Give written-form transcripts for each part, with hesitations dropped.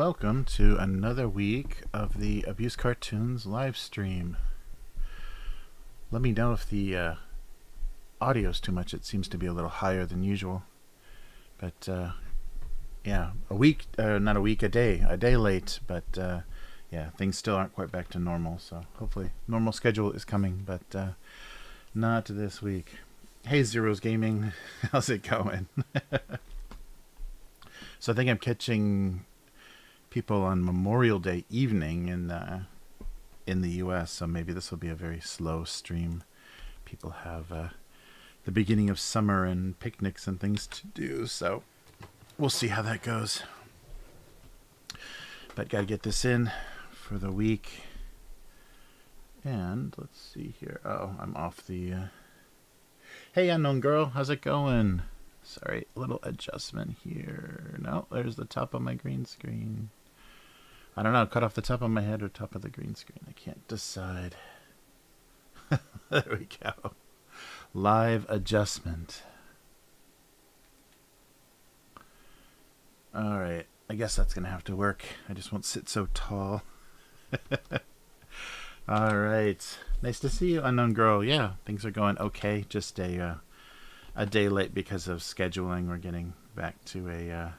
welcome to another week of the Abuse Cartoons live stream. Let me know if the audio's too much. It seems to be a little higher than usual. But yeah, a day late, but yeah, things still aren't quite back to normal. So hopefully normal schedule is coming, but not this week. Hey, Zero's Gaming, how's it going? So I think I'm catching people on Memorial Day evening in the U.S., so maybe this will be a very slow stream. People have the beginning of summer and picnics and things to do, so we'll see how that goes. But gotta get this in for the week. And let's see here. Oh, I'm off the... Hey, Unknown Girl, how's it going? Sorry, a little adjustment here. No, there's the top of my green screen. I don't know, cut off the top of my head or top of the green screen. I can't decide. There we go. Live adjustment. Alright, I guess that's going to have to work. I just won't sit so tall. Alright, nice to see you, Unknown Girl. Yeah, things are going okay. Just a day late because of scheduling. We're getting back to a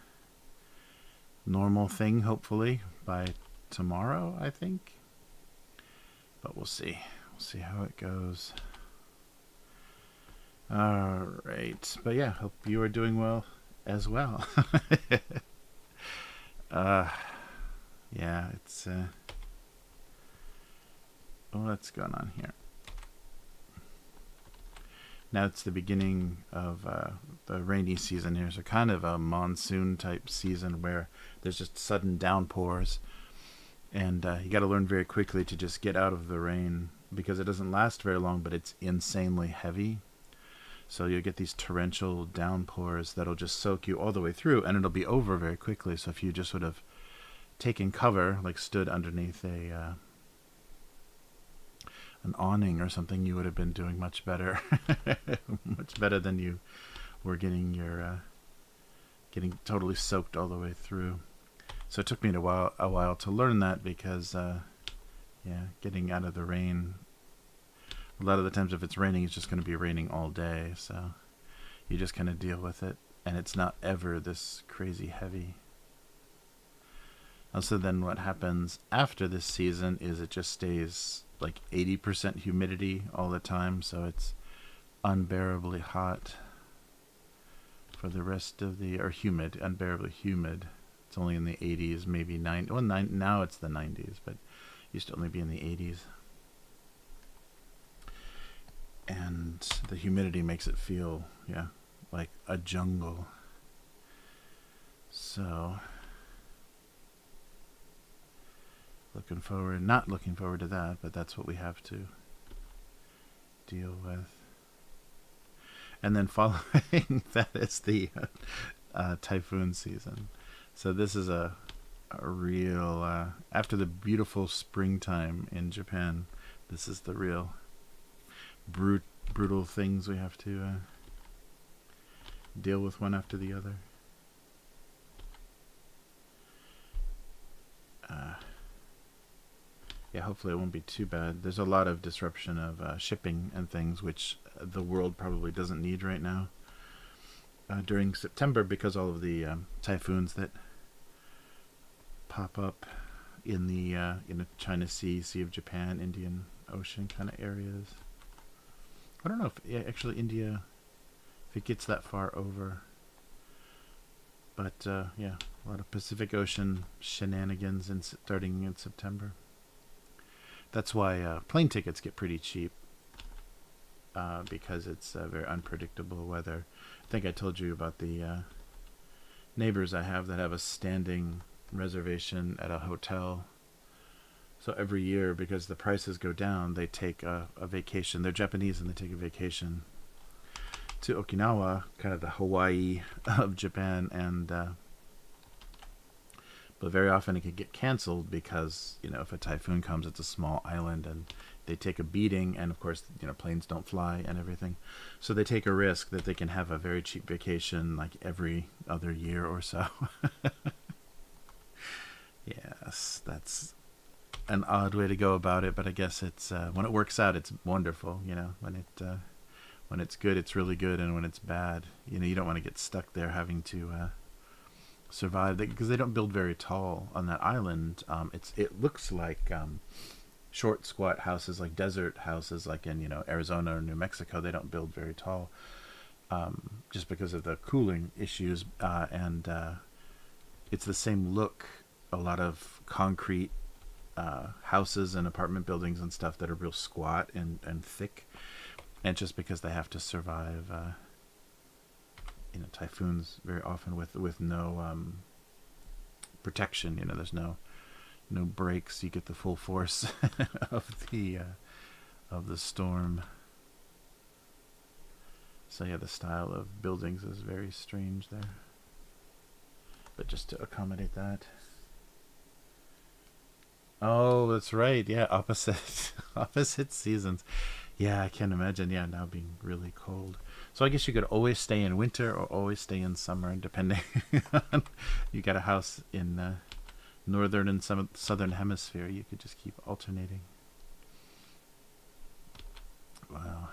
normal thing, hopefully, by tomorrow, I think. But we'll see. We'll see how it goes. Alright. But yeah, hope you are doing well as well. Yeah, it's... what's going on here? Now it's the beginning of the rainy season here, so kind of a monsoon type season where there's just sudden downpours, and you got to learn very quickly to just get out of the rain because it doesn't last very long, but it's insanely heavy. So you'll get these torrential downpours that'll just soak you all the way through, and it'll be over very quickly. So if you just would have taken cover, like stood underneath an awning or something, you would have been doing much better. Much better than you were getting totally soaked all the way through. So it took me a while to learn that because yeah, getting out of the rain, a lot of the times if it's raining, it's just going to be raining all day, so you just kind of deal with it, and it's not ever this crazy heavy. Also, then what happens after this season is it just stays like 80% humidity all the time, so it's unbearably hot for the rest of the... or humid, unbearably humid. It's only in the 80s, maybe 90. Well, now it's the 90s, but it used to only be in the 80s. And the humidity makes it feel, yeah, like a jungle. So... not looking forward to that, but that's what we have to deal with. And then following that is the typhoon season. So this is a real, after the beautiful springtime in Japan, this is the real brutal things we have to deal with one after the other. Yeah, hopefully it won't be too bad. There's a lot of disruption of shipping and things, which the world probably doesn't need right now during September, because all of the typhoons that pop up in the China Sea, Sea of Japan, Indian Ocean kind of areas. I don't know if actually India, if it gets that far over. But yeah, a lot of Pacific Ocean shenanigans starting in September. That's why plane tickets get pretty cheap, because it's very unpredictable weather. I think I told you about the neighbors I have that have a standing reservation at a hotel. So every year, because the prices go down, they take a vacation. They're Japanese and they take a vacation to Okinawa, kind of the Hawaii of Japan, and but very often it could get canceled because, if a typhoon comes, it's a small island and they take a beating, and of course, planes don't fly and everything. So they take a risk that they can have a very cheap vacation like every other year or so. Yes, that's an odd way to go about it, but I guess it's when it works out, it's wonderful. When it's good, it's really good, and when it's bad, you don't want to get stuck there having to survive because they don't build very tall on that island. It looks like short, squat houses, like desert houses, like in Arizona or New Mexico. They don't build very tall, just because of the cooling issues, and it's the same look. A lot of concrete houses and apartment buildings and stuff that are real squat and thick, and just because they have to survive typhoons very often with no protection. There's no breaks. You get the full force of the storm. So yeah, the style of buildings is very strange there, but just to accommodate that. Oh, that's right. Yeah, opposite opposite seasons. Yeah, I can imagine. Yeah, now being really cold. So I guess you could always stay in winter or always stay in summer, depending on you got a house in northern and some southern hemisphere. You could just keep alternating. Wow.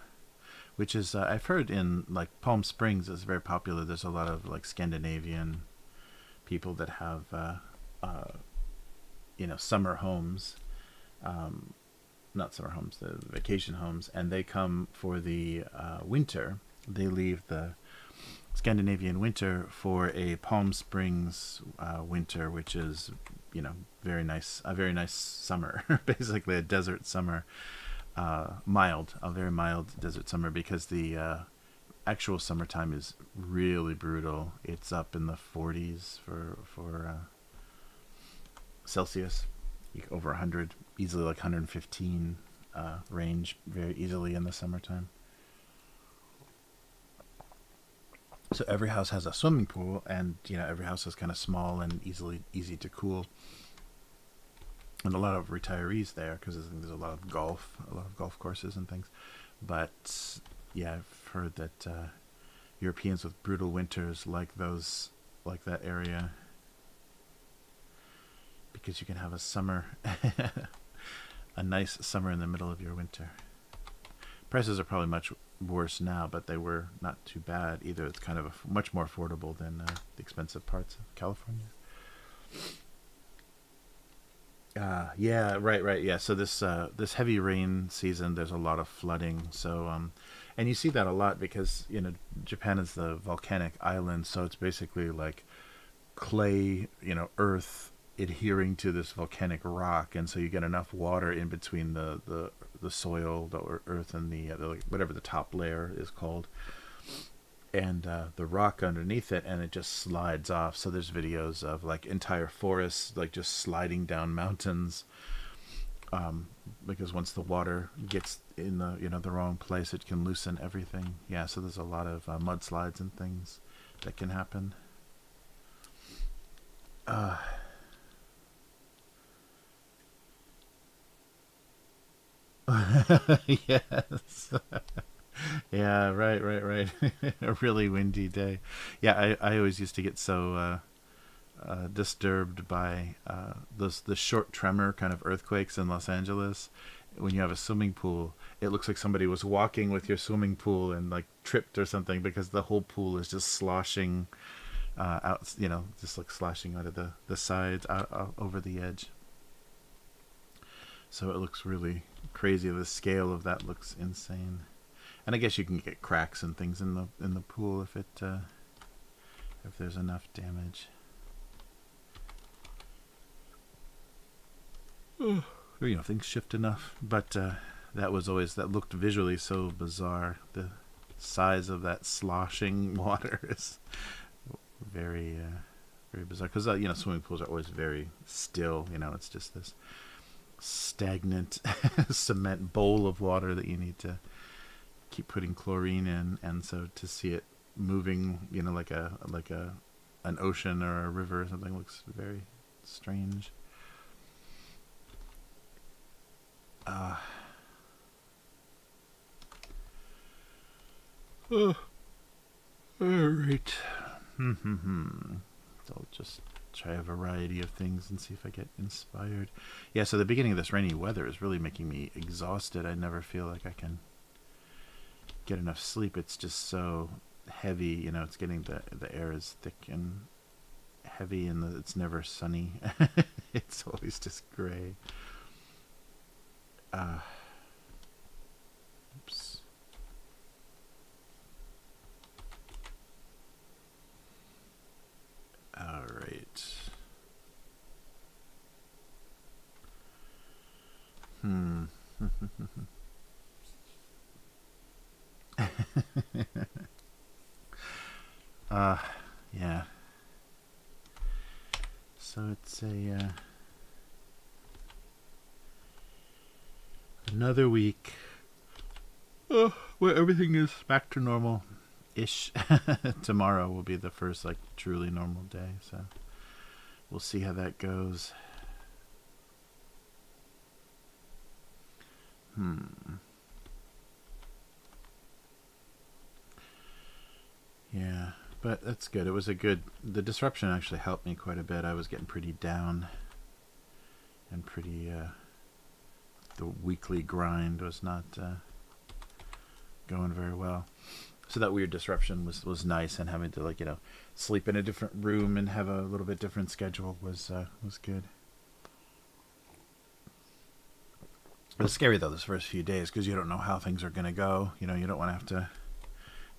Which is I've heard in like Palm Springs is very popular. There's a lot of like Scandinavian people that have summer homes, not summer homes, the vacation homes, and they come for the winter. They leave the Scandinavian winter for a Palm Springs winter, which is very nice, a very nice summer, basically a desert summer, a very mild desert summer, because the actual summertime is really brutal. It's up in the 40s for Celsius, over 100, easily like 115 range very easily in the summertime. So every house has a swimming pool, and every house is kind of small and easy to cool. And a lot of retirees there because there's a lot of golf courses and things. But yeah, I've heard that Europeans with brutal winters like that area, because you can have a summer, a nice summer in the middle of your winter. Prices are probably much worse now, but they were not too bad either. It's kind of much more affordable than the expensive parts of California. Yeah, right. Yeah, so this heavy rain season, there's a lot of flooding. So, and you see that a lot because Japan is the volcanic island, so it's basically like clay, earth adhering to this volcanic rock, and so you get enough water in between the soil, the earth, and the whatever the top layer is called, and the rock underneath it, and it just slides off. So there's videos of like entire forests like just sliding down mountains, because once the water gets in the wrong place, it can loosen everything. Yeah, so there's a lot of mudslides and things that can happen. Yes. Yeah, right. A really windy day. Yeah, I always used to get so disturbed by the short tremor kind of earthquakes in Los Angeles. When you have a swimming pool, it looks like somebody was walking with your swimming pool and like tripped or something, because the whole pool is just sloshing out, just like sloshing out of the sides, out over the edge. So it looks really crazy. The scale of that looks insane. And I guess you can get cracks and things in the pool if there's enough damage. Things shift enough. But that looked visually so bizarre. The size of that sloshing water is very very bizarre, because swimming pools are always very still. It's just this stagnant cement bowl of water that you need to keep putting chlorine in, and so to see it moving, like an ocean or a river or something, looks very strange. All right. So I'll just try a variety of things and see if I get inspired. Yeah, so the beginning of this rainy weather is really making me exhausted. I never feel like I can get enough sleep. It's just so heavy, you know, it's getting the air is thick and heavy, and it's never sunny. It's always just gray. Oops. All right. Yeah. So it's another week where everything is back to normal ish. Tomorrow will be the first like truly normal day, so we'll see how that goes. Yeah, but that's good. It was the disruption actually helped me quite a bit. I was getting pretty down and pretty, the weekly grind was not going very well. So that weird disruption was nice, and having to, like, you know, sleep in a different room and have a little bit different schedule was good. It was scary though, those first few days, because you don't know how things are going to go. You know, you don't want to have to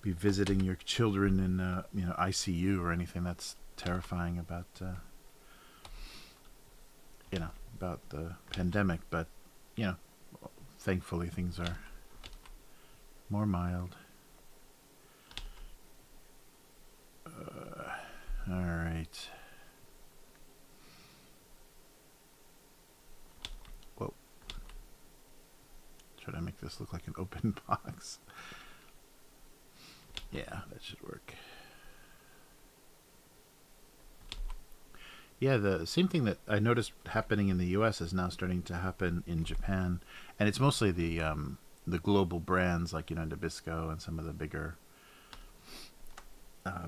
be visiting your children in ICU or anything. That's terrifying about about the pandemic. But thankfully things are more mild. All right. Whoa. Try to make this look like an open box. Yeah, that should work. Yeah, the same thing that I noticed happening in the U.S. is now starting to happen in Japan, and it's mostly the global brands like Nabisco and some of the bigger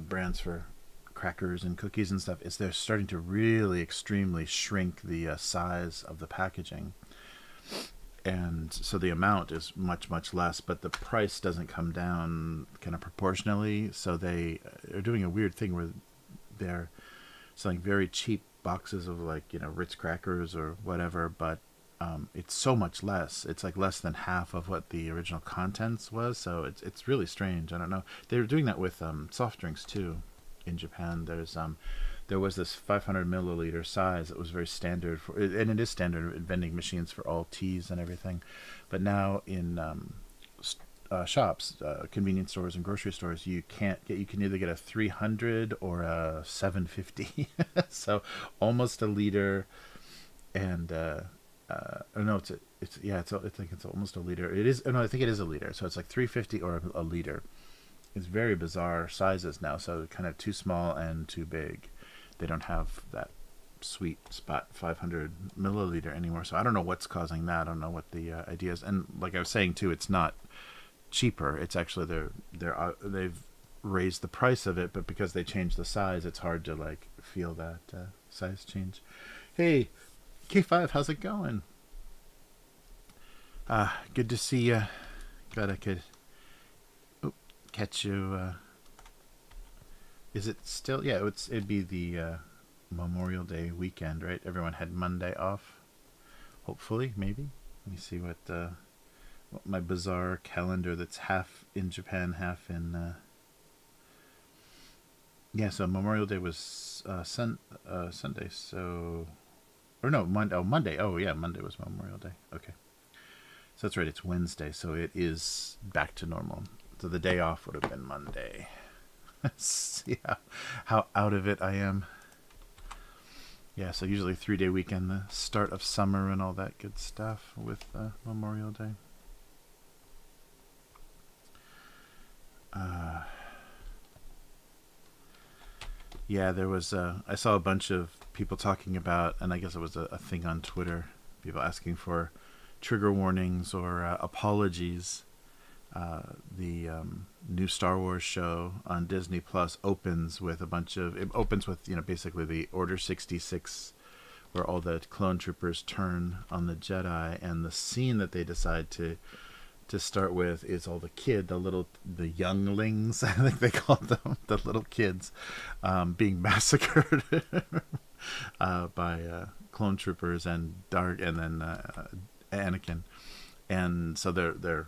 brands for crackers and cookies and stuff. Is they're starting to really extremely shrink the size of the packaging, and so the amount is much less, but the price doesn't come down kind of proportionally. So they are doing a weird thing where they're selling very cheap boxes of Ritz crackers or whatever, but it's so much less. It's like less than half of what the original contents was. So it's really strange. I don't know. They were doing that with soft drinks too in Japan. There was this 500 milliliter size that was very standard for, and it is standard in vending machines for all teas and everything. But now in shops, convenience stores and grocery stores, you can either get a 300 or a 750. So almost a liter, and no, I think it's almost a liter. It is, no, I think it is a liter. So it's like 350 or a liter. It's very bizarre sizes now. So kind of too small and too big. They don't have that sweet spot 500 milliliter anymore. So I don't know what's causing that. I don't know what the idea is. And like I was saying too, it's not cheaper. It's actually they've raised the price of it, but because they changed the size, it's hard to feel that size change. Hey, K5, how's it going? Good to see you. Glad I could catch you. Is it still? Yeah, it'd be the Memorial Day weekend, right? Everyone had Monday off. Hopefully, maybe. Let me see what my bizarre calendar that's half in Japan, half in. Yeah, so Memorial Day was Sunday, so. Or no, Monday. Oh, Monday. Oh, yeah, Monday was Memorial Day. Okay. So that's right, it's Wednesday, so it is back to normal. So the day off would have been Monday. See how out of it I am. Yeah, so usually 3-day weekend, the start of summer and all that good stuff with Memorial Day. Yeah, there was I saw a bunch of people talking about, and I guess it was a thing on Twitter, people asking for trigger warnings or apologies The new Star Wars show on Disney Plus opens with basically the Order 66, where all the clone troopers turn on the Jedi, and the scene that they decide to start with is all the younglings, I think they call them, the little kids, being massacred by clone troopers and then Anakin, and so their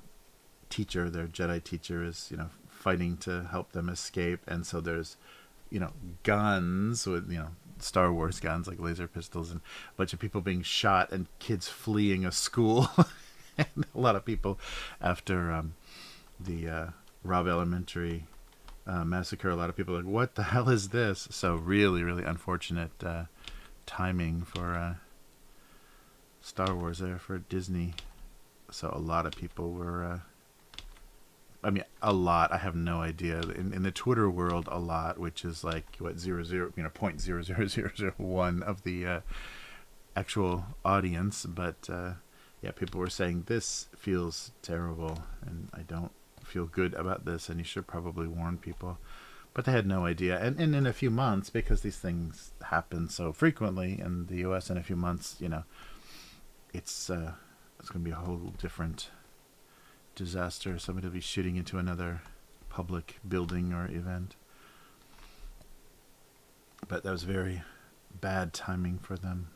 Jedi teacher, is fighting to help them escape, and so there's guns with Star Wars guns like laser pistols, and a bunch of people being shot and kids fleeing a school. And a lot of people after the Robb Elementary massacre, a lot of people are like, what the hell is this? So really, really unfortunate timing for Star Wars there for Disney. So a lot of people were a lot, I have no idea, in the Twitter world, a lot, which is like what 0.00001 of the actual audience, but yeah, people were saying this feels terrible and I don't feel good about this, and you should probably warn people. But they had no idea. And in a few months, because these things happen so frequently in the US, in a few months, it's going to be a whole different disaster. Somebody will be shooting into another public building or event. But that was very bad timing for them.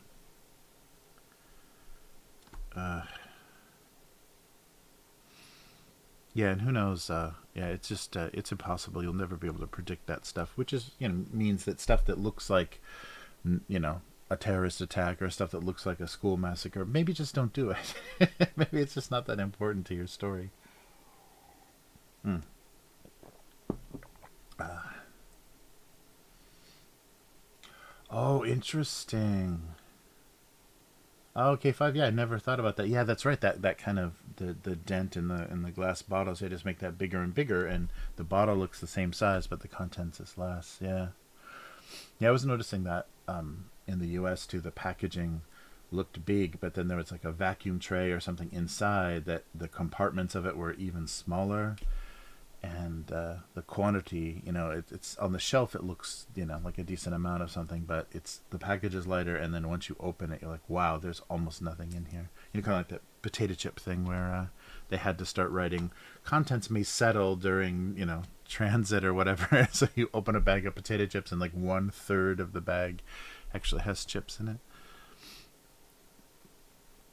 Yeah, and who knows? It's just it's impossible. You'll never be able to predict that stuff, which is means that stuff that looks like a terrorist attack or stuff that looks like a school massacre, maybe just don't do it. Maybe it's just not that important to your story. Hmm. Oh, interesting. Oh, okay, 5. Yeah, I never thought about that. Yeah, that's right. That kind of the dent in the glass bottles. They just make that bigger and bigger, and the bottle looks the same size, but the contents is less. Yeah, yeah. I was noticing that in the U.S. too. The packaging looked big, but then there was like a vacuum tray or something inside that the compartments of it were even smaller, and the quantity, it's on the shelf, it looks like a decent amount of something, but it's the package is lighter, and then once you open it, you're like, wow, there's almost nothing in here. Kind of like that potato chip thing where they had to start writing contents may settle during transit or whatever. So you open a bag of potato chips and like 1/3 of the bag actually has chips in it.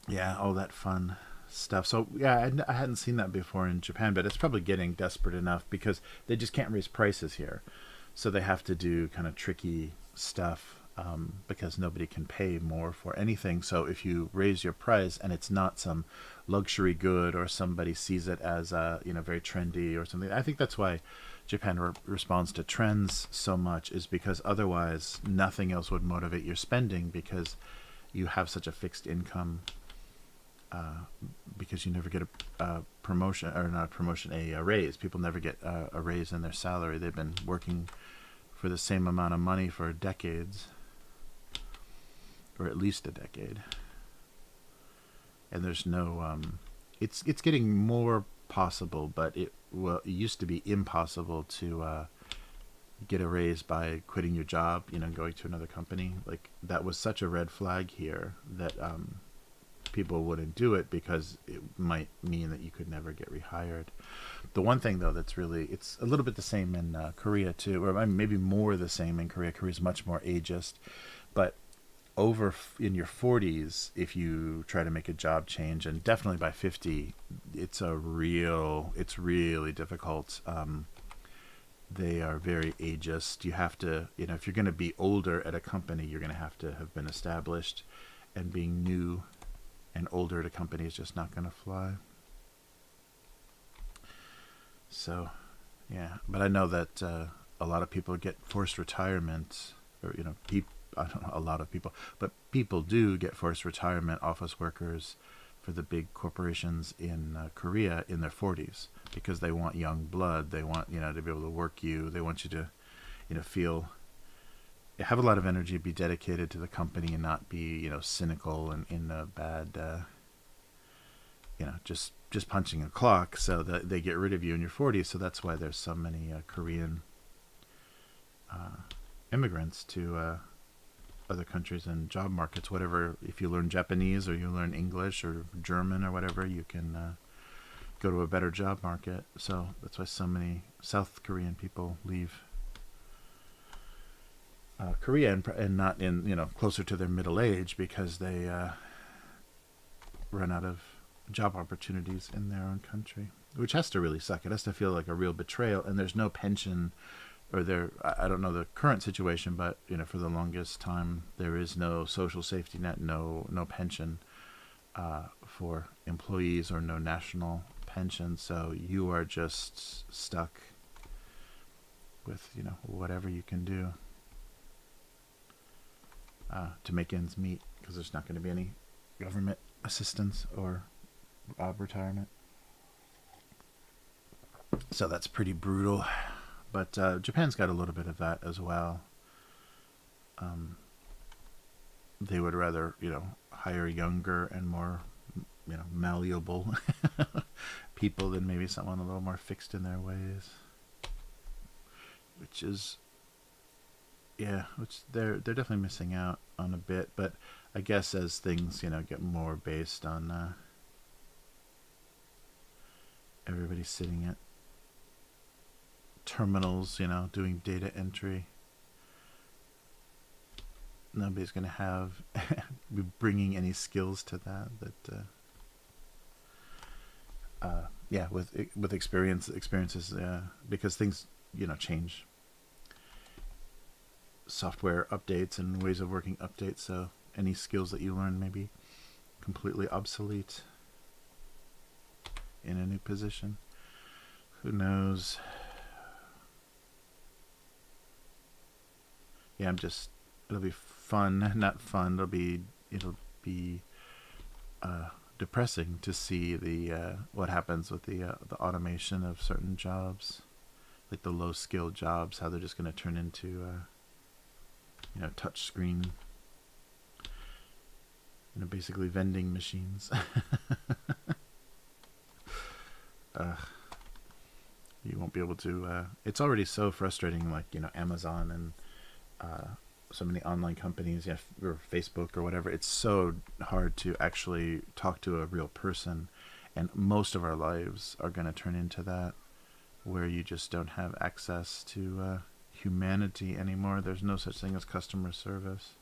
Yeah, all that fun stuff. So yeah, I hadn't seen that before in Japan, but it's probably getting desperate enough because they just can't raise prices here, so they have to do kind of tricky stuff because nobody can pay more for anything. So if you raise your price and it's not some luxury good, or somebody sees it as very trendy or something, I think that's why Japan responds to trends so much, is because otherwise nothing else would motivate your spending, because you have such a fixed income, because you never get a promotion, or not a promotion, a raise. People never get a raise in their salary. They've been working for the same amount of money for decades, or at least a decade. And there's no, it's getting more possible, but it used to be impossible to get a raise by quitting your job, going to another company. Like, that was such a red flag here that people wouldn't do it, because it might mean that you could never get rehired. The one thing, though, that's really, it's a little bit the same in Korea too, or maybe more the same in Korea. Korea's much more ageist, but in your 40s, if you try to make a job change, and definitely by 50, it's really difficult. They are very ageist. You have to, if you're going to be older at a company, you're going to have been established, and being new and older at a company is just not going to fly. So, yeah. But I know that a lot of people get forced retirement, or, I don't know, a lot of people, but people do get forced retirement, office workers for the big corporations in Korea, in their 40s, because they want young blood. They want, to be able to work you. They want you to, have a lot of energy, be dedicated to the company, and not be, cynical and in a just punching a clock, so that they get rid of you in your 40s. So that's why there's so many Korean immigrants to other countries and job markets. Whatever, if you learn Japanese or you learn English or German or whatever, you can go to a better job market. So that's why so many South Korean people leave Korea and not in closer to their middle age, because they run out of job opportunities in their own country, which has to really suck. It has to feel like a real betrayal. And there's no pension, or I don't know the current situation, but for the longest time there is no social safety net, no pension for employees, or no national pension. So you are just stuck with whatever you can do to make ends meet, because there's not going to be any government assistance or retirement. So that's pretty brutal. But Japan's got a little bit of that as well. They would rather hire younger and more malleable people than maybe someone a little more fixed in their ways, which they're definitely missing out on a bit. But I guess as things get more based on everybody sitting at terminals, doing data entry, nobody's going to be bringing any skills to that with experiences, because things change. Software updates and ways of working updates, so any skills that you learn may be completely obsolete in a new position. Who knows? Yeah, it'll be fun, not fun. It'll be depressing to see what happens with the automation of certain jobs, like the low skilled jobs, how they're just going to turn into touch screen, basically vending machines. You won't be able to. It's already so frustrating, like Amazon and so many online companies, or Facebook or whatever. It's so hard to actually talk to a real person, and most of our lives are going to turn into that, where you just don't have access to humanity anymore. There's no such thing as customer service.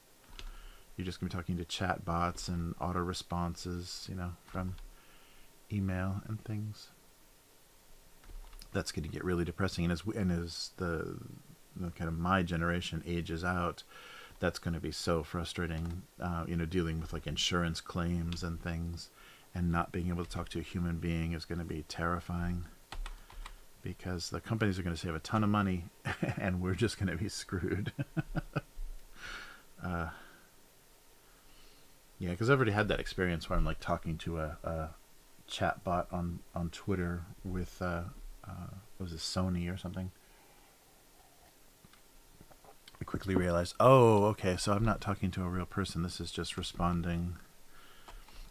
You're just going to be talking to chat bots and auto responses, from email and things. That's going to get really depressing. And as the kind of my generation ages out, that's going to be so frustrating, dealing with like insurance claims and things, and not being able to talk to a human being is going to be terrifying, because the companies are going to save a ton of money and we're just going to be screwed. Because I've already had that experience where I'm like talking to a chat bot on Twitter with was it Sony or something. I quickly realized, oh, okay, so I'm not talking to a real person. This is just responding.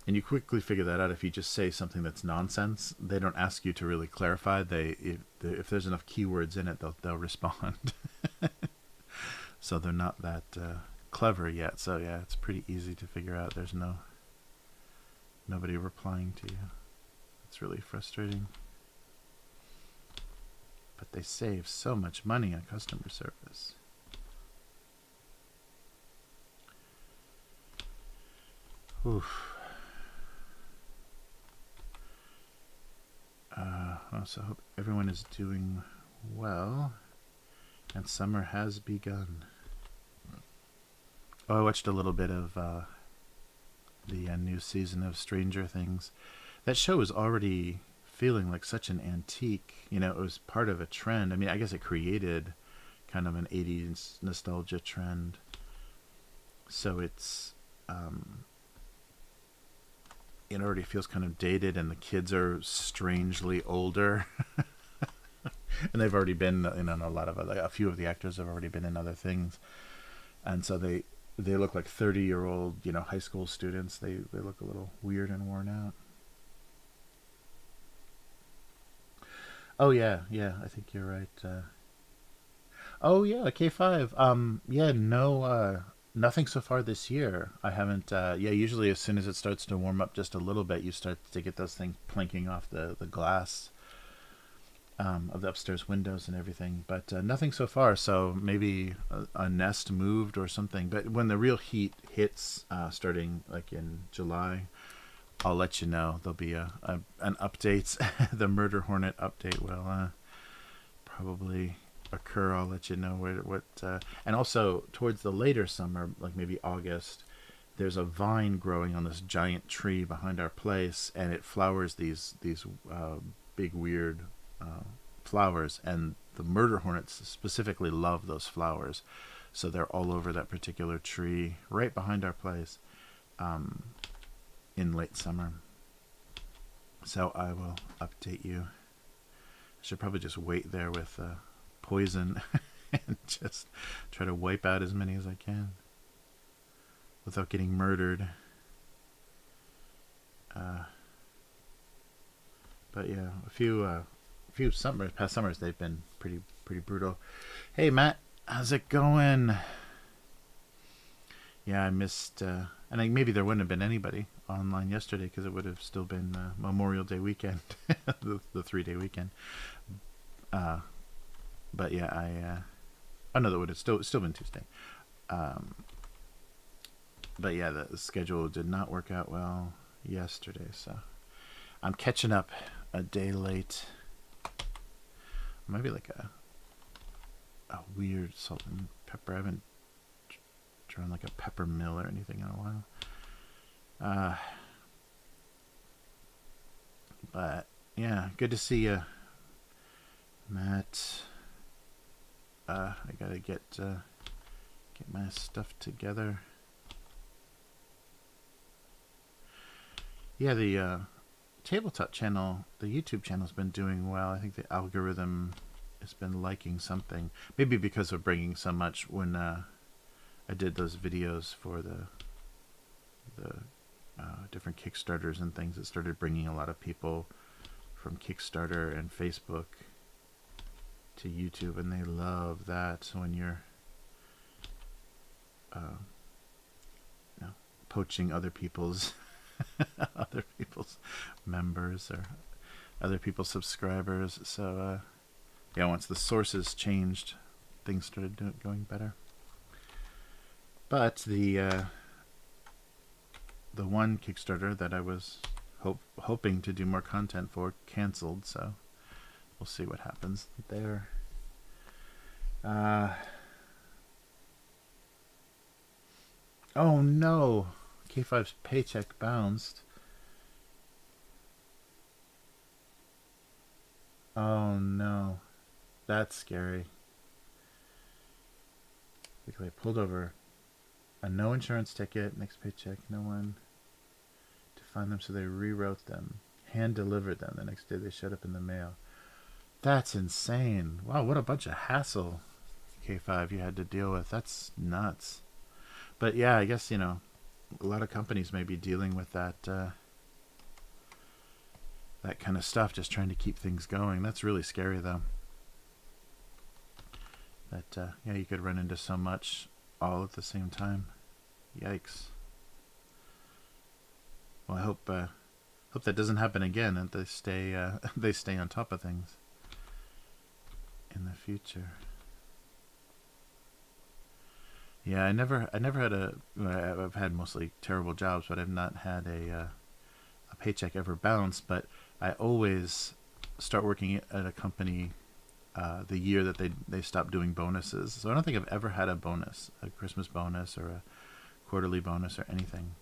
And you quickly figure that out. If you just say something that's nonsense, they don't ask you to really clarify. If there's enough keywords in it, they'll respond. So they're not that clever yet. So yeah, it's pretty easy to figure out. There's nobody replying to you. It's really frustrating. But they save so much money on customer service. Oof. So I hope everyone is doing well, and summer has begun. Oh, I watched a little bit of the new season of Stranger Things. That show is already feeling like such an antique. It was part of a trend. I mean, I guess it created kind of an 80s nostalgia trend. So it's it already feels kind of dated, and the kids are strangely older. And they've already been in a lot of a few of the actors have already been in other things, and so they look like 30-year-old high school students. They look a little weird and worn out. Oh yeah, yeah. I think you're right. Oh yeah, K5. Yeah, no, nothing so far this year. I haven't. Yeah, usually as soon as it starts to warm up just a little bit, you start to get those things plinking off the glass of the upstairs windows and everything. But nothing so far. So maybe a nest moved or something. But when the real heat hits, starting like in July, I'll let you know. There'll be an update. The Murder Hornet update will probably occur. I'll let you know and also towards the later summer, like maybe August, there's a vine growing on this giant tree behind our place, and it flowers these big weird flowers, and the murder hornets specifically love those flowers, so they're all over that particular tree right behind our place in late summer. So I will update you. I should probably just wait there with poison and just try to wipe out as many as I can without getting murdered. But yeah, a few past summers they've been pretty brutal. Hey Matt, how's it going? Yeah, I missed, and maybe there wouldn't have been anybody online yesterday because it would have still been Memorial Day weekend, the 3-day weekend. But yeah, oh no, that would have still been Tuesday. But yeah, the schedule did not work out well yesterday, so I'm catching up a day late. Maybe like a weird salt and pepper. I haven't drawn like a pepper mill or anything in a while. But yeah, good to see you, Matt. I gotta get my stuff together. Yeah, the tabletop channel, the YouTube channel's been doing well. I think the algorithm has been liking something. Maybe because of bringing so much when I did those videos for the different Kickstarters and things. It started bringing a lot of people from Kickstarter and Facebook to YouTube, and they love that. So when you're poaching other people's other people's members or other people's subscribers. So yeah, once the sources changed, things started going better. But the one Kickstarter that I was hoping to do more content for canceled, so we'll see what happens there. Oh no, K5's paycheck bounced. Oh no, that's scary. Because I pulled over a no insurance ticket, next paycheck, no one to find them, so they rewrote them, hand delivered them. The next day they showed up in the mail. That's insane. Wow, what a bunch of hassle, K5, you had to deal with. That's nuts. But yeah, I guess, a lot of companies may be dealing with that that kind of stuff, just trying to keep things going. That's really scary, though. That yeah, you could run into so much all at the same time. Yikes. Well, I hope that doesn't happen again, and they stay on top of things in the future. Yeah, I never had I've had mostly terrible jobs, but I've not had a paycheck ever bounce. But I always start working at a company the year that they stop doing bonuses. So I don't think I've ever had a bonus, a Christmas bonus or a quarterly bonus or anything.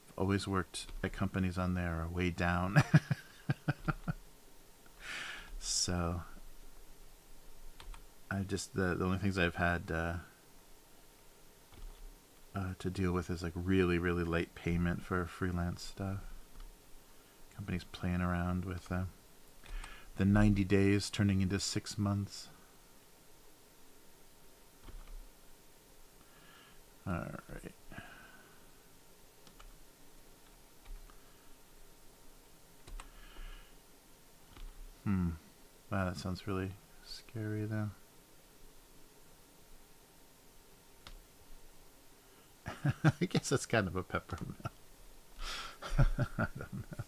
I've always worked at companies on there way down. So I just the only things I've had to deal with is like really late payment for freelance stuff. Companies playing around with the 90 days turning into 6 months. All right. Wow, that sounds really scary, though. I guess that's kind of a peppermint. I don't know.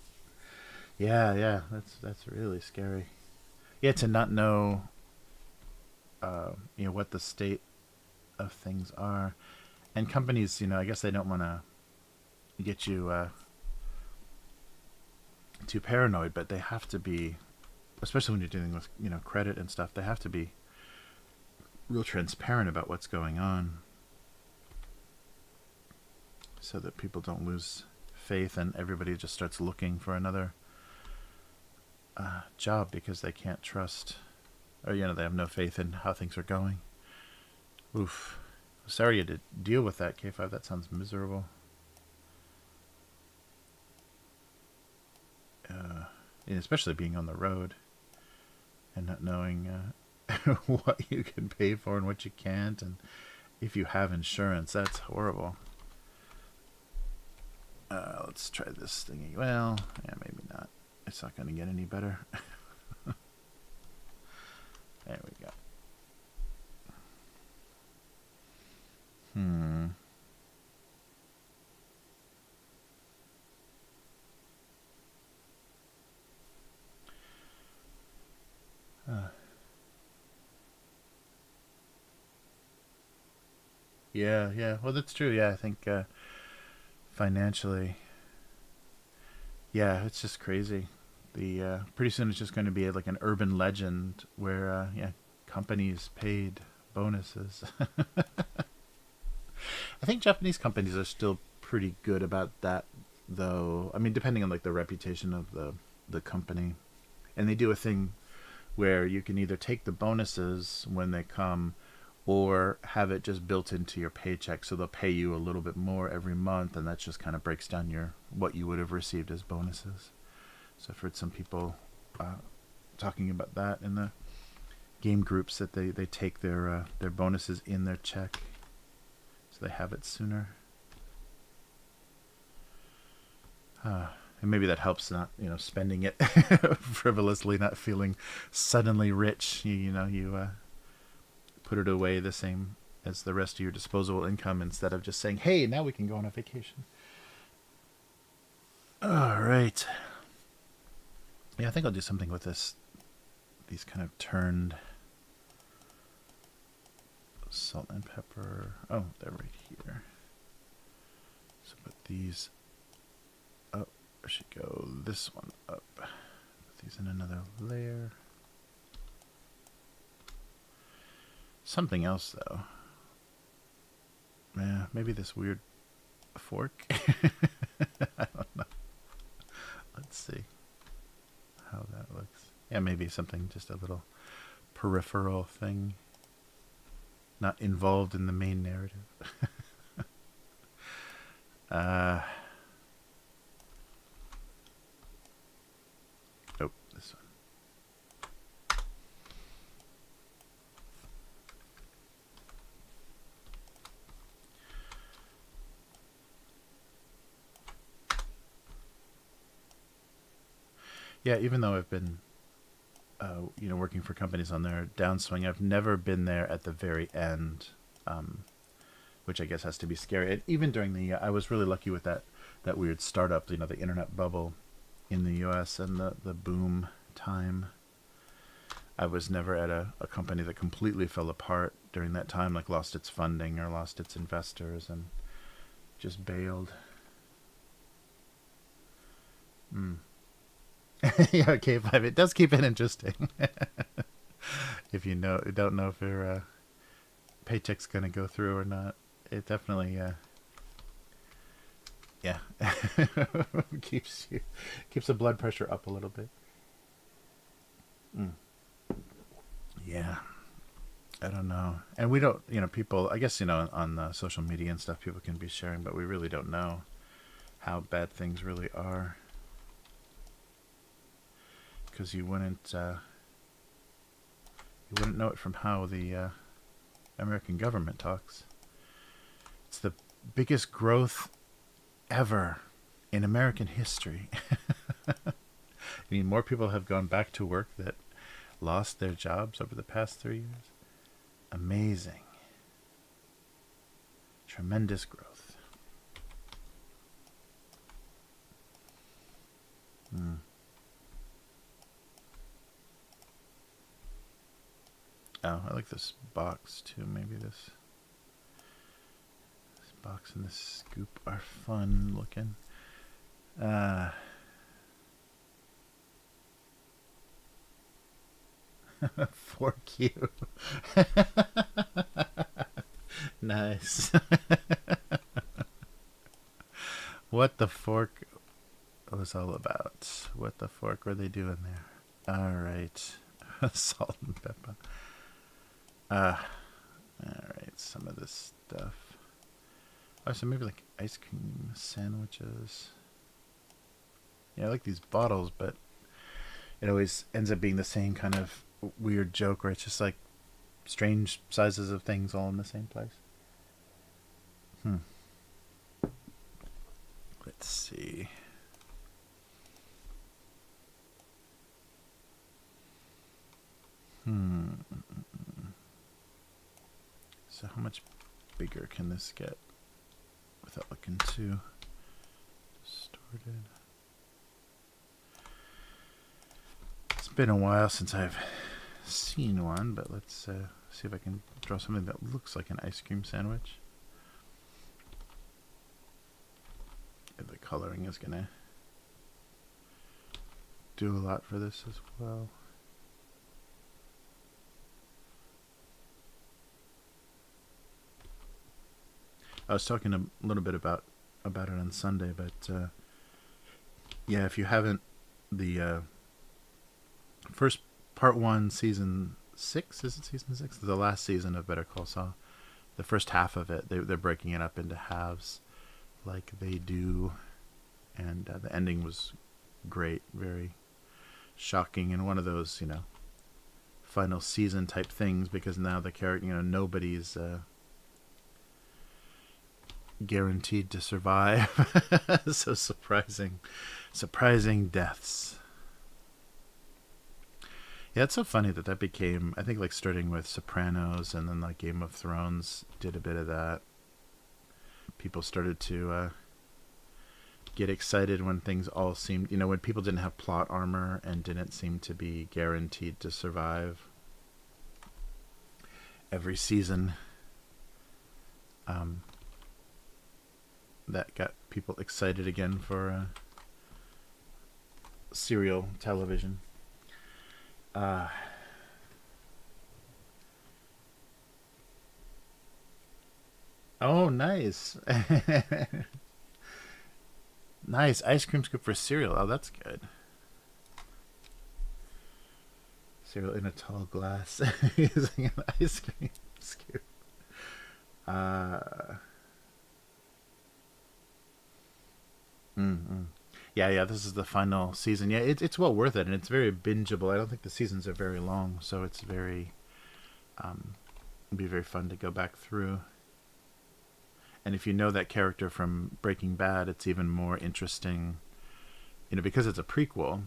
Yeah, yeah, that's really scary. Yeah, to not know, what the state of things are, and companies, I guess they don't want to get you too paranoid, but they have to be, especially when you're dealing with credit and stuff. They have to be real transparent about what's going on, so that people don't lose faith and everybody just starts looking for another job because they can't trust, or they have no faith in how things are going. Oof. Sorry you had to deal with that, K5. That sounds miserable. And especially being on the road and not knowing what you can pay for and what you can't, and if you have insurance. That's horrible. Let's try this thingy. Well, yeah, maybe not. It's not going to get any better. There we go. Yeah, yeah. Well, that's true. Yeah, I think financially, yeah, it's just crazy. The pretty soon it's just going to be like an urban legend where companies paid bonuses. I think Japanese companies are still pretty good about that, though. I mean, depending on like the reputation of the company, and they do a thing where you can either take the bonuses when they come, or have it just built into your paycheck, so they'll pay you a little bit more every month, and that just kind of breaks down your what you would have received as bonuses. So I've heard some people talking about that in the game groups, that they take their bonuses in their check, so they have it sooner. And maybe that helps not spending it frivolously, not feeling suddenly rich. You put it away the same as the rest of your disposable income, instead of just saying, hey, now we can go on a vacation. All right. Yeah, I think I'll do something with these kind of turned salt and pepper. Oh, they're right here. So put these up. I should go this one up. Put these in another layer. Something else, though. Yeah, maybe this weird fork. I don't know. Let's see how that looks. Yeah, maybe something, just a little peripheral thing, not involved in the main narrative. Oh, this one. Yeah, even though I've been, working for companies on their downswing, I've never been there at the very end, which I guess has to be scary. And even during I was really lucky with that weird startup, the internet bubble in the U.S. and the boom time. I was never at a company that completely fell apart during that time, like lost its funding or lost its investors and just bailed. Yeah, K5. It does keep it interesting. If you don't know if your paycheck's gonna go through or not, it definitely, yeah, keeps the blood pressure up a little bit. Yeah, I don't know, and we don't, people. I guess on social media and stuff, people can be sharing, but we really don't know how bad things really are. Because you wouldn't know it from how the American government talks. It's the biggest growth ever in American history. I mean, more people have gone back to work that lost their jobs over the past 3 years. Amazing. Tremendous growth. Oh, I like this box too. Maybe this box and this scoop are fun looking. Fork you. Nice. What the fork was all about. What the fork were they doing there? Alright. Salt and pepper. Alright, some of this stuff. Oh, so maybe like ice cream sandwiches. Yeah, I like these bottles, but it always ends up being the same kind of weird joke where it's just like strange sizes of things all in the same place. Let's see. So how much bigger can this get without looking too distorted? It's been a while since I've seen one, but let's see if I can draw something that looks like an ice cream sandwich. And the coloring is gonna do a lot for this as well. I was talking a little bit about it on Sunday, but yeah, if you haven't, the first part 1, season 6, is it season 6? The last season of Better Call Saul. The first half of it, they're breaking it up into halves, like they do, and the ending was great, very shocking, and one of those, final season type things, because now the character, nobody's guaranteed to survive. So surprising deaths. Yeah, it's so funny that became, I think, like starting with Sopranos, and then like Game of Thrones did a bit of that. People started to get excited when things all seemed, when people didn't have plot armor and didn't seem to be guaranteed to survive. Every season, that got people excited again for serial television. Oh, nice. Nice. Ice cream scoop for cereal. Oh, that's good. Cereal in a tall glass using an ice cream scoop. Yeah, this is the final season. Yeah, it's well worth it, and it's very bingeable. I don't think the seasons are very long, so it's very it'd be very fun to go back through. And if you know that character from Breaking Bad, it's even more interesting, because it's a prequel.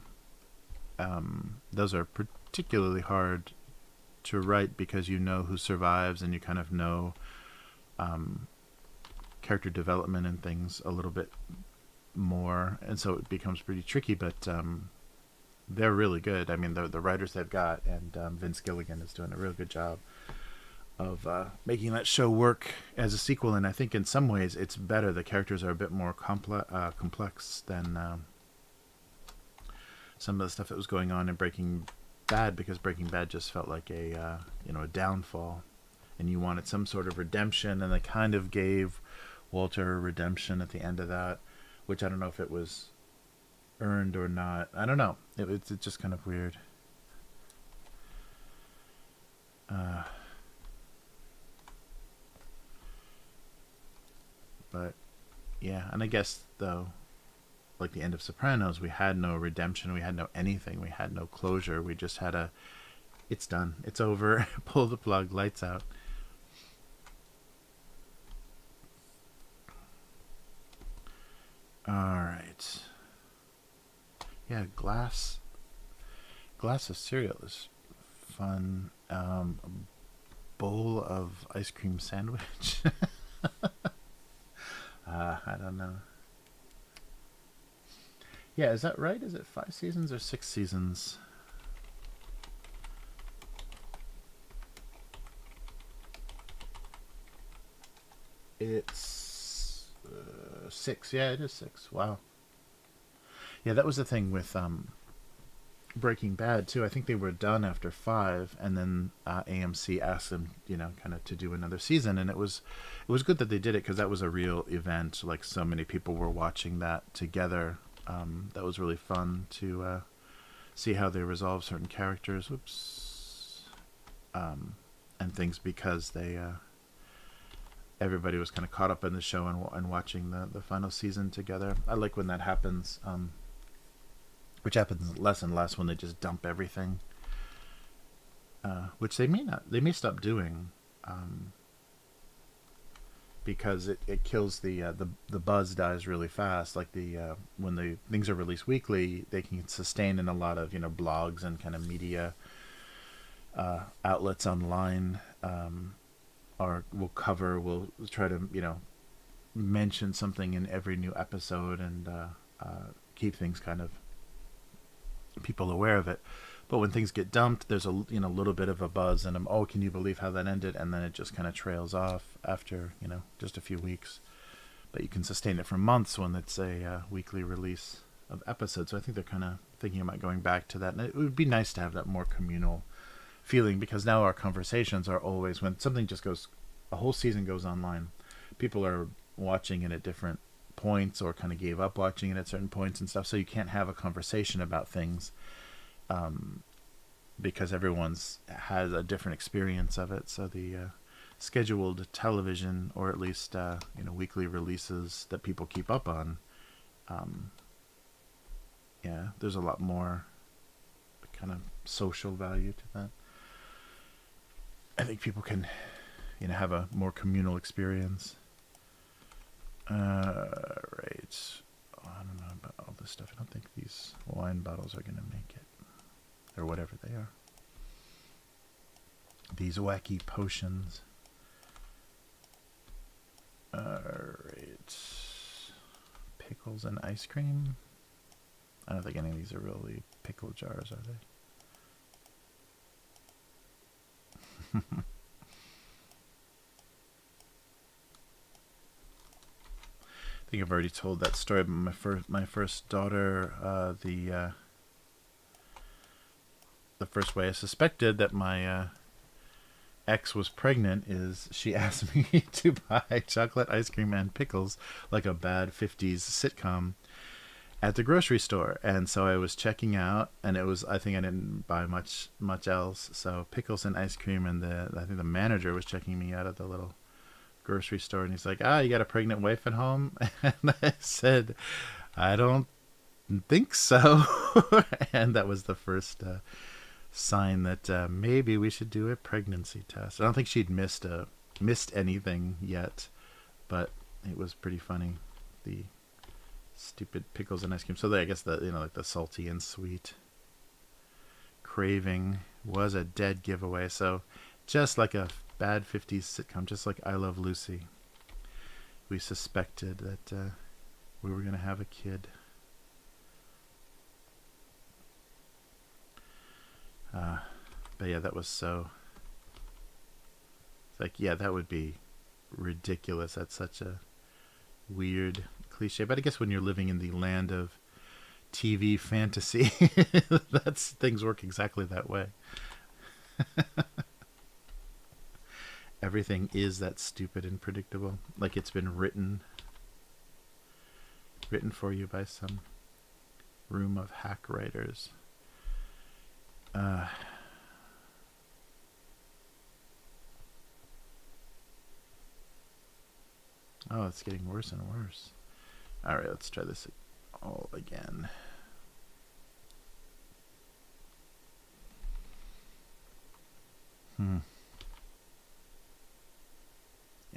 Those are particularly hard to write because you know who survives, and you kind of know character development and things a little bit more, and so it becomes pretty tricky, but they're really good. I mean, the writers they've got, and Vince Gilligan is doing a real good job of making that show work as a sequel, and I think in some ways it's better. The characters are a bit more complex than some of the stuff that was going on in Breaking Bad, because Breaking Bad just felt like a downfall, and you wanted some sort of redemption, and they kind of gave Walter redemption at the end of that, which I don't know if it was earned or not. I don't know. It's just kind of weird. But yeah, and I guess though, like the end of Sopranos, we had no redemption, we had no anything, we had no closure. We just had it's done, it's over, pull the plug, lights out. Alright. Yeah, glass of cereal is fun. Bowl of ice cream sandwich. I don't know. Yeah, is that right? Is it 5 seasons or 6 seasons? It's 6. Yeah, it is 6. Wow. Yeah, that was the thing with Breaking Bad too. I think they were done after 5, and then AMC asked them, kind of to do another season, and it was good that they did it because that was a real event. Like so many people were watching that together. That was really fun to see how they resolve certain characters. Whoops. And things because they everybody was kind of caught up in the show and watching the final season together. I like when that happens. Which happens less and less when they just dump everything, which they may stop doing, because it kills the buzz dies really fast. Like when the things are released weekly, they can sustain in a lot of blogs and kind of media outlets online, or will try to mention something in every new episode and keep things kind of people aware of it. But when things get dumped, there's a little bit of a buzz and can you believe how that ended, and then it just kind of trails off after just a few weeks. But you can sustain it for months when it's a weekly release of episodes. So I think they're kind of thinking about going back to that, and it would be nice to have that more communal feeling, because now our conversations are always, when something just goes, a whole season goes online, people are watching it at different points or kind of gave up watching it at certain points and stuff, so you can't have a conversation about things because everyone's has a different experience of it. So the scheduled television, or at least weekly releases that people keep up on, there's a lot more kind of social value to that. I think people can have a more communal experience. Right. I don't know about all this stuff. I don't think these wine bottles are going to make it. Or whatever they are. These wacky potions. Alright. Pickles and ice cream. I don't think any of these are really pickle jars, are they? I think I've already told that story about my first daughter. The first way I suspected that my ex was pregnant is she asked me to buy chocolate ice cream and pickles, like a bad 50s sitcom, at the grocery store. And so I was checking out, and I think I didn't buy much else. So pickles and ice cream, and I think the manager was checking me out at the little grocery store, and he's like, you got a pregnant wife at home? And I said, I don't think so. And that was the first sign that maybe we should do a pregnancy test. I don't think she'd missed anything yet, but it was pretty funny, the stupid pickles and ice cream. So I guess like the salty and sweet craving was a dead giveaway. So just like a bad 50s sitcom, just like I Love Lucy, we suspected that we were going to have a kid. But yeah, that was so... It's like, yeah, that would be ridiculous. That's such a weird cliche. But I guess when you're living in the land of TV fantasy, things work exactly that way. Everything is that stupid and predictable. Like it's been written for you by some room of hack writers. Oh, it's getting worse and worse. Alright, let's try this all again. Yeah,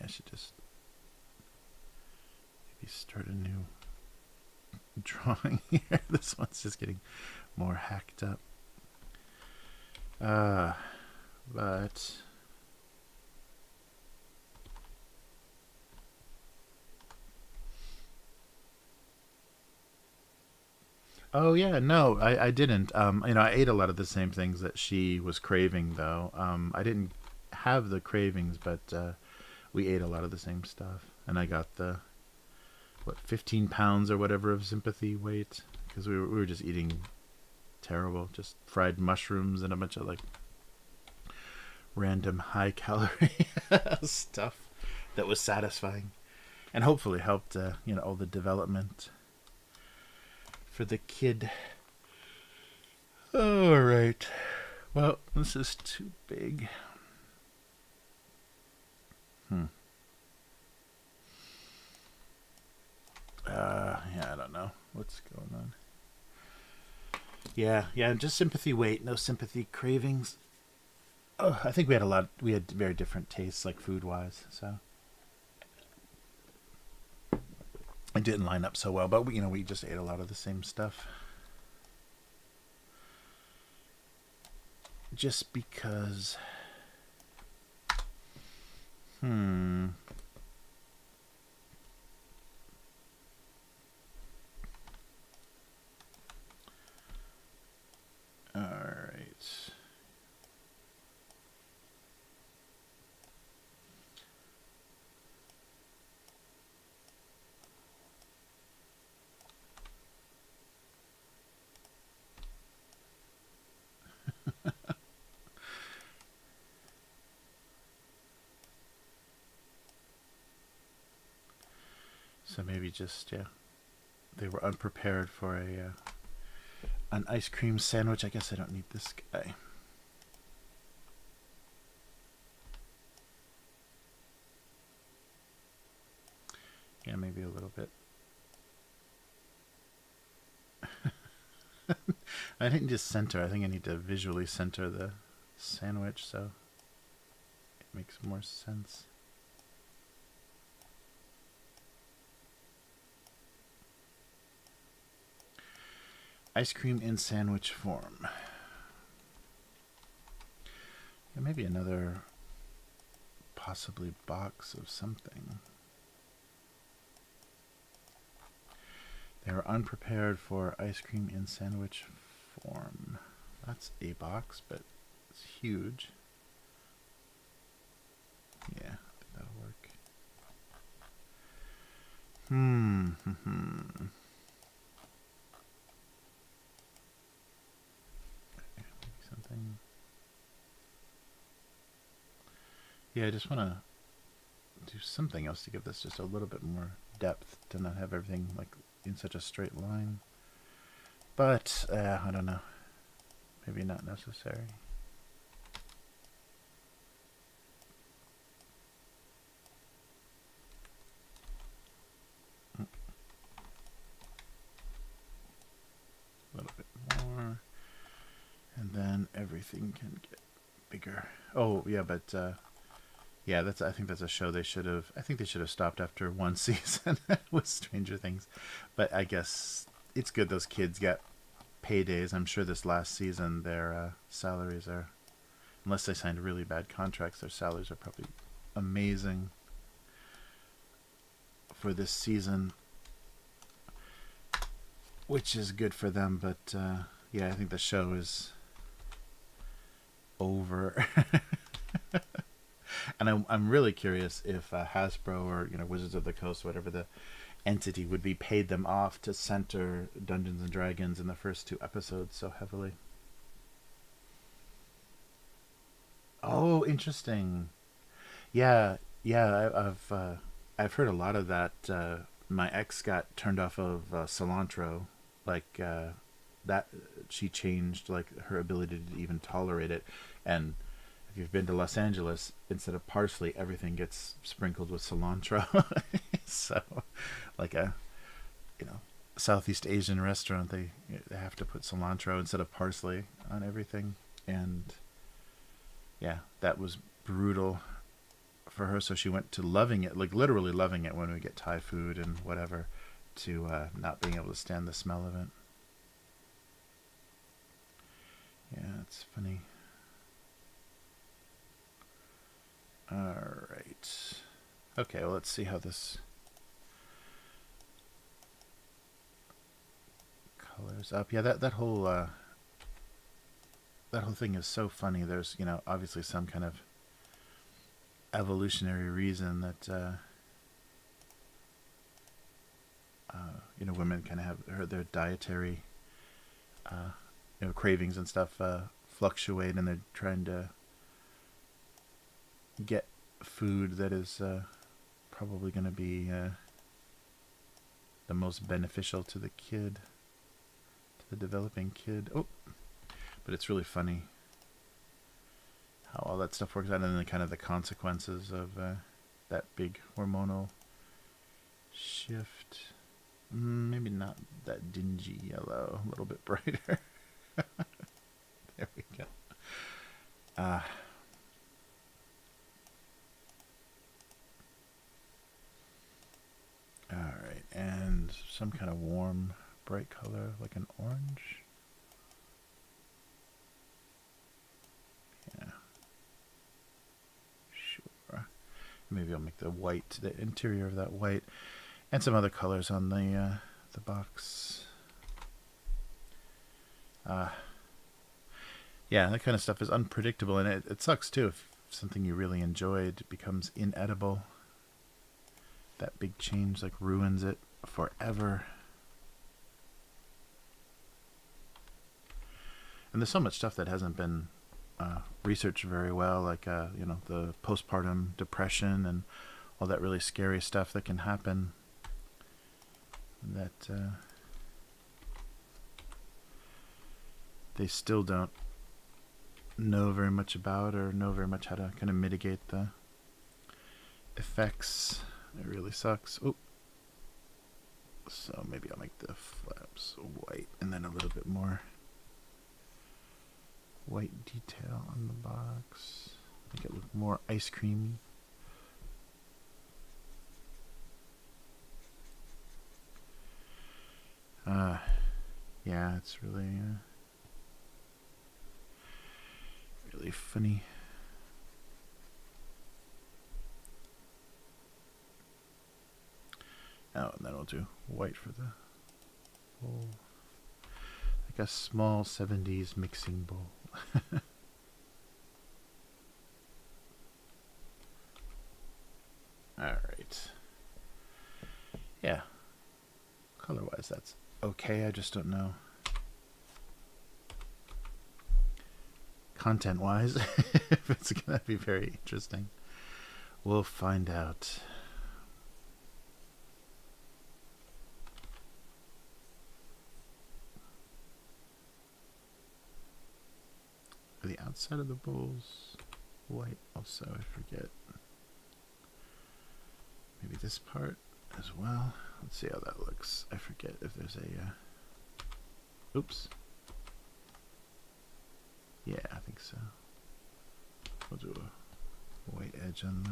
I should just maybe start a new drawing here. This one's just getting more hacked up. Uh, but oh yeah, no, I didn't. I ate a lot of the same things that she was craving, though. I didn't have the cravings, but we ate a lot of the same stuff, and I got the 15 pounds or whatever of sympathy weight because we were just eating terrible, just fried mushrooms and a bunch of like random high calorie stuff that was satisfying and hopefully helped all the development for the kid. All right. Well, this is too big. Yeah, I don't know what's going on. Yeah, just sympathy weight, no sympathy cravings. Oh, I think we had very different tastes, like food wise, so it didn't line up so well. But we just ate a lot of the same stuff, just because. All right. So maybe just they were unprepared for an ice cream sandwich. I guess I don't need this guy. Yeah, maybe a little bit. I didn't just center. I think I need to visually center the sandwich so it makes more sense. Ice cream in sandwich form. Yeah, maybe another possibly box of something. They were unprepared for ice cream in sandwich form. That's a box, but it's huge. Yeah, I think that'll work. Something. Yeah, I just want to do something else to give this just a little bit more depth, to not have everything like in such a straight line. But I don't know. Maybe not necessary. A little bit more. And then everything can get bigger. Oh, yeah, but yeah, I think that's a show they should have. I think they should have stopped after one season with Stranger Things. But I guess it's good those kids get paydays. I'm sure this last season their salaries are, unless they signed really bad contracts, their salaries are probably amazing for this season, which is good for them. But yeah, I think the show is over. And I'm really curious if Hasbro or Wizards of the Coast, whatever the entity, would be paid them off to center Dungeons and Dragons in the first 2 episodes so heavily. Oh, interesting. Yeah. I've heard a lot of that. My ex got turned off of cilantro, like that. She changed like her ability to even tolerate it, and if you've been to Los Angeles, instead of parsley, everything gets sprinkled with cilantro. So, like a Southeast Asian restaurant, they have to put cilantro instead of parsley on everything, and yeah, that was brutal for her. So she went to loving it, like literally loving it when we get Thai food and whatever, to not being able to stand the smell of it. Yeah, it's funny. Alright. Okay, well, let's see how this colors up. Yeah, that whole thing is so funny. There's, obviously some kind of evolutionary reason that women kind of have their dietary cravings and stuff fluctuate, and they're trying to get food that is probably going to be the most beneficial to the kid, to the developing kid. Oh, but it's really funny how all that stuff works out, and then kind of the consequences of that big hormonal shift. Maybe not that dingy yellow, a little bit brighter. There we go. Alright, and some kind of warm, bright color, like an orange. Yeah. Sure. Maybe I'll make the white, the interior of that white, and some other colors on the box. Yeah, that kind of stuff is unpredictable, and it sucks too if something you really enjoyed becomes inedible. That big change like ruins it forever. And there's so much stuff that hasn't been researched very well, like the postpartum depression and all that really scary stuff that can happen that they still don't know very much about, or know very much how to kind of mitigate the effects. It really sucks. Oh, so maybe I'll make the flaps white and then a little bit more white detail on the box. Make it look more ice creamy. Yeah, it's really really funny. Oh, and then we'll do white for the bowl. Like a small 70s mixing bowl. Alright. Yeah. Color-wise, that's okay. I just don't know. Content-wise, if it's going to be very interesting. We'll find out. The outside of the bowl's white also, I forget. Maybe this part as well. Let's see how that looks. I forget if there's a oops. Yeah, I think so. We'll do a white edge on the...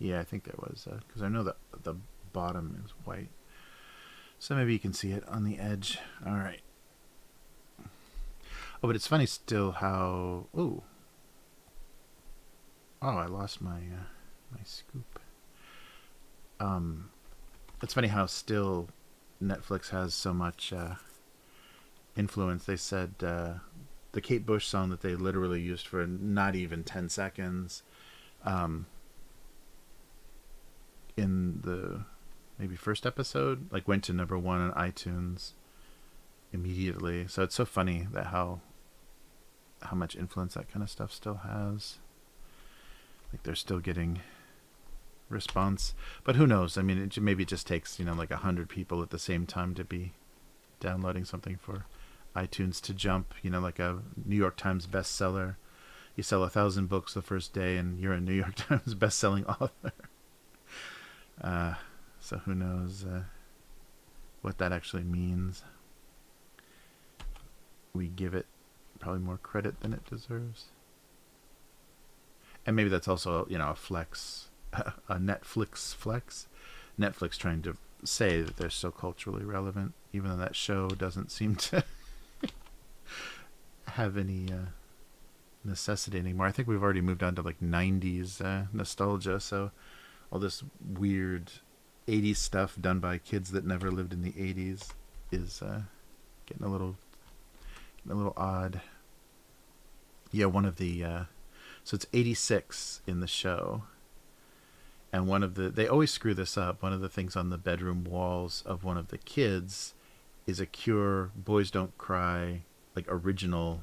Yeah, I think there was, because I know that the bottom is white. So maybe you can see it on the edge. Alright. Oh, but it's funny still how... Ooh. Oh, I lost my my scoop. It's funny how still Netflix has so much influence. They said the Kate Bush song that they literally used for not even 10 seconds in the maybe first episode, like went to #1 on iTunes immediately. So it's so funny that how much influence that kind of stuff still has. Like they're still getting response, but who knows? I mean, maybe it just takes like 100 people at the same time to be downloading something for iTunes to jump. Like a New York Times bestseller, you sell 1,000 books the first day, and you're a New York Times best-selling author. So who knows what that actually means? We give it probably more credit than it deserves. And maybe that's also, a flex, a Netflix flex. Netflix trying to say that they're so culturally relevant, even though that show doesn't seem to have any necessity anymore. I think we've already moved on to like 90s nostalgia, so all this weird 80s stuff done by kids that never lived in the 80s is getting a little odd. Yeah, one of the so it's 86 in the show, and one of the, they always screw this up, one of the things on the bedroom walls of one of the kids is a Cure Boys Don't Cry, like original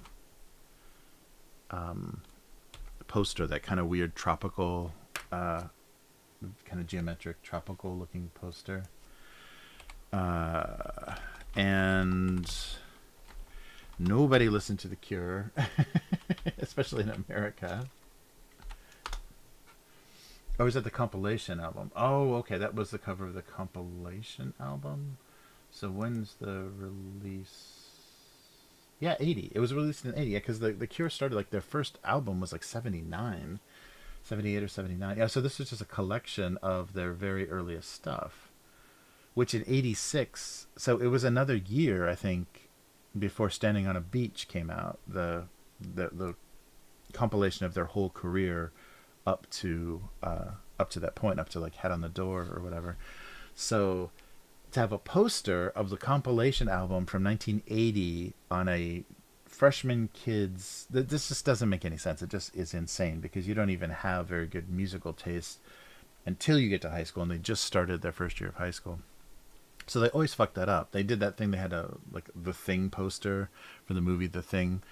poster, that kind of weird tropical kind of geometric tropical looking poster, and nobody listened to the Cure, especially in America. Oh, is that the compilation album? Oh, okay, that was the cover of the compilation album. So when's the release? Yeah, 80. It was released in 80. Yeah, because the Cure started, like, their first album was like 79, 78 or 79. Yeah, so this was just a collection of their very earliest stuff, which in 86, so it was another year, I think, before Standing on a Beach came out, the compilation of their whole career up to that point, up to like Head on the Door or whatever. So to have a poster of the compilation album from 1980 on a freshman kid's, this just doesn't make any sense. It just is insane, because you don't even have very good musical taste until you get to high school, and they just started their first year of high school. So they always fuck that up. They did that thing. They had a like The Thing poster for the movie The Thing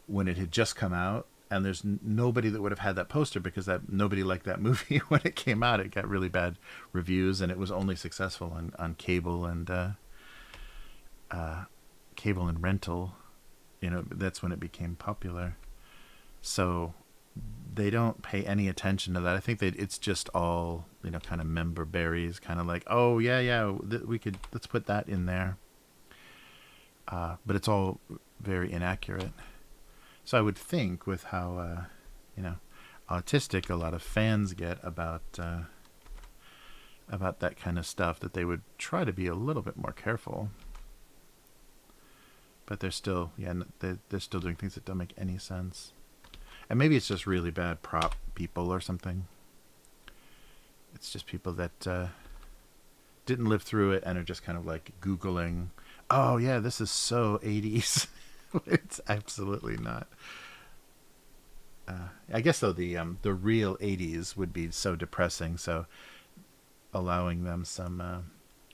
when it had just come out, and there's nobody that would have had that poster, because that nobody liked that movie when it came out. It got really bad reviews, and it was only successful on cable and rental. You know, that's when it became popular. So they don't pay any attention to that. I think it's just all, you know, kind of member berries, kind of like, oh yeah, let's put that in there. But it's all very inaccurate. So I would think, with how you know, autistic a lot of fans get about that kind of stuff, that they would try to be a little bit more careful. But they're still, they're still doing things that don't make any sense. And maybe it's just really bad prop people or something. It's just people that didn't live through it and are just kind of like Googling, oh yeah, this is so 80s. It's absolutely not. I guess, though, the real 80s would be so depressing, so allowing them some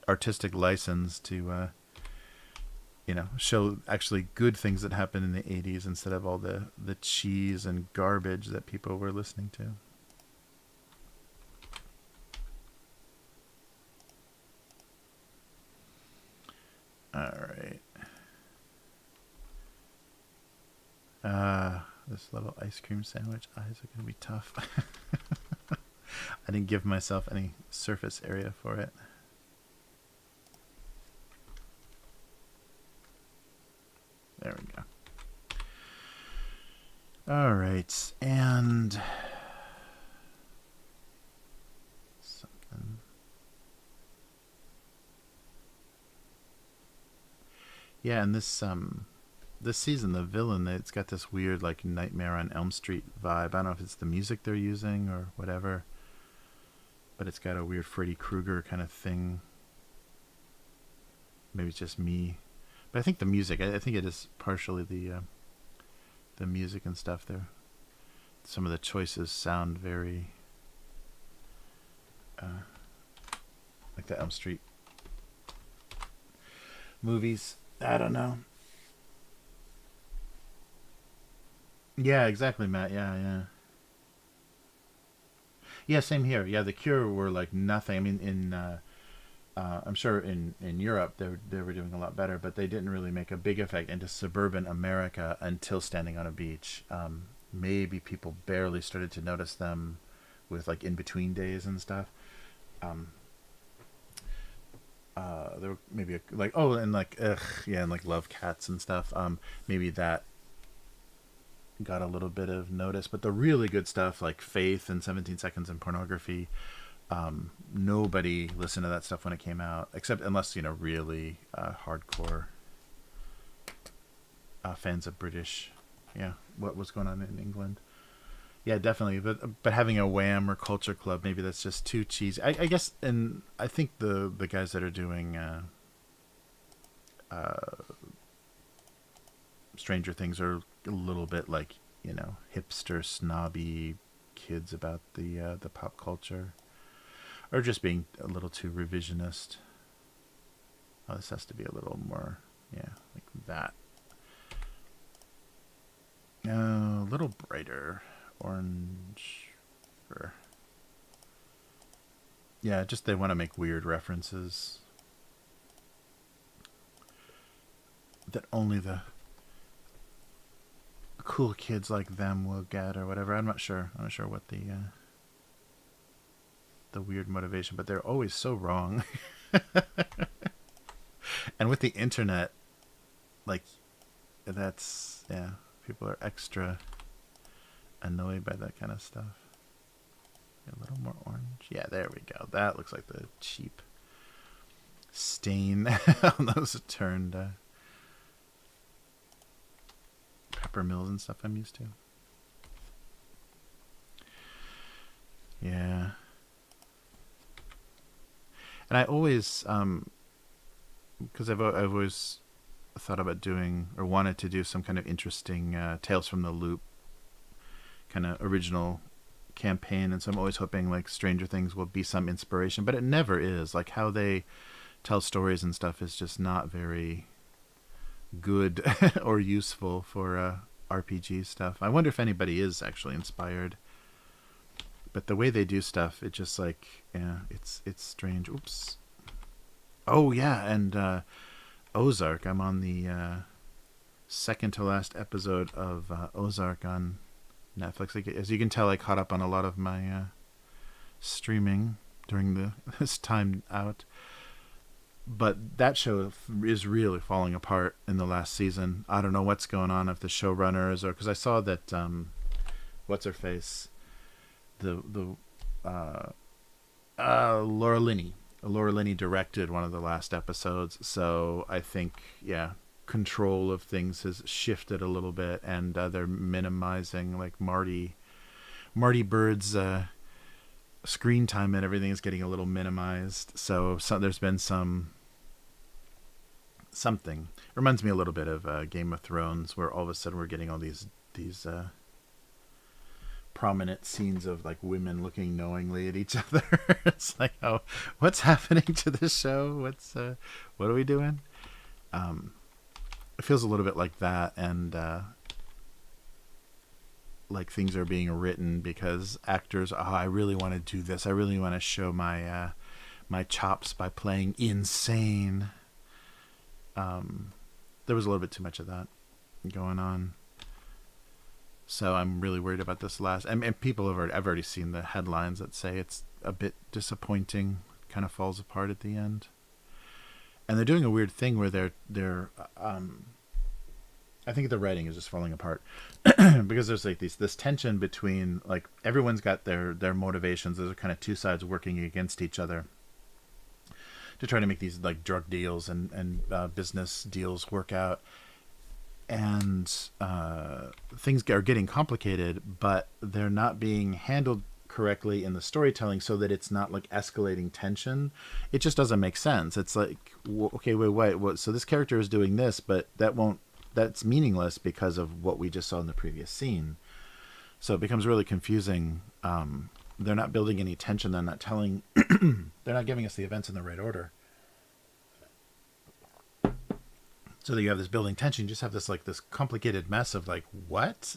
artistic license to show actually good things that happened in the 80s, instead of all the cheese and garbage that people were listening to. All right. This little ice cream sandwich eyes are going to be tough. I didn't give myself any surface area for it. There we go. All right, and something. Yeah, and this season, the villain, it's got this weird, like, Nightmare on Elm Street vibe. I don't know if it's the music they're using or whatever, but it's got a weird Freddy Krueger kind of thing. Maybe it's just me, but I think the music, I think it is partially the music and stuff there. Some of the choices sound very like the Elm Street movies. I don't know. Yeah, exactly, Matt. Yeah, same here. Yeah, the Cure were like nothing. I mean, I'm sure in Europe they were doing a lot better, but they didn't really make a big effect into suburban America until Standing on a Beach. Maybe people barely started to notice them with, like, in between days and stuff. There were maybe and like Love Cats and stuff. Maybe that got a little bit of notice, but the really good stuff, like Faith and 17 Seconds and Pornography, nobody listened to that stuff when it came out, except unless, really hardcore fans of British yeah, what was going on in England. Yeah, definitely. But having a Wham or Culture Club, maybe that's just too cheesy. I guess, and I think the guys that are doing Stranger Things are a little bit like, hipster snobby kids about the pop culture, or just being a little too revisionist. Oh, this has to be a little more, yeah, like that. A little brighter orange. Yeah, just they want to make weird references that only the cool kids like them will get, or whatever. I'm not sure. I'm not sure what the weird motivation, but they're always so wrong. And with the internet, like, that's, yeah, people are extra annoyed by that kind of stuff. A little more orange. Yeah, there we go. That looks like the cheap stain on those turned pepper mills and stuff I'm used to. Yeah. And I always, because I've always thought about doing, or wanted to do, some kind of interesting Tales from the Loop kind of original campaign, and so I'm always hoping like Stranger Things will be some inspiration, but it never is. Like how they tell stories and stuff is just not very good or useful for RPG stuff. I wonder if anybody is actually inspired, but the way they do stuff, it just like, yeah, it's strange. Oops. Oh yeah, and Ozark. I'm on the second to last episode of Ozark on Netflix. As you can tell, I caught up on a lot of my streaming during this time out. But that show is really falling apart in the last season. I don't know what's going on, if the showrunners, or because I saw that what's her face, the Laura Linney. Laura Linney directed one of the last episodes, so I think, yeah, control of things has shifted a little bit, and they're minimizing like Marty Bird's screen time and everything is getting a little minimized. So there's been something. It reminds me a little bit of Game of Thrones, where all of a sudden we're getting all these prominent scenes of like women looking knowingly at each other. It's like, oh, what's happening to this show? What are we doing? It feels a little bit like that, and like things are being written because actors, I really want to do this. I really want to show my my chops by playing insane. There was a little bit too much of that going on. So I'm really worried about this last. And people I've already seen the headlines that say it's a bit disappointing. Kind of falls apart at the end. And they're doing a weird thing where they're I think the writing is just falling apart because there's like this tension between, like, everyone's got their motivations. Those are kind of two sides working against each other to try to make these like drug deals and business deals work out. And things are getting complicated, but they're not being handled correctly in the storytelling, so that it's not like escalating tension. It just doesn't make sense. It's like, okay, wait, what? So this character is doing this, but that's meaningless because of what we just saw in the previous scene. So it becomes really confusing. They're not building any tension. They're not telling. They're not giving us the events in the right order. So that you have this building tension, you just have this complicated mess of like, what?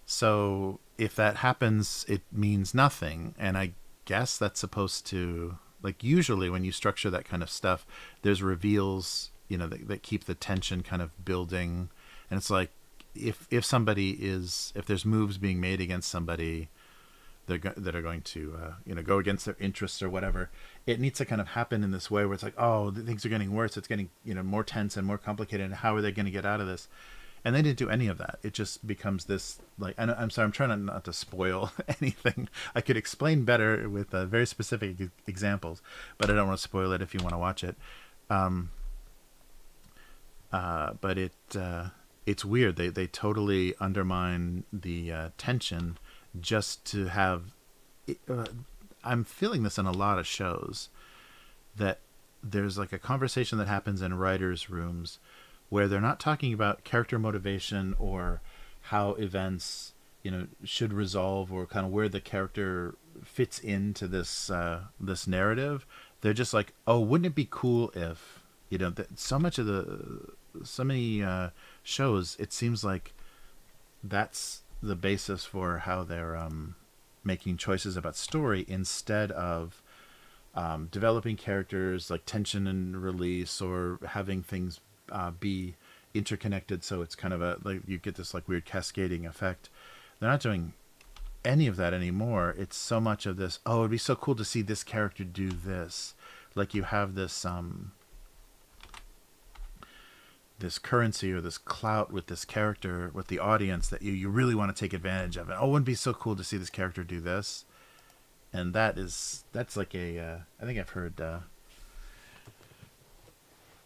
So if that happens, it means nothing. And I guess that's supposed to, like, usually when you structure that kind of stuff, there's reveals, that keep the tension kind of building. And it's like, if there's moves being made against somebody that are going to go against their interests or whatever, it needs to kind of happen in this way where it's like, oh, things are getting worse, it's getting more tense and more complicated, and how are they going to get out of this? And they didn't do any of that. It just becomes this, like, I'm sorry, I'm trying not to spoil anything. I could explain better with very specific examples, but I don't want to spoil it if you want to watch it. But it it's weird. They totally undermine the tension just to have. I'm feeling this in a lot of shows that there's like a conversation that happens in writers' rooms where they're not talking about character motivation or how events should resolve or kind of where the character fits into this narrative. They're just like, oh, wouldn't it be cool if so much of so many shows, it seems like that's the basis for how they're making choices about story instead of developing characters like tension and release or having things be interconnected, so it's kind of a like you get this like weird cascading effect. They're not doing any of that anymore. It's so much of this, oh, it'd be so cool to see this character do this. Like you have this currency or this clout with this character, with the audience, that you really want to take advantage of it. Oh, wouldn't it be so cool to see this character do this? And that's like I think I've heard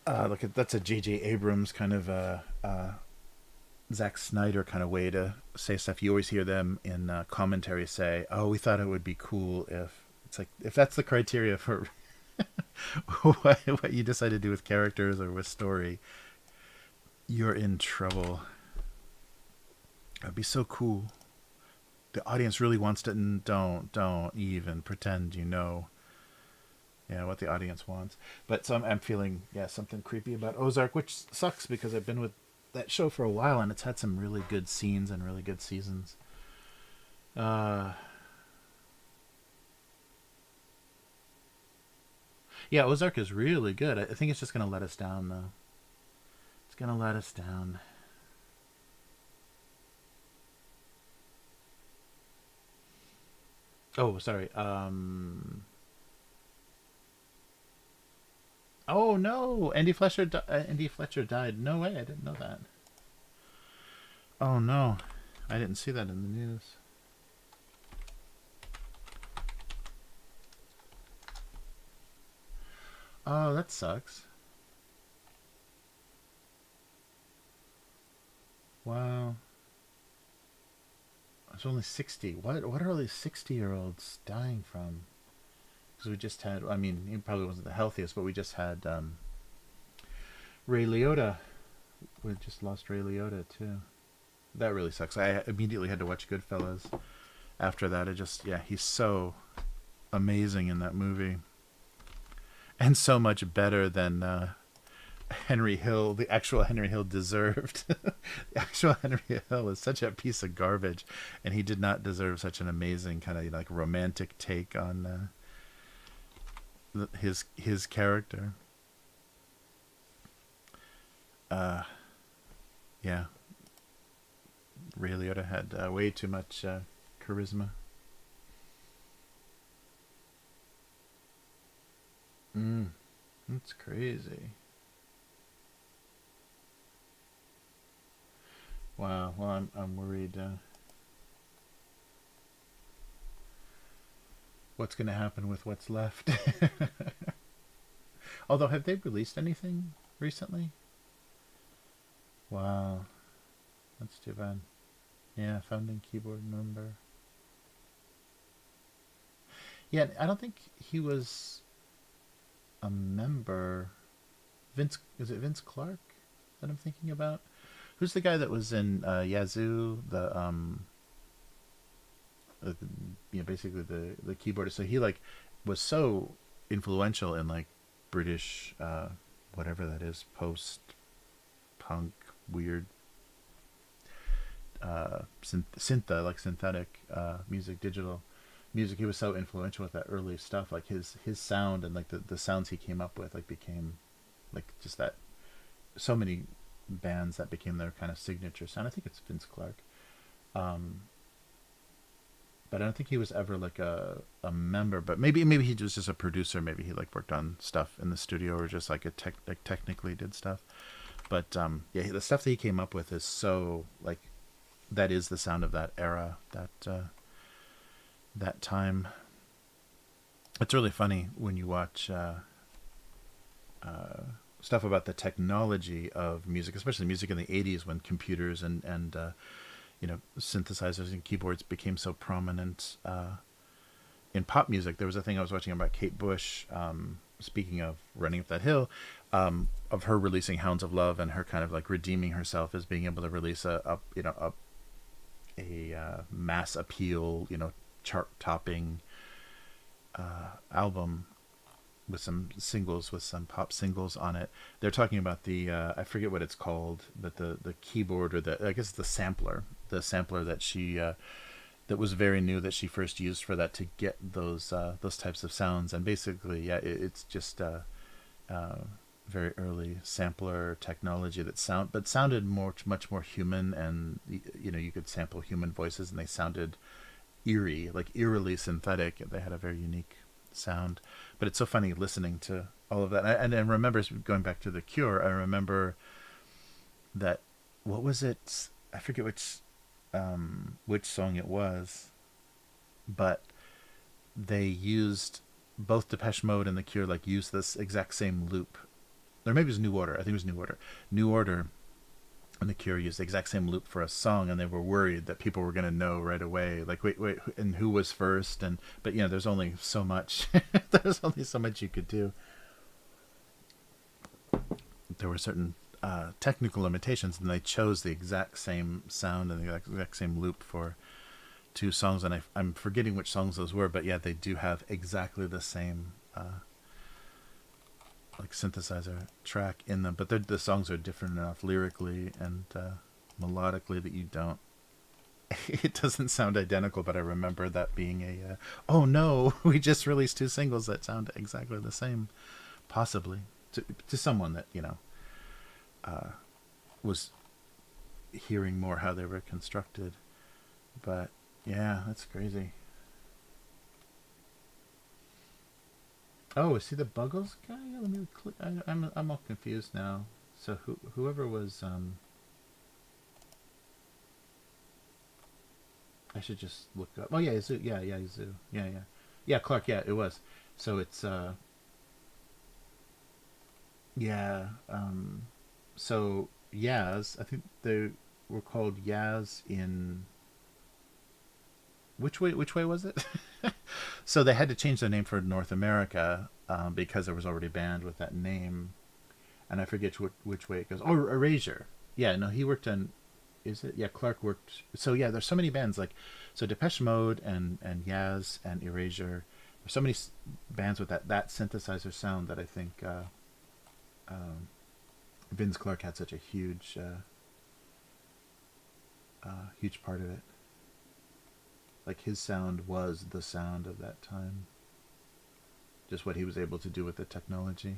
that's a J.J. Abrams kind of Zack Snyder kind of way to say stuff. You always hear them in commentary say, "Oh, we thought it would be cool if." It's like, if that's the criteria for what you decide to do with characters or with story, you're in trouble. It'd be so cool. The audience really wants to. Don't even pretend what the audience wants. But so I'm feeling something creepy about Ozark, which sucks because I've been with that show for a while and it's had some really good scenes and really good seasons. Ozark is really good. I think it's just gonna let us down though. It's gonna let us down. Oh, sorry. Oh no, Andy Fletcher died. No way, I didn't know that. Oh no, I didn't see that in the news. Oh, that sucks. Wow. It's only 60. What are all these 60-year-olds dying from? Because we just had, I mean, he probably wasn't the healthiest, but we just had Ray Liotta. We just lost Ray Liotta too. That really sucks. I immediately had to watch Goodfellas after that. He's so amazing in that movie. And so much better than Henry Hill, the actual Henry Hill, deserved. The actual Henry Hill is such a piece of garbage, and he did not deserve such an amazing kind of like romantic take on his character. Yeah, Ray Liotta had way too much charisma. That's crazy. Wow. Well, I'm worried. What's going to happen with what's left? Although, have they released anything recently? Wow, that's too bad. Yeah, founding keyboard member. Yeah, I don't think he was a member. Is it Vince Clark that I'm thinking about? Who's the guy that was in Yazoo? Basically the keyboardist. So he like was so influential in like British whatever that is, post punk weird synthetic music, digital music. He was so influential with that early stuff, like his sound and like the sounds he came up with like became like just that, so many bands that became their kind of signature sound. I think it's Vince Clark. But I don't think he was ever like a member, but maybe he was just a producer. Maybe he like worked on stuff in the studio or just like technically did stuff. But the stuff that he came up with is so like, that is the sound of that era, that time. It's really funny when you watch stuff about the technology of music, especially music in the 80s when computers and synthesizers and keyboards became so prominent in pop music. There was a thing I was watching about Kate Bush, speaking of Running Up That Hill, of her releasing Hounds of Love and her kind of like redeeming herself as being able to release a mass appeal, chart topping album with some singles, with some pop singles on it. They're talking about the I forget what it's called, but the keyboard, or I guess the sampler that she that was very new, that she first used for that, to get those types of sounds. And basically, yeah, it's just very early sampler technology that sounded much more human, and you could sample human voices and they sounded eerie, like eerily synthetic. They had a very unique sound. But it's so funny listening to all of that. And I remember, going back to The Cure, I remember that, what was it? I forget which song it was, but they used, both Depeche Mode and The Cure used this exact same loop. Or maybe it was New Order. I think it was New Order. New Order and The Cure used the exact same loop for a song, and they were worried that people were going to know right away, like, wait, and who was first. But there's only so much. There's only so much you could do. There were certain technical limitations, and they chose the exact same sound and the exact same loop for two songs, and I'm forgetting which songs those were, but yeah, they do have exactly the same synthesizer track in them, but the songs are different enough lyrically and melodically that you don't it doesn't sound identical. But I remember that being a oh no, we just released two singles that sound exactly the same, possibly to someone that was hearing more how they were constructed. But yeah, that's crazy. Oh, is he the Buggles guy? Let me click. I'm all confused now. So whoever was I should just look up. Oh yeah, Zoo. Yeah, Zoo. Yeah, Clark. Yeah, it was. So it's yeah. So Yaz. I think they were called Yaz in. Which way was it? So they had to change their name for North America because there was already a band with that name, and I forget which way it goes. Oh, Erasure. Yeah, no, he worked on. Is it? Yeah, Clark worked. So yeah, there's so many bands so Depeche Mode and Yaz and Erasure. There's so many bands with that synthesizer sound that I think Vince Clarke had such a huge part of it. Like, his sound was the sound of that time. Just what he was able to do with the technology.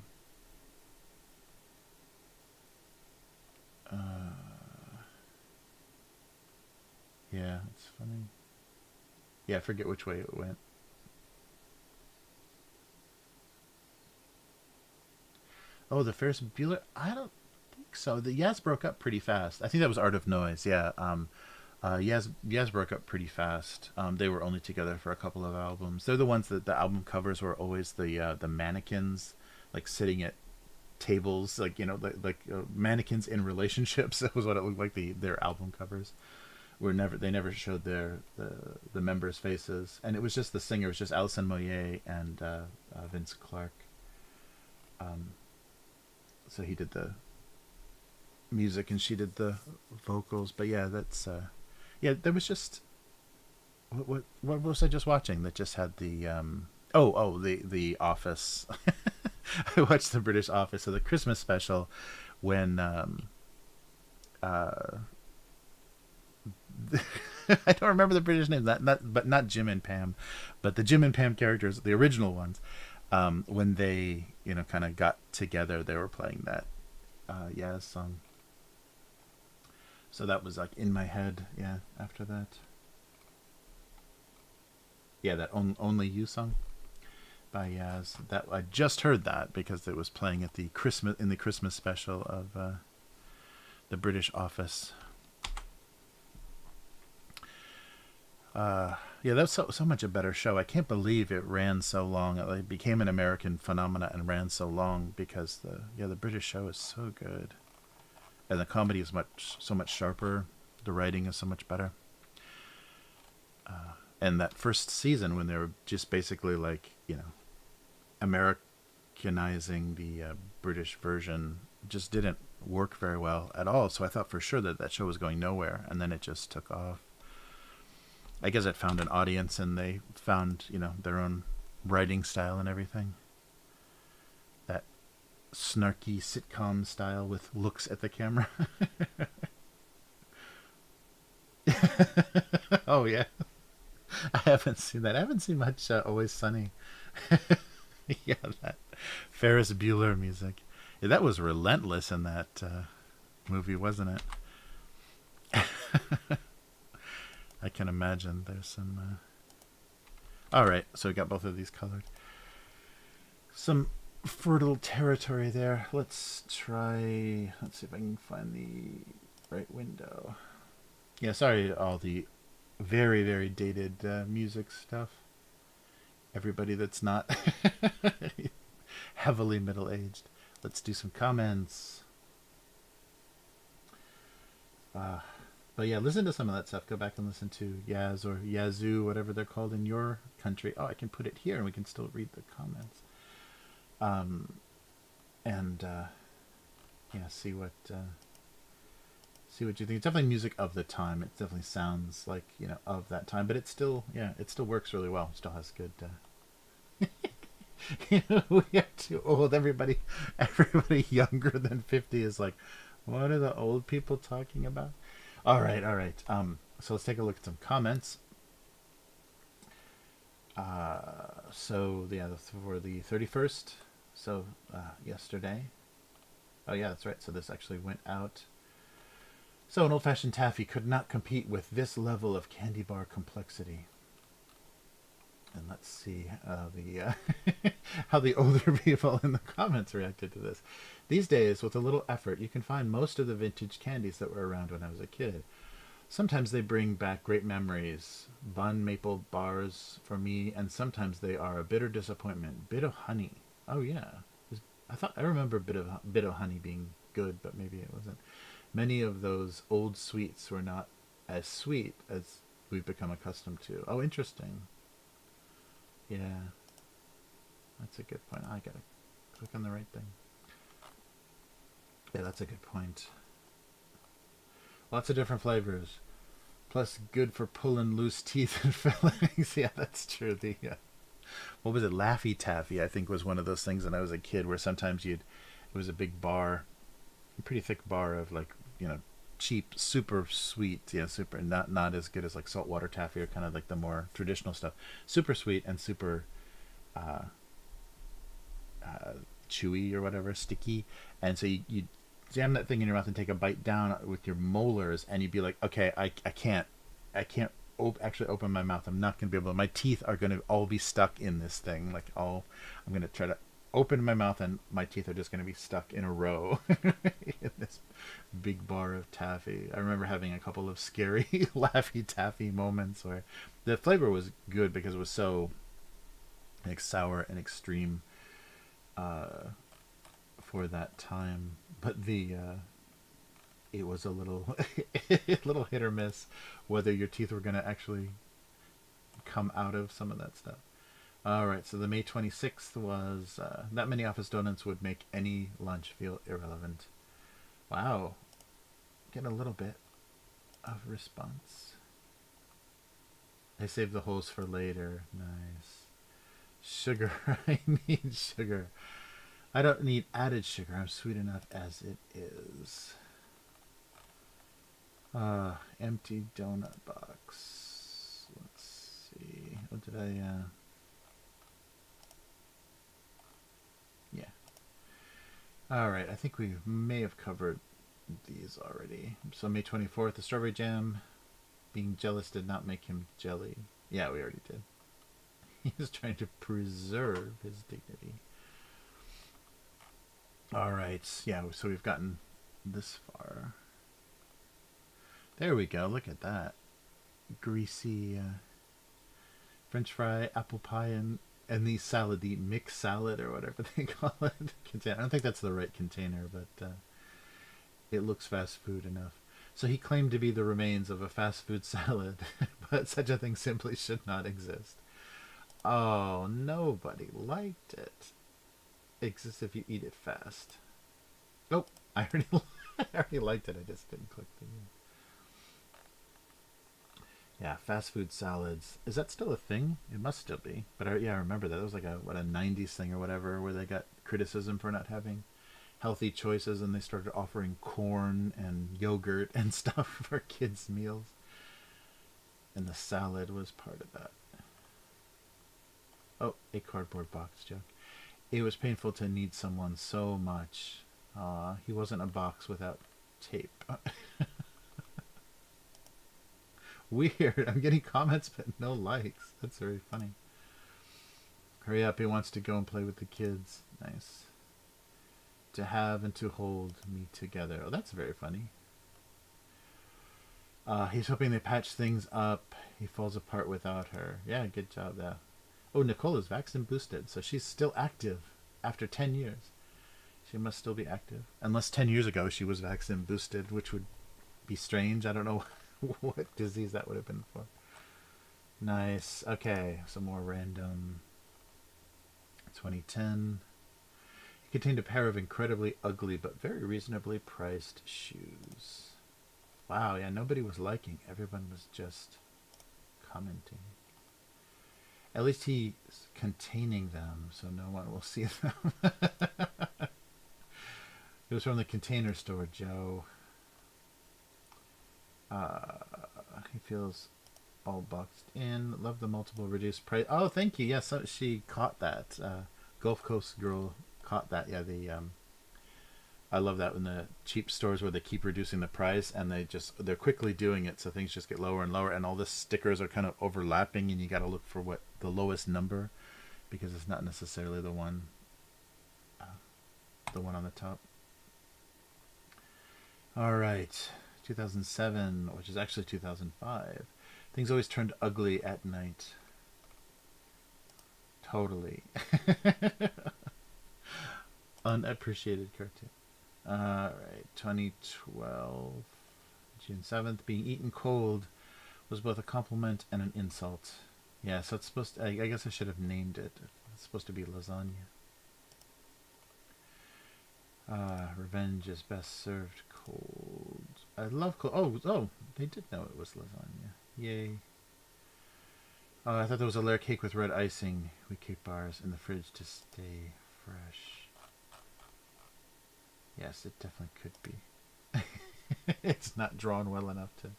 Yeah, it's funny. Yeah, I forget which way it went. Oh, the Ferris Bueller? I don't think so. The Yaz broke up pretty fast. I think that was Art of Noise. Yeah. Yaz broke up pretty fast. They were only together for a couple of albums. They're the ones that the album covers were always the mannequins, sitting at tables, mannequins in relationships. That was what it looked like. Their album covers they never showed the members' faces, and it was just the singer. It was just Alison Moyet and Vince Clarke. So he did the music and she did the vocals. But yeah, that's yeah. There was just what was I just watching that just had the the Office. I watched the British Office, so the Christmas special when I don't remember the British name, but not Jim and Pam, but the Jim and Pam characters, the original ones, when they kind of got together, they were playing that Yaz song. So that was in my head. Yeah, after that. Yeah, that Only You song by Yaz. That I just heard that because it was playing at the Christmas special of the British Office. Yeah, that's so much a better show. I can't believe it ran so long. It like, became an American phenomena and ran so long because the British show is so good, and the comedy is so much sharper. The writing is so much better. And that first season when they were just basically like Americanizing the British version just didn't work very well at all. So I thought for sure that show was going nowhere, and then it just took off. I guess it found an audience, and they found their own writing style and everything. That snarky sitcom style with looks at the camera. Oh yeah, I haven't seen that. I haven't seen much Always Sunny. Yeah, that Ferris Bueller music. Yeah, that was relentless in that movie, wasn't it? I can imagine there's some. All right, so we got both of these colored. Some fertile territory there. Let's try. Let's see if I can find the right window. Yeah, sorry, all the very, very dated music stuff. Everybody that's not heavily middle aged. Let's do some comments. But yeah, listen to some of that stuff. Go back and listen to Yaz or Yazoo, whatever they're called in your country. Oh, I can put it here and we can still read the comments. Yeah, see what you think. It's definitely music of the time. It definitely sounds like of that time, but it still works really well. It still has good. We are too old. Everybody younger than 50 is like, what are the old people talking about? All right. So let's take a look at some comments. So yeah, for the 31st. So yesterday. Oh yeah, that's right. So this actually went out. So an old-fashioned taffy could not compete with this level of candy bar complexity. And let's see how the older people in the comments reacted to this. These days, with a little effort, you can find most of the vintage candies that were around when I was a kid. Sometimes they bring back great memories, Von Maple bars for me, and sometimes they are a bitter disappointment. Bit of honey. Oh yeah, I remember bit of honey being good, but maybe it wasn't. Many of those old sweets were not as sweet as we've become accustomed to. Oh, interesting. Yeah, that's a good point. I gotta click on the right thing. Yeah, that's a good point. Lots of different flavors. Plus, good for pulling loose teeth and fillings. Yeah, that's true. What was it? Laffy Taffy, I think, was one of those things when I was a kid where sometimes it was a big bar, a pretty thick bar of like, cheap, super sweet, super, not as good as like saltwater taffy or kind of like the more traditional stuff. Super sweet and super chewy or whatever, sticky. And so you jam that thing in your mouth and take a bite down with your molars, and you'd be like, okay, I can't actually open my mouth. I'm not gonna be able. My teeth are gonna all be stuck in this thing. I'm gonna try to open my mouth, and my teeth are just gonna be stuck in a row in this big bar of taffy. I remember having a couple of scary Laffy Taffy moments where the flavor was good because it was so like sour and extreme for that time, but it was a little little hit or miss whether your teeth were going to actually come out of some of that stuff. All right, so the May 26th was that many office donuts would make any lunch feel irrelevant. Wow, get a little bit of response. I saved the holes for later. Nice. Sugar. I need sugar. I don't need added sugar. I'm sweet enough as it is. Empty donut box. Let's see. What did I... Yeah. Alright, I think we may have covered these already. So May 24th, the strawberry jam. Being jealous did not make him jelly. Yeah, we already did. He was trying to preserve his dignity. Alright, yeah, so we've gotten this far. There we go, look at that. Greasy, French fry, apple pie, and the salad, the mixed salad or whatever they call it. Container. I don't think that's the right container, but it looks fast food enough. So he claimed to be the remains of a fast food salad, but such a thing simply should not exist. Oh, nobody liked it. Exists if you eat it fast. Oh, I already, I already liked it. I just didn't click the. Yeah, fast food salads. Is that still a thing? It must still be. But yeah, I remember that. That was like a 90s thing or whatever, where they got criticism for not having healthy choices, and they started offering corn and yogurt and stuff for kids' meals. And the salad was part of that. Oh, a cardboard box joke. It was painful to need someone so much. He wasn't a box without tape. Weird. I'm getting comments but no likes. That's very funny. Hurry up. He wants to go and play with the kids. Nice. To have and to hold me together. Oh, that's very funny. He's hoping they patch things up. He falls apart without her. Yeah, good job there. Oh, Nicole is vaccine boosted, so she's still active after 10 years. She must still be active. Unless 10 years ago she was vaccine boosted, which would be strange. I don't know what disease that would have been for. Nice. Okay, some more random. 2010. It contained a pair of incredibly ugly but very reasonably priced shoes. Wow, yeah, nobody was liking. Everyone was just commenting. At least he's containing them, so no one will see them. It was from the Container Store, Joe. He feels all boxed in. Love the multiple reduced price. Oh, thank you. Yes, she caught that. Gulf Coast girl caught that. Yeah, I love that in the cheap stores where they keep reducing the price, and they're quickly doing it, so things just get lower and lower, and all the stickers are kind of overlapping, and you got to look for what the lowest number, because it's not necessarily the one on the top. All right, 2007, which is actually 2005. Things always turned ugly at night. Totally. Unappreciated cartoon. Alright, 2012, June 7th. Being eaten cold was both a compliment and an insult. Yeah, so it's supposed to, I guess I should have named it. It's supposed to be lasagna. Revenge is best served cold. I love cold. Oh, they did know it was lasagna. Yay. Oh, I thought there was a layer cake with red icing. We keep ours in the fridge to stay fresh. Yes, it definitely could be. It's not drawn well enough to.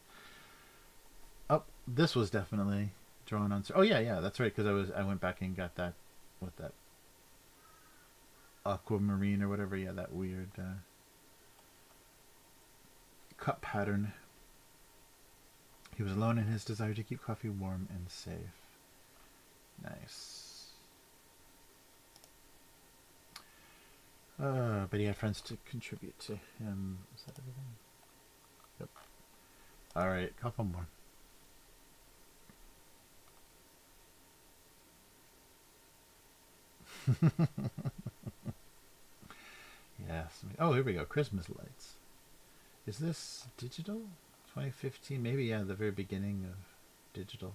Oh, this was definitely drawn on. Oh yeah, that's right. Because I went back and got that with that aquamarine or whatever. Yeah, that weird cup pattern. He was alone in his desire to keep coffee warm and safe. Nice. But he had friends to contribute to him. Is that everything? Yep. Alright, couple more. Yes. Oh, here we go. Christmas lights. Is this digital? 2015? Maybe, yeah, the very beginning of digital.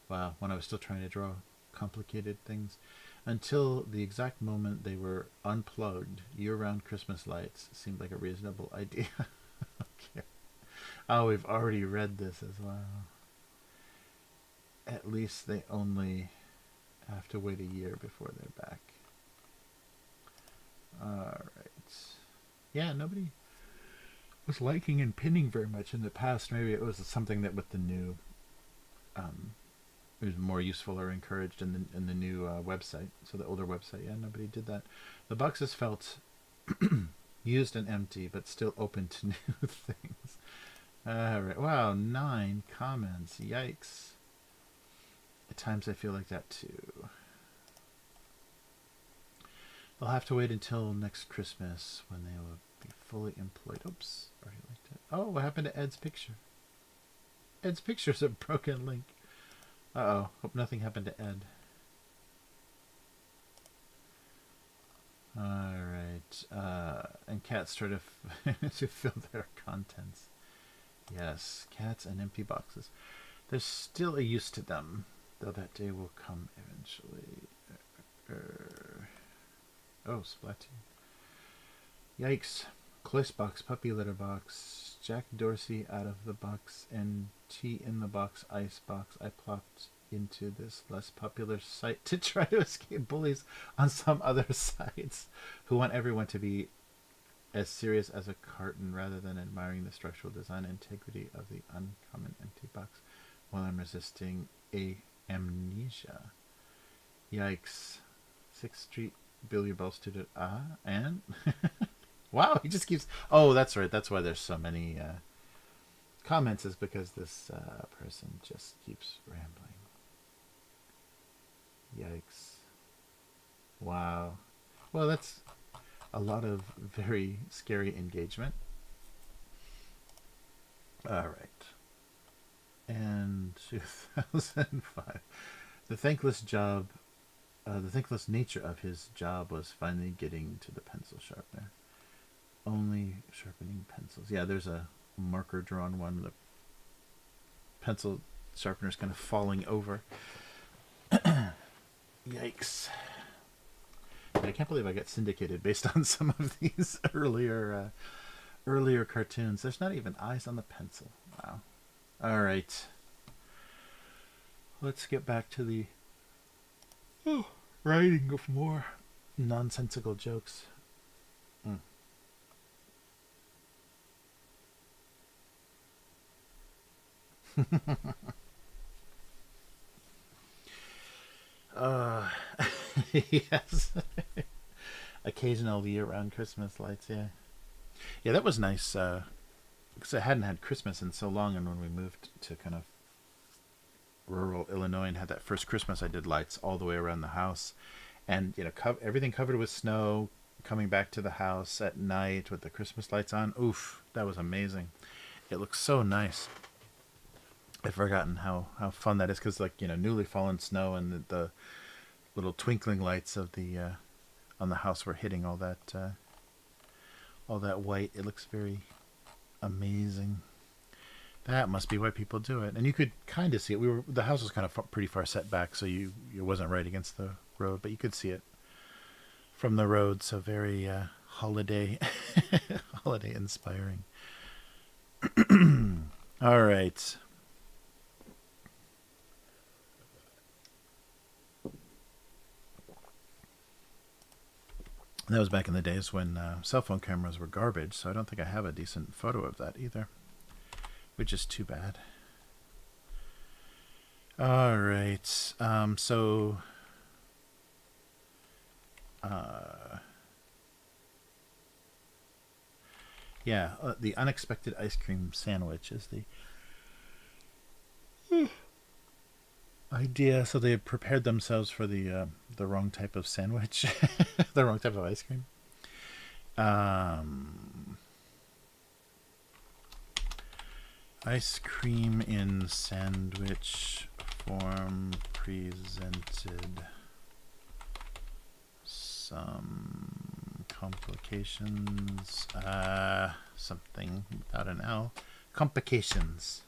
Wow, when I was still trying to draw complicated things. Until the exact moment they were unplugged, year-round Christmas lights seemed like a reasonable idea. Okay. Oh, we've already read this as well. At least they only have to wait a year before they're back. Alright. Yeah, nobody was liking and pinning very much in the past. Maybe it was something that with the new... it was more useful or encouraged in the new website. So the older website, yeah, nobody did that. The boxes felt used and empty, but still open to new things. Alright, wow, 9 comments. Yikes. At times I feel like that too. They'll have to wait until next Christmas when they will be fully employed. Oops, already liked it. Oh, what happened to Ed's picture? Ed's picture's a broken link. Uh-oh. Hope nothing happened to Ed. Alright. And cats try to, to fill their contents. Yes, cats and empty boxes. There's still a use to them, though that day will come eventually. Oh, Splatoon. Yikes. Close box, puppy litter box, Jack Dorsey out of the box, and tea in the box, ice box. I plopped into this less popular site to try to escape bullies on some other sites who want everyone to be as serious as a carton rather than admiring the structural design integrity of the uncommon empty box while I'm resisting amnesia. Yikes. 6th Street billiard ball student. And? Wow, he just keeps... Oh, that's right. That's why there's so many comments, is because this person just keeps rambling. Yikes. Wow. Well, that's a lot of very scary engagement. All right. And 2005. The thankless nature of his job was finally getting to the pencil sharpener. Only sharpening pencils. Yeah, there's a marker drawn one. The pencil sharpener's kind of falling over. Yikes. I can't believe I got syndicated based on some of these earlier cartoons. There's not even eyes on the pencil. Wow. All right. Let's get back to the writing of more nonsensical jokes. Yes. Occasional year-round Christmas lights, yeah. Yeah, that was nice, because I hadn't had Christmas in so long, and when we moved to kind of rural Illinois and had that first Christmas, I did lights all the way around the house. And, everything covered with snow, coming back to the house at night with the Christmas lights on. Oof, that was amazing. It looks so nice. I've forgotten how fun that is, because newly fallen snow and the little twinkling lights of the on the house were hitting all that white. It looks very amazing. That must be why people do it. And you could kind of see it. The house was kind of pretty far set back, so it wasn't right against the road, but you could see it from the road. So very holiday holiday inspiring. All right. That was back in the days when cell phone cameras were garbage, so I don't think I have a decent photo of that either, which is too bad. All right, so yeah, the unexpected ice cream sandwich is the idea. So they had prepared themselves for the wrong type of sandwich, the wrong type of ice cream. Ice cream in sandwich form presented some complications. Something without an L. Complications.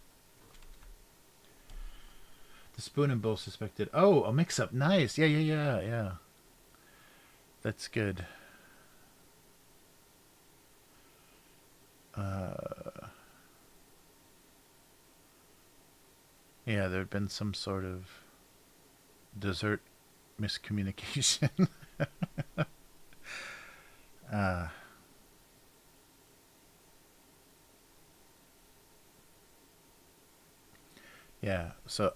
The spoon and bowl suspected. Oh, a mix-up. Nice. Yeah. That's good. Yeah, there had been some sort of dessert miscommunication. Yeah, so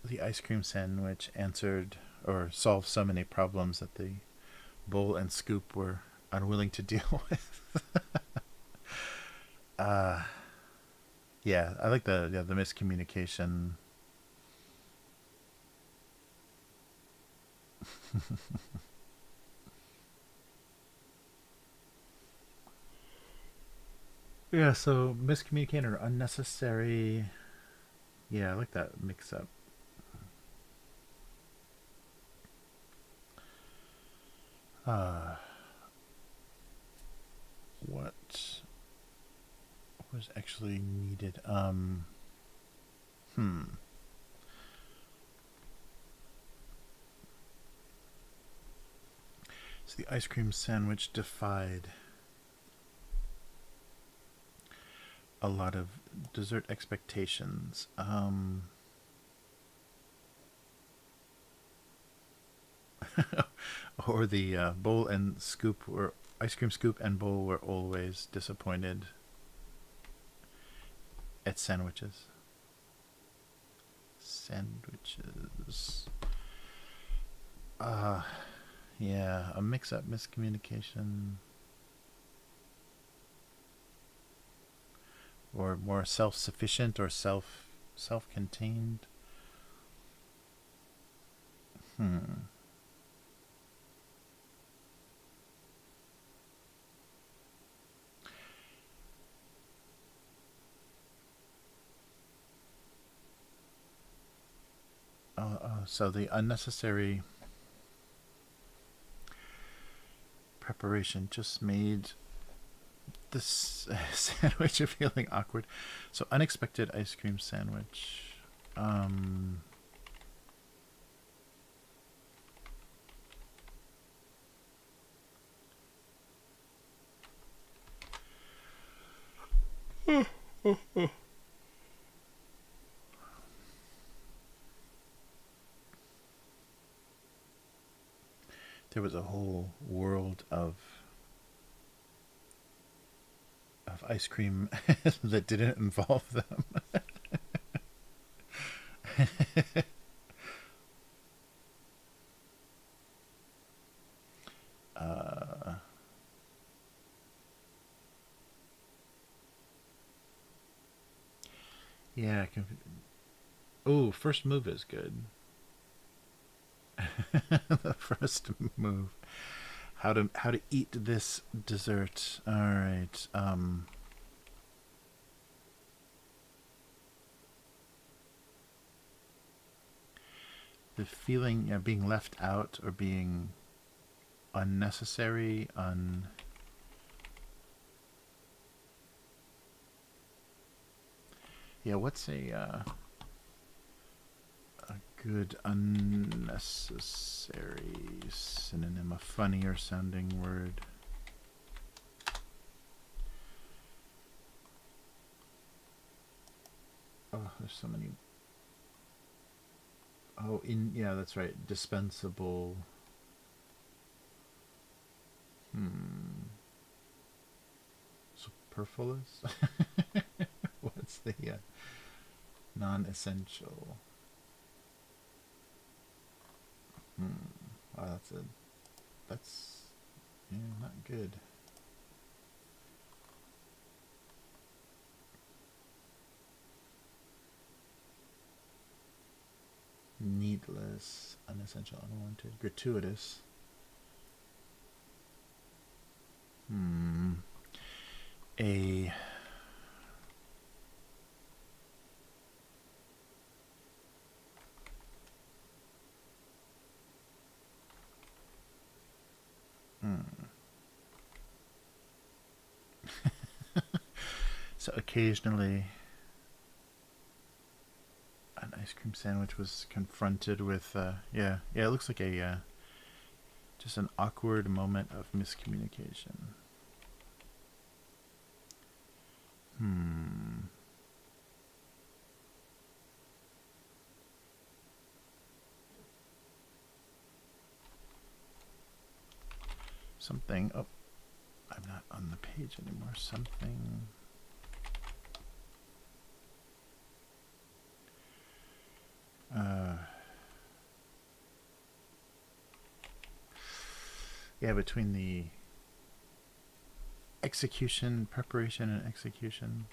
the ice cream sandwich answered or solved so many problems that the bowl and scoop were unwilling to deal with. Yeah, I like the miscommunication. Yeah, so miscommunicating or unnecessary. Yeah, I like that mix up. What was actually needed? So the ice cream sandwich defied a lot of dessert expectations. Or the bowl and scoop were ice cream scoop and bowl were always disappointed at sandwiches. Yeah, a mix-up, miscommunication, or more self-sufficient or self-contained. So the unnecessary preparation just made this sandwich feeling awkward. So unexpected ice cream sandwich. There was a whole world of ice cream that didn't involve them. Yeah. Oh, first move is good. The first move. How to eat this dessert. All right. The feeling of being left out or being unnecessary, yeah. What's a good unnecessary synonym? A funnier sounding word. Oh, there's so many. Oh, yeah, that's right. Dispensable. Superfluous. What's the non-essential? Oh, that's not good. Needless, unessential, unwanted, gratuitous. A So occasionally an ice cream sandwich was confronted with it looks like a just an awkward moment of miscommunication. Something. Oh, I'm not on the page anymore. Something. Yeah, between the preparation and execution.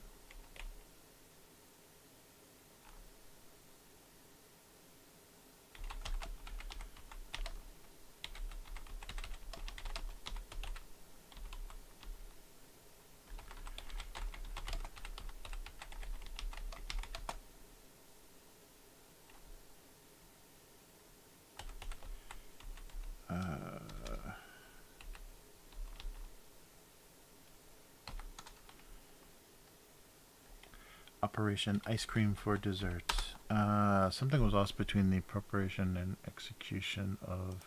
Operation Ice Cream for Dessert. Something was lost between the preparation and execution of...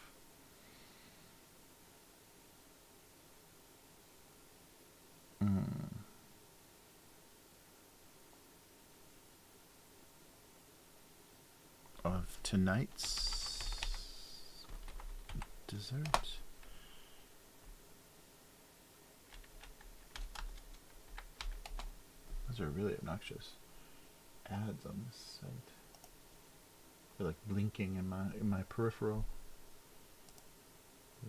of tonight's dessert. Those are really obnoxious ads on this site. They're like blinking in my peripheral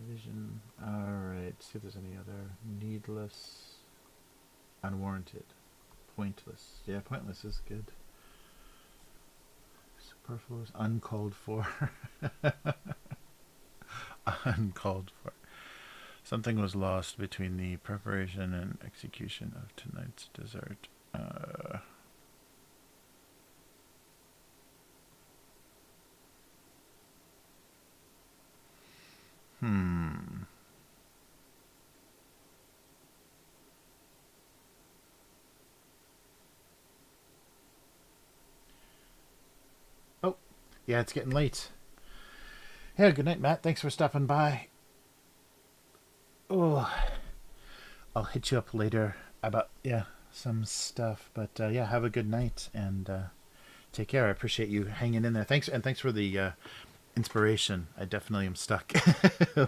vision. Alright, see if there's any other needless, unwarranted, pointless. Yeah, pointless is good. Superfluous, uncalled for. Uncalled for. Something was lost between the preparation and execution of tonight's dessert. Oh, yeah, it's getting late. Yeah, good night, Matt. Thanks for stopping by. Oh, I'll hit you up later about, some stuff. But, yeah, have a good night and take care. I appreciate you hanging in there. Thanks for the inspiration. I definitely am stuck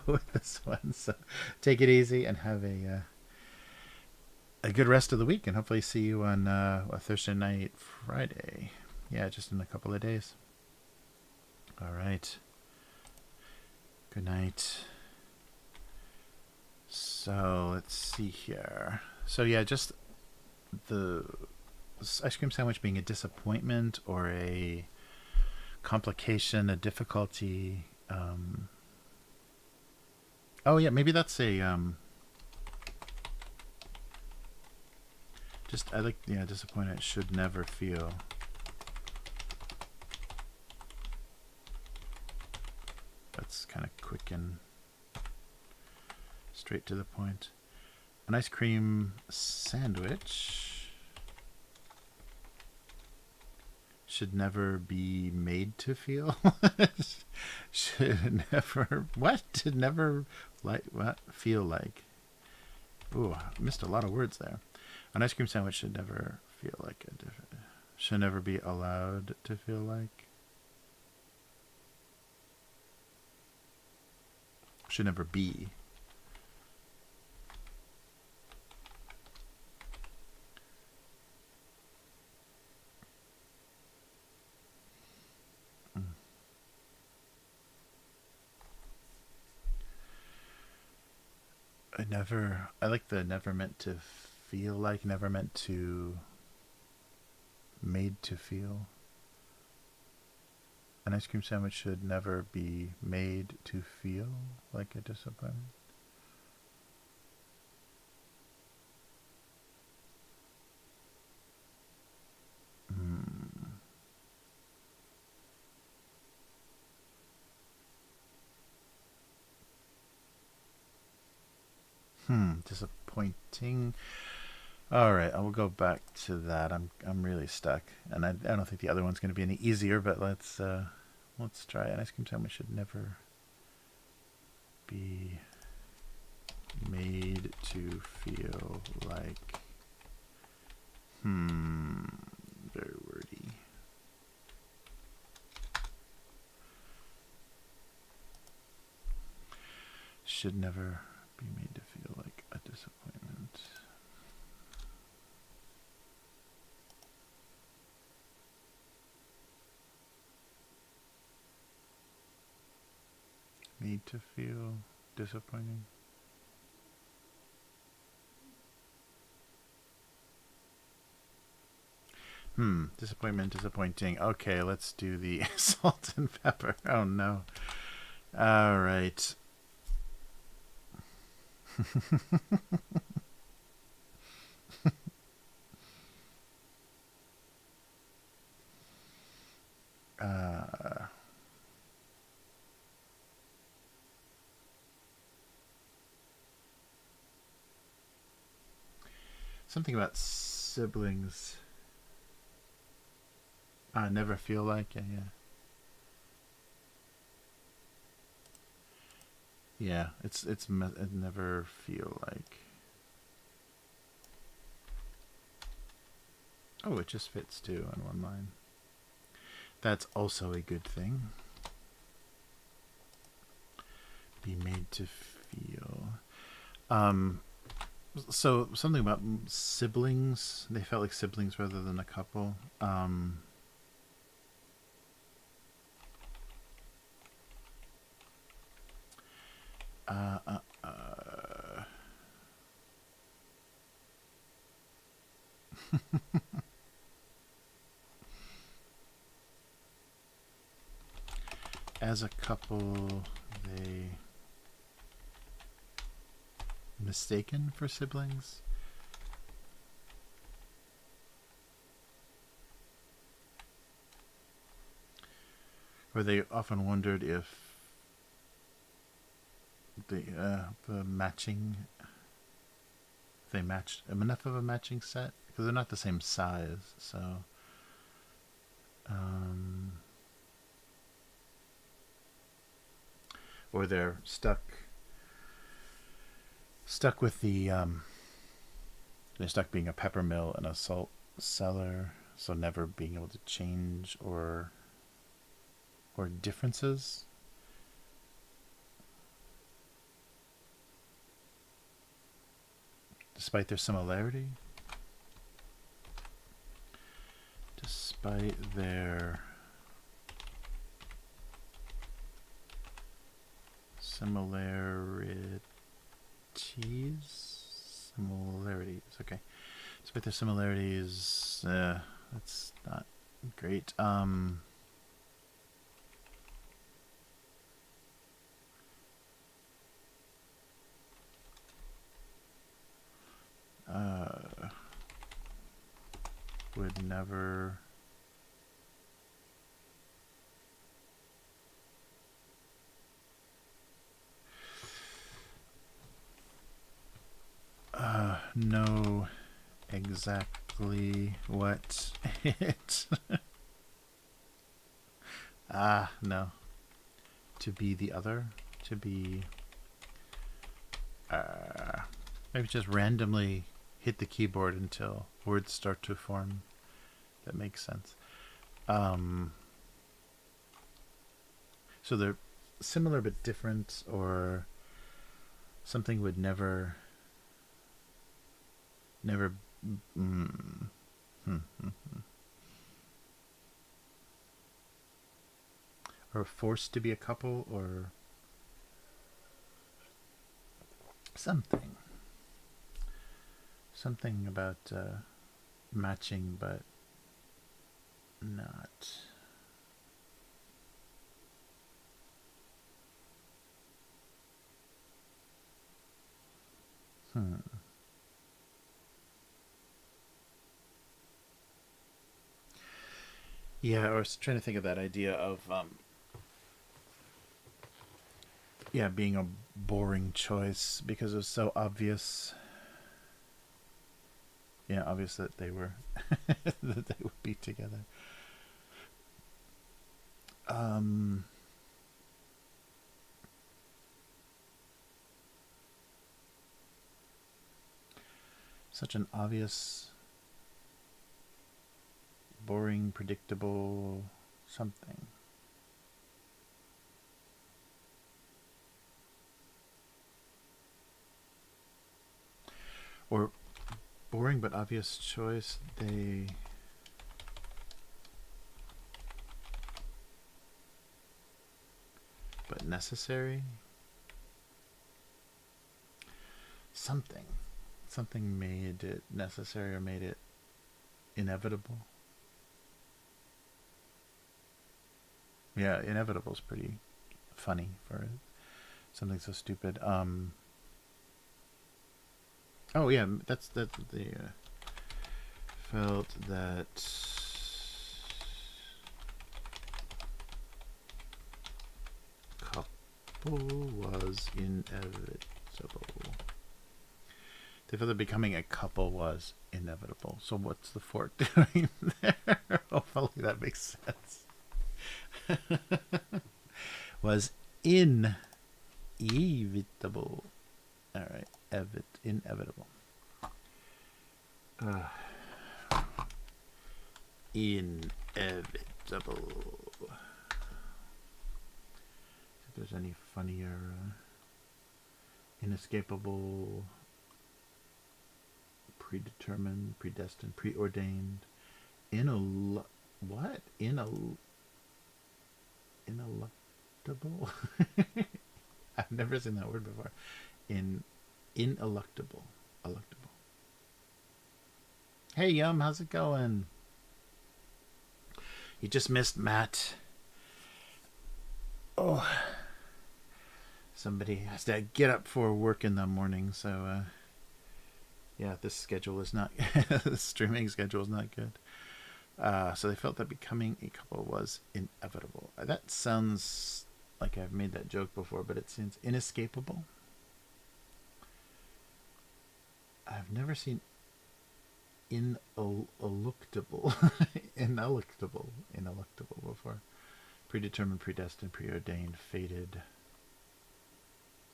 with this one. So take it easy and have a good rest of the week. And hopefully see you on a Thursday night, Friday. Yeah, just in a couple of days. All right. Good night. So let's see here. So yeah, just the ice cream sandwich being a disappointment or a complication, a difficulty. Oh yeah, maybe that's a just I like disappointment should never feel. That's kind of quick and straight to the point. An ice cream sandwich should never be made to feel. Should never what? Should never like what? Feel like. Ooh, I missed a lot of words there. An ice cream sandwich should never feel like a different. Should never be allowed to feel like. Should never be. I like the never meant to feel like, never meant to, made to feel. An ice cream sandwich should never be made to feel like a disappointment. Disappointing. All right, I will go back to that. I'm really stuck, and I don't think the other one's going to be any easier. But let's try. An ice cream sandwich should never be made to feel like. Very wordy. Should never be made to feel like a disappointment. Made to feel disappointing. Disappointment, disappointing. Okay, let's do the salt and pepper. Oh no. All right. Something about siblings. Never feel like, yeah, yeah. Yeah, it never feel like. Oh, it just fits too on one line. That's also a good thing. Be made to feel. So something about siblings. They felt like siblings rather than a couple. Uh, uh, uh. As a couple, they mistaken for siblings. Or they often wondered if the matching, they matched enough of a matching set, because they're not the same size. So or they're stuck with the they're stuck being a pepper mill and a salt cellar, so never being able to change or differences. Despite their similarity. Despite their similarities. Okay. Despite their similarities, that's not great. Would never know exactly what it no. To be the other. To be maybe just randomly hit the keyboard until words start to form that makes sense. So they're similar but different, or something would never or forced to be a couple, or something about matching but not. Yeah, I was trying to think of that idea of being a boring choice because it was so obvious. Yeah, obvious that they were that they would be together. Such an obvious, boring, predictable something. Or boring but obvious choice. But necessary. Something made it necessary or made it inevitable. Yeah, inevitable is pretty funny for something so stupid. Oh yeah, that's the felt that couple was inevitable. They felt that becoming a couple was inevitable. So what's the fork doing there? Hopefully that makes sense. Was inevitable. All right, inevitable. Inevitable. If there's any funnier, inescapable, predetermined, predestined, preordained, what? Ineluctable? I've never seen that word before. Ineluctable. Eluctable. Hey, Yum, how's it going? You just missed Matt. Oh. Somebody has to get up for work in the morning, so yeah, this schedule is not the streaming schedule is not good. So they felt that becoming a couple was inevitable. That sounds like I've made that joke before, but it seems inescapable. I've never seen ineluctable ineluctable before. Predetermined, predestined, preordained, fated,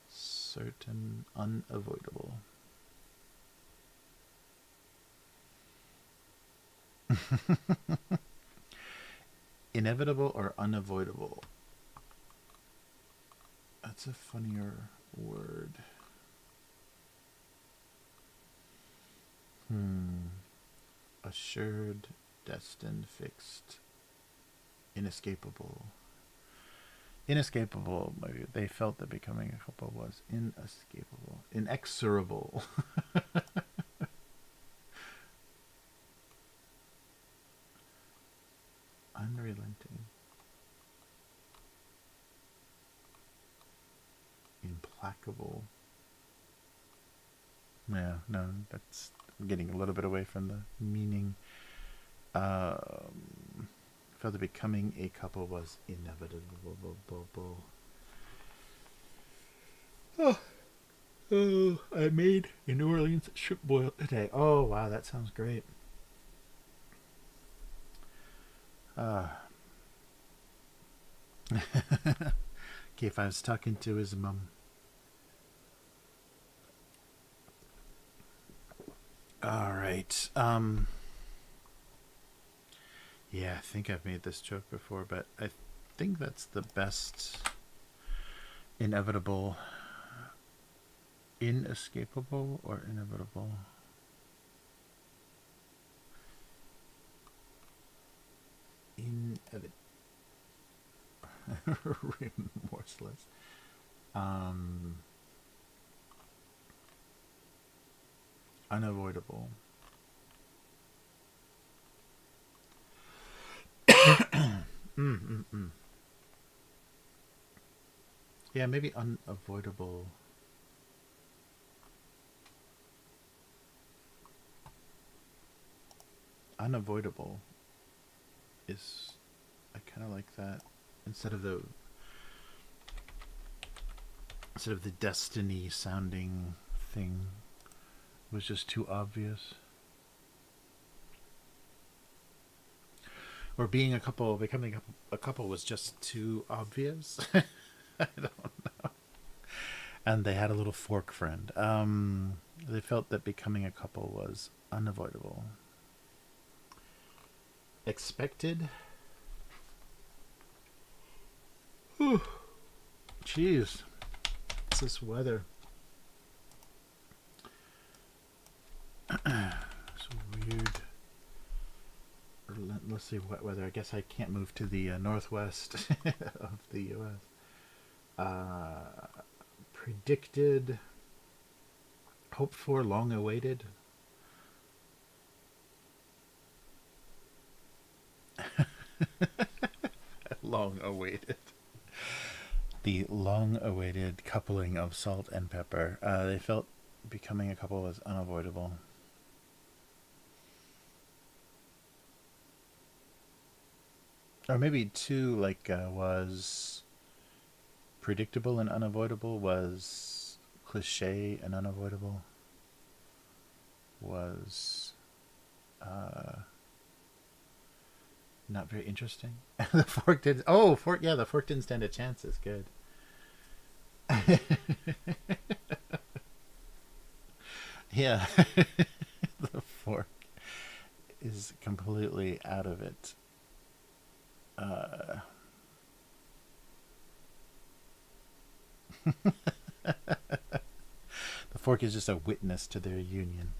certain, unavoidable. Inevitable or unavoidable? That's a funnier word. Assured, destined, fixed, inescapable. Inescapable. Maybe they felt that becoming a couple was inescapable. Inexorable. Unrelenting. Implacable. Yeah, no, that's getting a little bit away from the meaning. Felt that becoming a couple was inevitable. Oh, I made a New Orleans shrimp boil today. Oh, wow, that sounds great. K5 was talking to his mom. All right. Yeah, I think I've made this joke before, but I think that's the best inevitable. Inescapable or inevitable? Remorseless. Unavoidable. Yeah, maybe unavoidable. Unavoidable is, I kind of like that instead of the destiny sounding thing was just too obvious. Or being a couple, becoming a couple was just too obvious. I don't know. And they had a little fork friend. They felt that becoming a couple was unavoidable. Expected. Whew. Jeez. It's this weather. It's weird. Relentlessly wet weather. I guess I can't move to the northwest of the U.S. Predicted. Hoped for. Long awaited. Long awaited. The long awaited coupling of salt and pepper. They felt becoming a couple was unavoidable. Or maybe two, like, was predictable and unavoidable, was cliche and unavoidable. was not very interesting. The fork did. Oh, fork. Yeah, the fork didn't stand a chance. It's good. Yeah, the fork is completely out of it. The fork is just a witness to their union.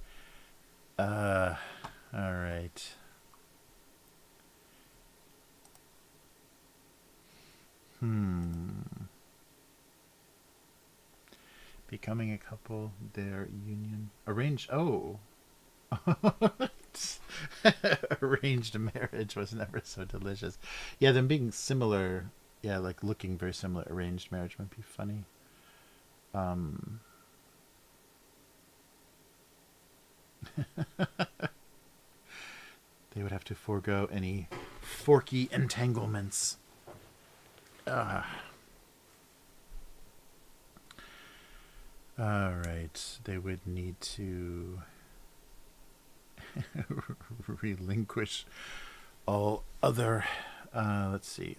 All right. Becoming a couple, their union. Arranged. Oh. Arranged marriage was never so delicious. Yeah, them being similar. Yeah, like looking very similar. Arranged marriage might be funny. They would have to forego any forky entanglements. All right. They would need to relinquish all other. Let's see.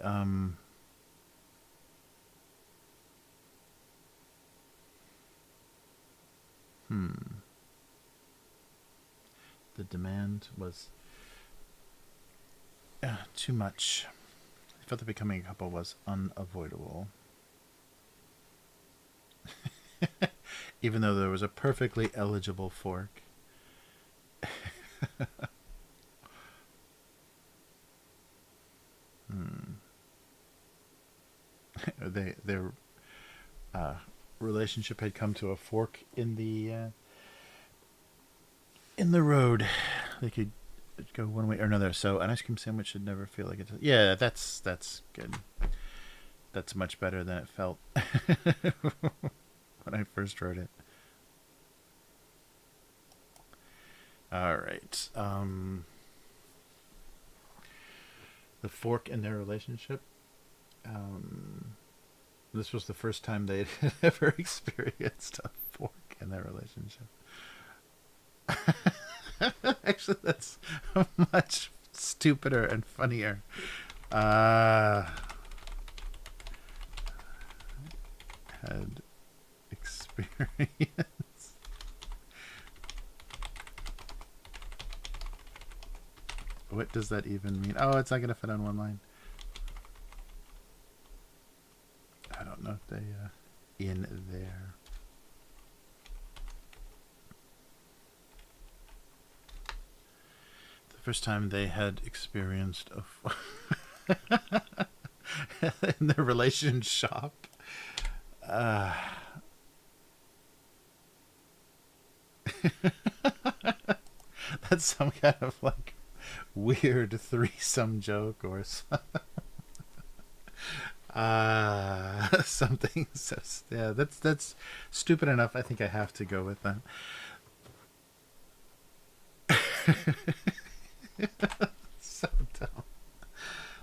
The demand was too much. I felt that becoming a couple was unavoidable. Even though there was a perfectly eligible fork. Their relationship had come to a fork in the road. They could go one way or another. So an ice cream sandwich should never feel like it. Yeah, that's good. That's much better than it felt when I first wrote it. All right. The fork in their relationship. This was the first time they had ever experienced a fork in their relationship. Actually, that's much stupider and funnier. Had experience. What does that even mean? Oh, it's not going to fit on one line. I don't know if they in there. The first time they had experienced in their relation shop. That's some kind of like weird threesome joke or something. So yeah, that's stupid enough. I think I have to go with that. So dumb.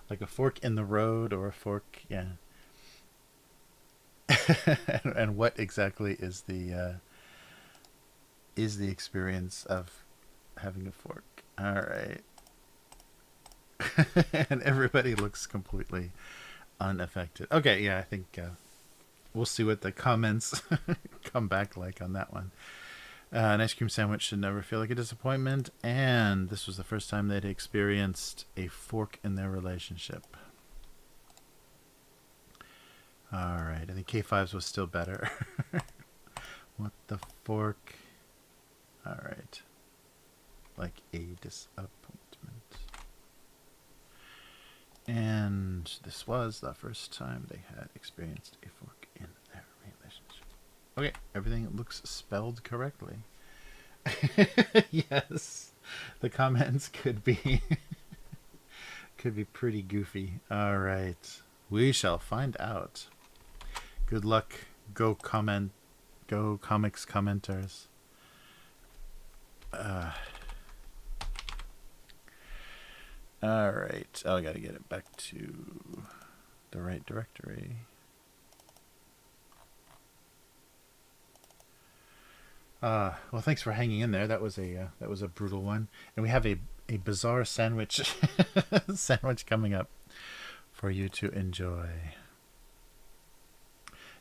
Like a fork in the road or a fork, yeah. And what exactly is the experience of having a fork? All right. And everybody looks completely unaffected. Okay, yeah, I think we'll see what the comments come back like on that one. An ice cream sandwich should never feel like a disappointment, and this was the first time they'd experienced a fork in their relationship. All right, I think K5's was still better. What the fork? All right. Like a disappointment. And this was the first time they had experienced a fork in their relationship. Okay, everything looks spelled correctly. Yes, the comments could be pretty goofy. All right, we shall find out. Good luck, go comics commenters. All right. Oh, I got to get it back to the right directory. Well, thanks for hanging in there. That was a brutal one, and we have a bizarre sandwich sandwich coming up for you to enjoy.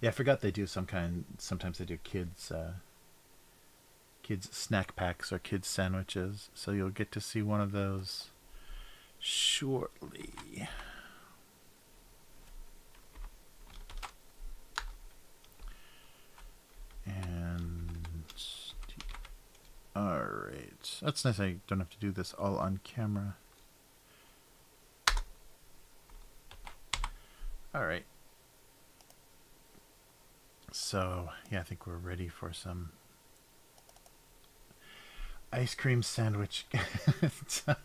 Yeah, I forgot they do some kind. Sometimes they do kids snack packs or kids sandwiches. So you'll get to see one of those shortly. And all right, that's nice. I don't have to do this all on camera. All right. So yeah, I think we're ready for some ice cream sandwich time.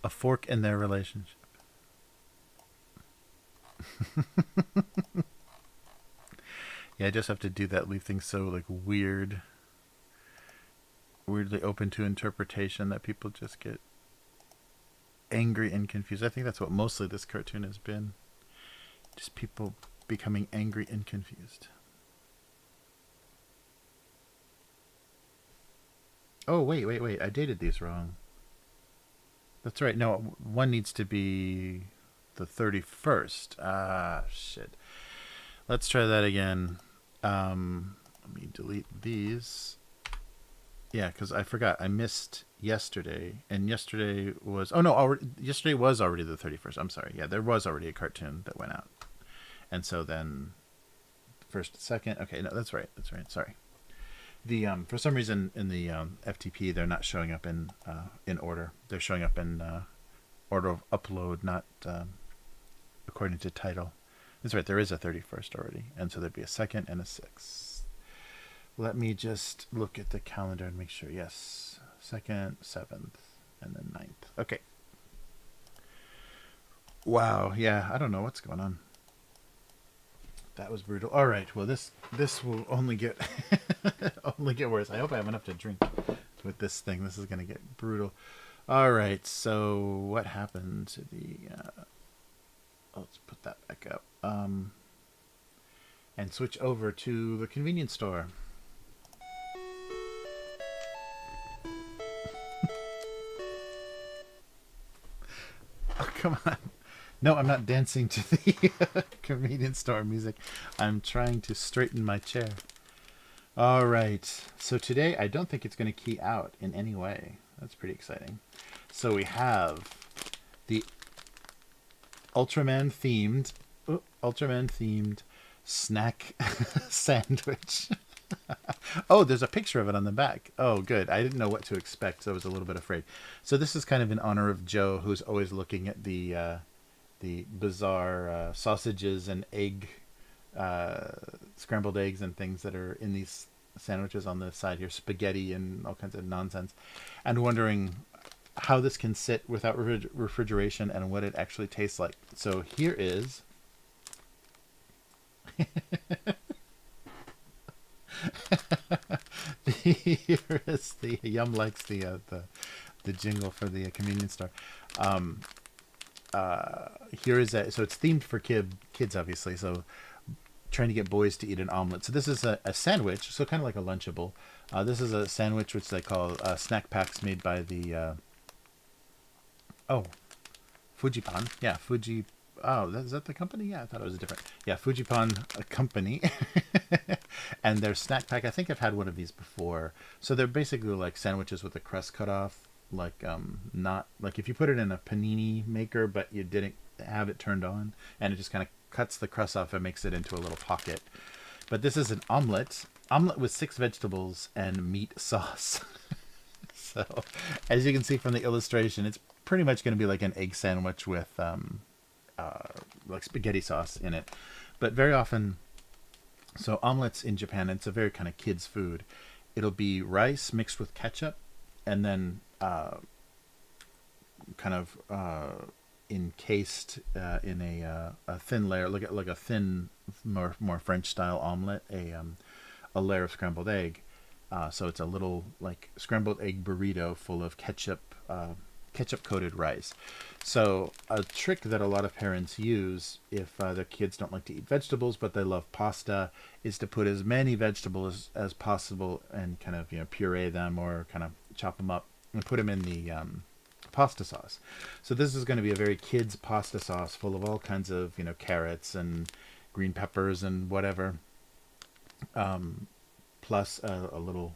A fork in their relationship. Yeah, I just have to do that. Leave things so like weirdly open to interpretation that people just get angry and confused. I think that's what mostly this cartoon has been. Just people becoming angry and confused. Oh, wait. I dated these wrong. That's right. No, one needs to be the 31st. Ah, shit. Let's try that again. Let me delete these. Yeah, because I forgot. I missed yesterday, and yesterday was. Oh no, yesterday was already the 31st. I'm sorry. Yeah, there was already a cartoon that went out, and so then first, second. Okay, no, that's right. That's right. Sorry. The for some reason in the FTP they're not showing up in order. They're showing up in order of upload, not according to title. That's right. There is a 31st already, and so there'd be a second and a sixth. Let me just look at the calendar and make sure. Yes, 2nd, 7th, and then 9th. Okay. Wow. Yeah, I don't know what's going on. That was brutal. All right. Well, this will only get only get worse. I hope I have enough to drink with this thing. This is going to get brutal. All right. So what happened to the? Let's put that back up. And switch over to the convenience store. Oh, come on. No, I'm not dancing to the convenience store music. I'm trying to straighten my chair. All right. So today, I don't think it's going to key out in any way. That's pretty exciting. So we have the Ultraman themed snack sandwich. Oh, there's a picture of it on the back. Oh, good. I didn't know what to expect, so I was a little bit afraid. So this is kind of in honor of Joe, who's always looking at the bizarre sausages and scrambled eggs and things that are in these sandwiches on the side here, spaghetti and all kinds of nonsense, and wondering how this can sit without refrigeration and what it actually tastes like. So here is here is the Yum likes the jingle for the convenience store. Here is so it's themed for kids obviously, so trying to get boys to eat an omelet. So this is a sandwich, so kind of like a Lunchable. This is a sandwich which they call snack packs, made by the Fujipan. Yeah, Fuji. Oh, is that the company? Yeah, I thought it was a different. Yeah, Fujipan company. And their snack pack, I think I've had one of these before. So they're basically like sandwiches with the crust cut off, like not like if you put it in a panini maker, but you didn't have it turned on, and it just kind of cuts the crust off and makes it into a little pocket. But this is an omelet with 6 vegetables and meat sauce. So, as you can see from the illustration, it's pretty much going to be like an egg sandwich with like spaghetti sauce in it. But very often, so omelets in Japan, it's a very kind of kids food. It'll be rice mixed with ketchup, and then kind of encased in a thin layer, like a thin, more French style omelet, a layer of scrambled egg. So it's a little like scrambled egg burrito full of ketchup ketchup-coated rice. So a trick that a lot of parents use if their kids don't like to eat vegetables but they love pasta is to put as many vegetables as possible and kind of puree them or kind of chop them up and put them in the pasta sauce. So this is going to be a very kids pasta sauce full of all kinds of carrots and green peppers and whatever, plus a little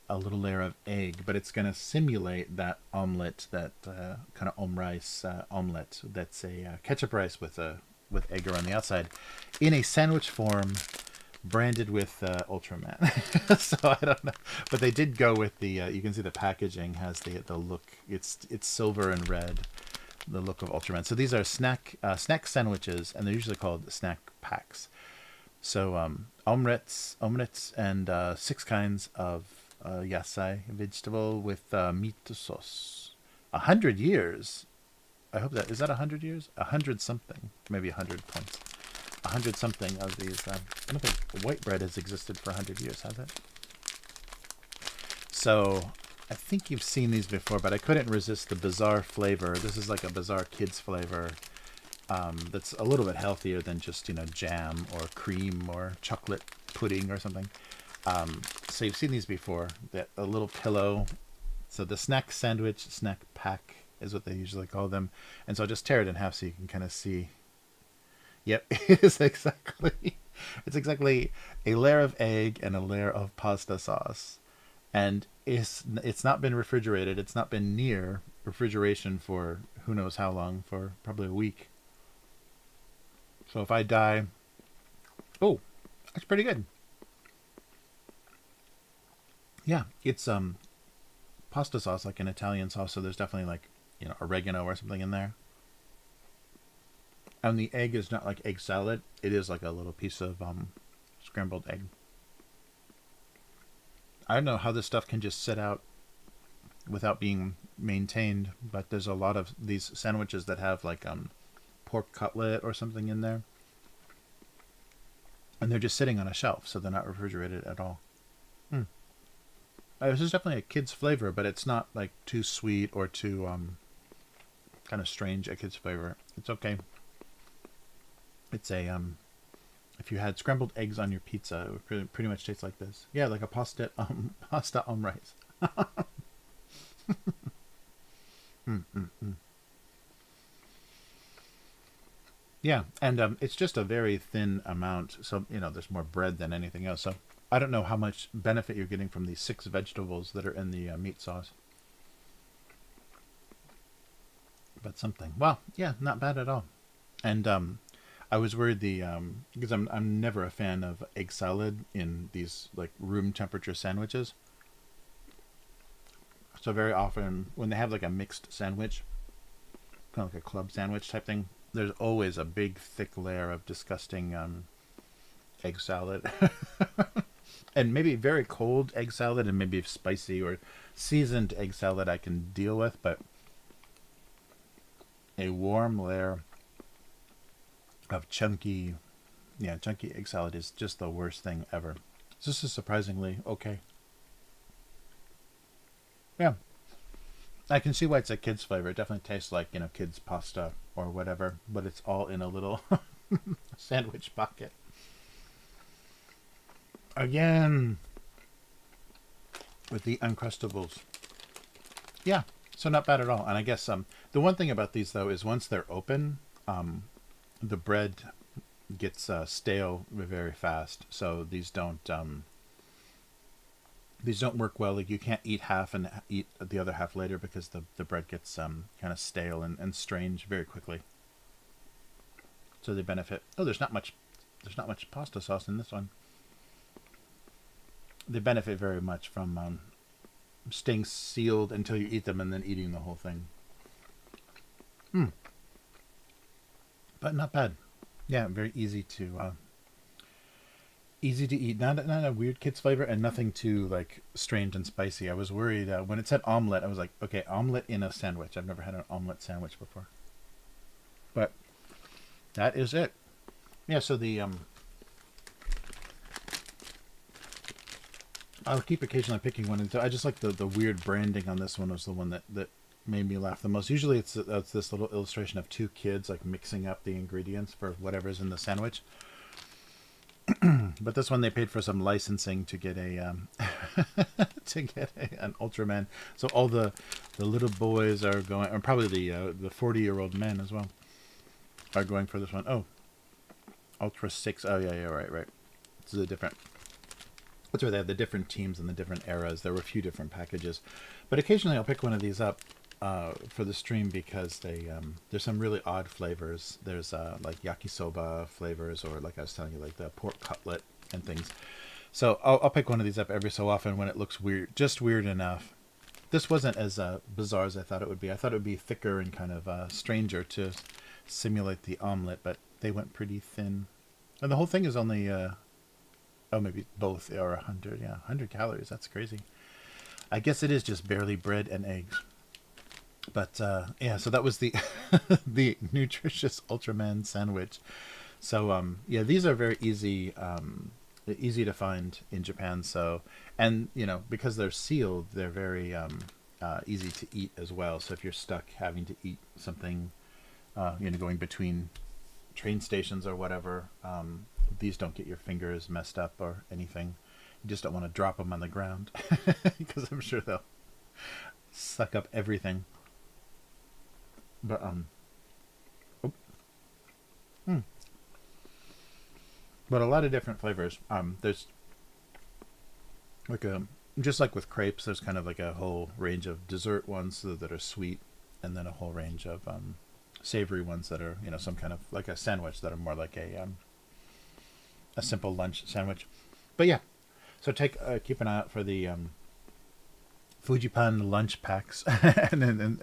layer of egg, but it's going to simulate that omelet, that kind of rice omelet. That's a ketchup rice with egg around the outside, in a sandwich form, branded with Ultraman. So I don't know, but they did go with the. You can see the packaging has the look. It's silver and red, the look of Ultraman. So these are snack sandwiches, and they're usually called snack packs. So omelettes, and 6 kinds of yasai vegetable with meat sauce. 100 years. I hope that is that 100 years. 100 something, maybe 100 points. 100 something of these. I don't think white bread has existed for 100 years, has it? So I think you've seen these before, but I couldn't resist the bizarre flavor. This is like a bizarre kids flavor. That's a little bit healthier than just jam or cream or chocolate pudding or something. So you've seen these before. A little pillow. So the snack pack is what they usually call them. And so I'll just tear it in half so you can kind of see. Yep, it's exactly a layer of egg and a layer of pasta sauce. And it's not been refrigerated. It's not been near refrigeration for who knows how long, for probably a week. So if I die, oh, that's pretty good. Yeah, it's pasta sauce, like an Italian sauce, so there's definitely like oregano or something in there. And the egg is not like egg salad; it is like a little piece of scrambled egg. I don't know how this stuff can just sit out without being maintained, but there's a lot of these sandwiches that have like pork cutlet or something in there, and they're just sitting on a shelf, so they're not refrigerated at all. This is definitely a kid's flavor, but it's not like too sweet or too kind of strange a kid's flavor. It's okay. It's a if you had scrambled eggs on your pizza, it would pretty much taste like this. Yeah, like a pasta rice. Yeah, and it's just a very thin amount, so there's more bread than anything else. So I don't know how much benefit you're getting from these 6 vegetables that are in the meat sauce, but something. Well, yeah, not bad at all. And I was worried because I'm never a fan of egg salad in these like room temperature sandwiches. So very often when they have like a mixed sandwich, kind of like a club sandwich type thing, there's always a big thick layer of disgusting egg salad. And maybe very cold egg salad and maybe spicy or seasoned egg salad I can deal with, but a warm layer of chunky egg salad is just the worst thing ever. This is surprisingly okay. Yeah. I can see why it's a kid's flavor. It definitely tastes like, kids' pasta or whatever, but it's all in a little sandwich pocket. Again, with the Uncrustables. Yeah, so not bad at all. And I guess the one thing about these, though, is once they're open, the bread gets stale very fast. So these don't work well. Like you can't eat half and eat the other half later because the bread gets kind of stale and strange very quickly. So they benefit. Oh, there's not much pasta sauce in this one. They benefit very much from staying sealed until you eat them and then eating the whole thing. But not bad. Yeah, very easy to eat. Not a weird kid's flavor, and nothing too like strange and spicy. I was worried when it said omelet. I was like, okay, omelet in a sandwich. I've never had an omelet sandwich before. But that is it. Yeah. So the I'll keep occasionally picking one. And I just like the weird branding on this one was the one that made me laugh the most. Usually it's this little illustration of two kids like mixing up the ingredients for whatever's in the sandwich. But this one they paid for some licensing to get an Ultraman. So all the little boys are going, or probably the 40-year-old men as well, are going for this one. Oh, Ultra 6. Oh yeah, right. This is a different. That's where they have the different teams and the different eras. There were a few different packages, but occasionally I'll pick one of these up for the stream because there's some really odd flavors. There's like yakisoba flavors, or like I was telling you, like the pork cutlet and things. So I'll pick one of these up every so often when it looks weird, just weird enough. This wasn't as bizarre as I thought it would be. I thought it would be thicker and kind of stranger to simulate the omelet, but they went pretty thin. And the whole thing is only, oh, maybe both are 100. Yeah, 100 calories. That's crazy. I guess it is just barely bread and eggs. But yeah, so that was the the nutritious Ultraman sandwich. So yeah, these are very easy to find in Japan. So, and you know, because they're sealed, they're very easy to eat as well. So if you're stuck having to eat something, you know, going between train stations or whatever, these don't get your fingers messed up or anything. You just don't want to drop them on the ground because I'm sure they'll suck up everything. But oh. But a lot of different flavors. There's like just like with crepes, there's kind of like a whole range of dessert ones that are sweet, and then a whole range of savory ones that are, you know, some kind of like a sandwich that are more like a simple lunch sandwich. But yeah, so keep an eye out for the Fujipan lunch packs, and in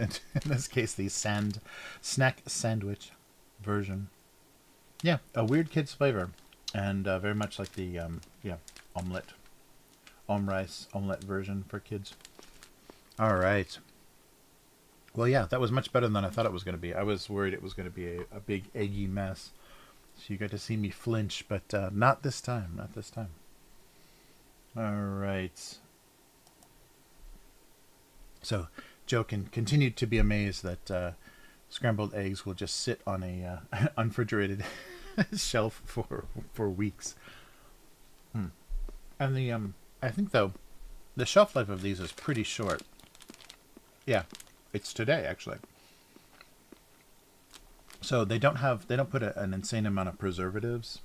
this case, the snack sandwich version. Yeah, a weird kid's flavor, and very much like the yeah, omelette version for kids. All right. Well, yeah, that was much better than I thought it was going to be. I was worried it was going to be a big eggy mess. So you got to see me flinch, but not this time. Not this time. All right. So Joe can continue to be amazed that scrambled eggs will just sit on a unrefrigerated shelf for weeks. And the I think though the shelf life of these is pretty short. Yeah, it's today actually. So they don't put an insane amount of preservatives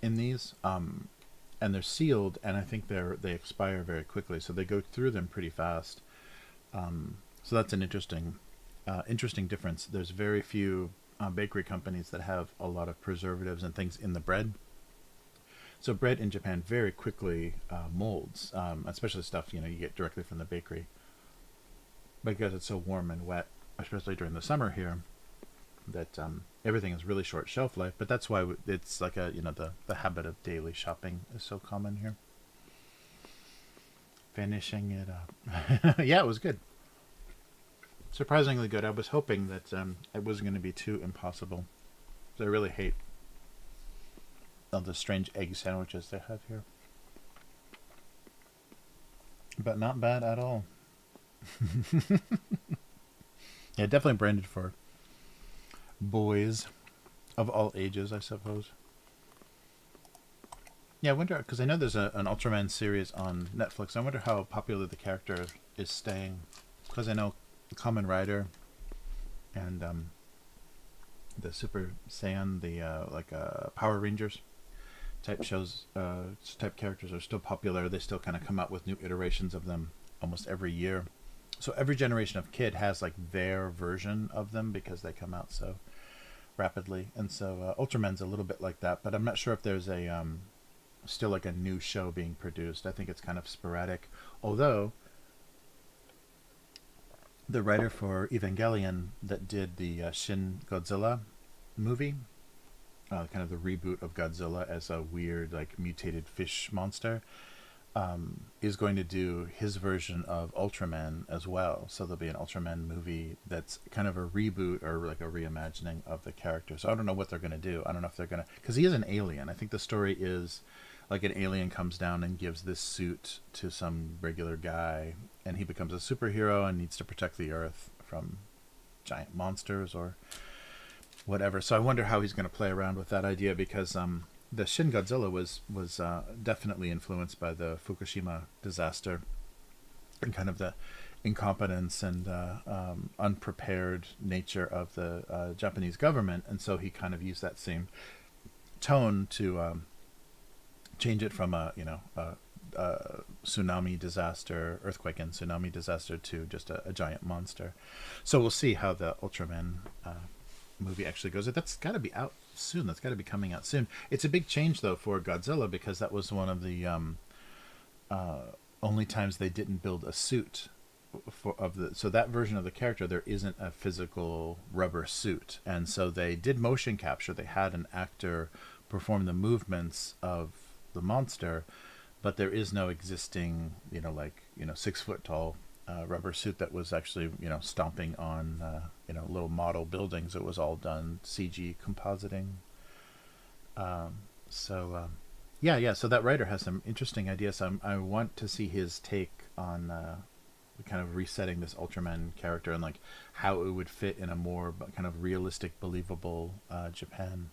in these, and they're sealed, and I think they expire very quickly, so they go through them pretty fast. So that's an interesting difference. There's very few bakery companies that have a lot of preservatives and things in the bread. So bread in Japan very quickly molds, especially stuff you get directly from the bakery, because it's so warm and wet, especially during the summer here, that everything is really short shelf life. But that's why it's like the habit of daily shopping is so common here. Finishing it up. Yeah, it was good. Surprisingly good. I was hoping that it wasn't going to be too impossible. I really hate all the strange egg sandwiches they have here. But not bad at all. Yeah, definitely branded for boys of all ages, I suppose. Yeah, I wonder, because I know there's an Ultraman series on Netflix. I wonder how popular the character is staying. Because I know Kamen Rider and the Super Saiyan, the Power Rangers type shows, type characters are still popular. They still kind of come out with new iterations of them almost every year. So every generation of kid has like their version of them because they come out so rapidly. And so Ultraman's a little bit like that, but I'm not sure if there's a still like a new show being produced. I think it's kind of sporadic. Although the writer for Evangelion that did the Shin Godzilla movie, kind of the reboot of Godzilla as a weird like mutated fish monster, is going to do his version of Ultraman as well. So there'll be an Ultraman movie that's kind of a reboot or like a reimagining of the character. So I don't know what they're going to do. I don't know if they're going to, because he is an alien. I think the story is like an alien comes down and gives this suit to some regular guy, and he becomes a superhero and needs to protect the Earth from giant monsters or whatever. So I wonder how he's going to play around with that idea, because the Shin Godzilla was definitely influenced by the Fukushima disaster and kind of the incompetence and unprepared nature of the Japanese government, and so he kind of used that same tone to change it from a tsunami disaster, earthquake and tsunami disaster, to just a giant monster. So we'll see how the Ultraman movie actually goes. That's got to be out soon. That's got to be coming out soon. It's a big change though for Godzilla, because that was one of the only times they didn't build a suit so that version of the character, there isn't a physical rubber suit, and so they did motion capture. They had an actor perform the movements of the monster, but there is no existing 6 foot tall rubber suit that was actually stomping on little model buildings. It was all done CG compositing. So that writer has some interesting ideas. I want to see his take on kind of resetting this Ultraman character, and like how it would fit in a more kind of realistic, believable Japan,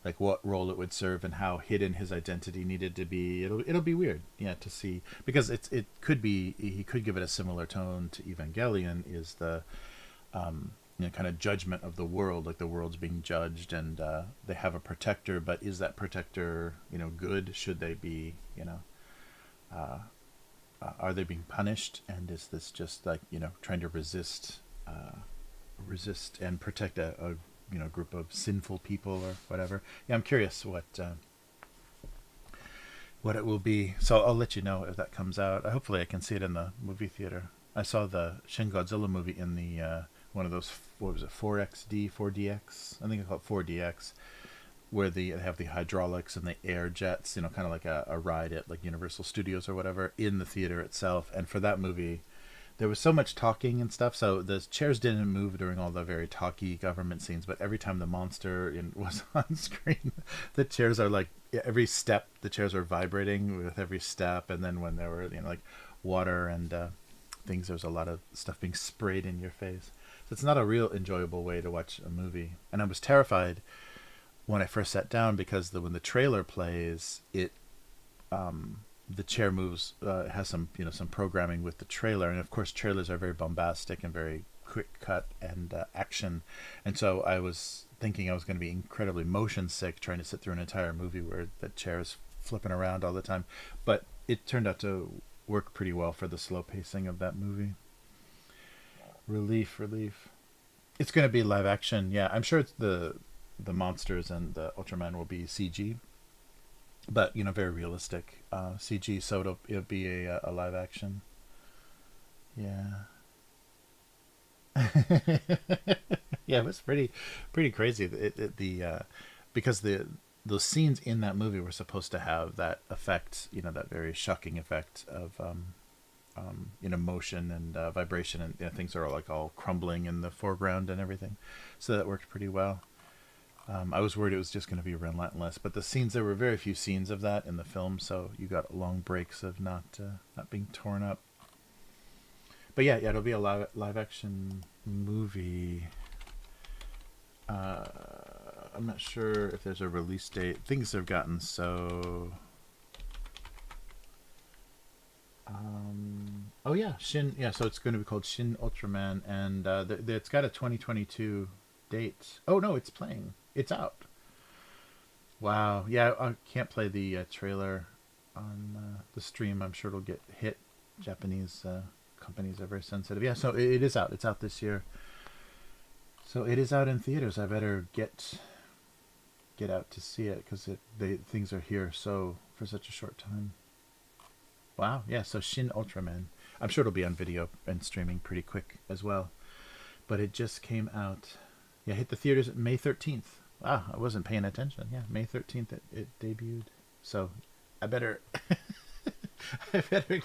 like what role it would serve and how hidden his identity needed to be. It'll be weird, to see, because it could be, he could give it a similar tone to Evangelion, is the kind of judgment of the world, like the world's being judged, and they have a protector, but is that protector good? Should they be are they being punished, and is this just like trying to resist and protect a group of sinful people or whatever? I'm curious what it will be. So I'll let you know if that comes out. Hopefully I can see it in the movie theater. I saw the Shin Godzilla movie in the one of those, what was it, 4DX? I think I call it 4DX, where they have the hydraulics and the air jets, kind of like a ride at like Universal Studios or whatever, in the theater itself. And for that movie, there was so much talking and stuff, so the chairs didn't move during all the very talky government scenes, but every time the monster was on screen, the chairs are like, every step, the chairs are vibrating with every step. And then when there were like water and things, there was a lot of stuff being sprayed in your face. So it's not a real enjoyable way to watch a movie. And I was terrified when I first sat down, because when the trailer plays, it the chair moves, has some some programming with the trailer, and of course trailers are very bombastic and very quick cut and action, and so I was thinking I was going to be incredibly motion sick trying to sit through an entire movie where the chair is flipping around all the time. But it turned out to work pretty well for the slow pacing of that movie. Relief. It's going to be live action. I'm sure it's the monsters and the Ultraman will be CG, but very realistic CG. So it'll be a live action. It was pretty crazy. Because those scenes in that movie were supposed to have that effect, that very shocking effect of motion and vibration, and things are all crumbling in the foreground and everything. So that worked pretty well. I was worried it was just going to be relentless, but there were very few scenes of that in the film, so you got long breaks of not being torn up. But it'll be a live action movie. I'm not sure if there's a release date. Things have gotten so. Shin. So it's going to be called Shin Ultraman, and it's got a 2022 date. Oh no, it's playing. It's out. Wow. I can't play the trailer on the stream. I'm sure it'll get hit. Japanese companies are very sensitive. So it is out. It's out this year. So it is out in theaters. I better get out to see it, because things are here for such a short time. Wow. So Shin Ultraman. I'm sure it'll be on video and streaming pretty quick as well. But it just came out. Hit the theaters May 13th. Wow, I wasn't paying attention. May 13th it debuted. So I better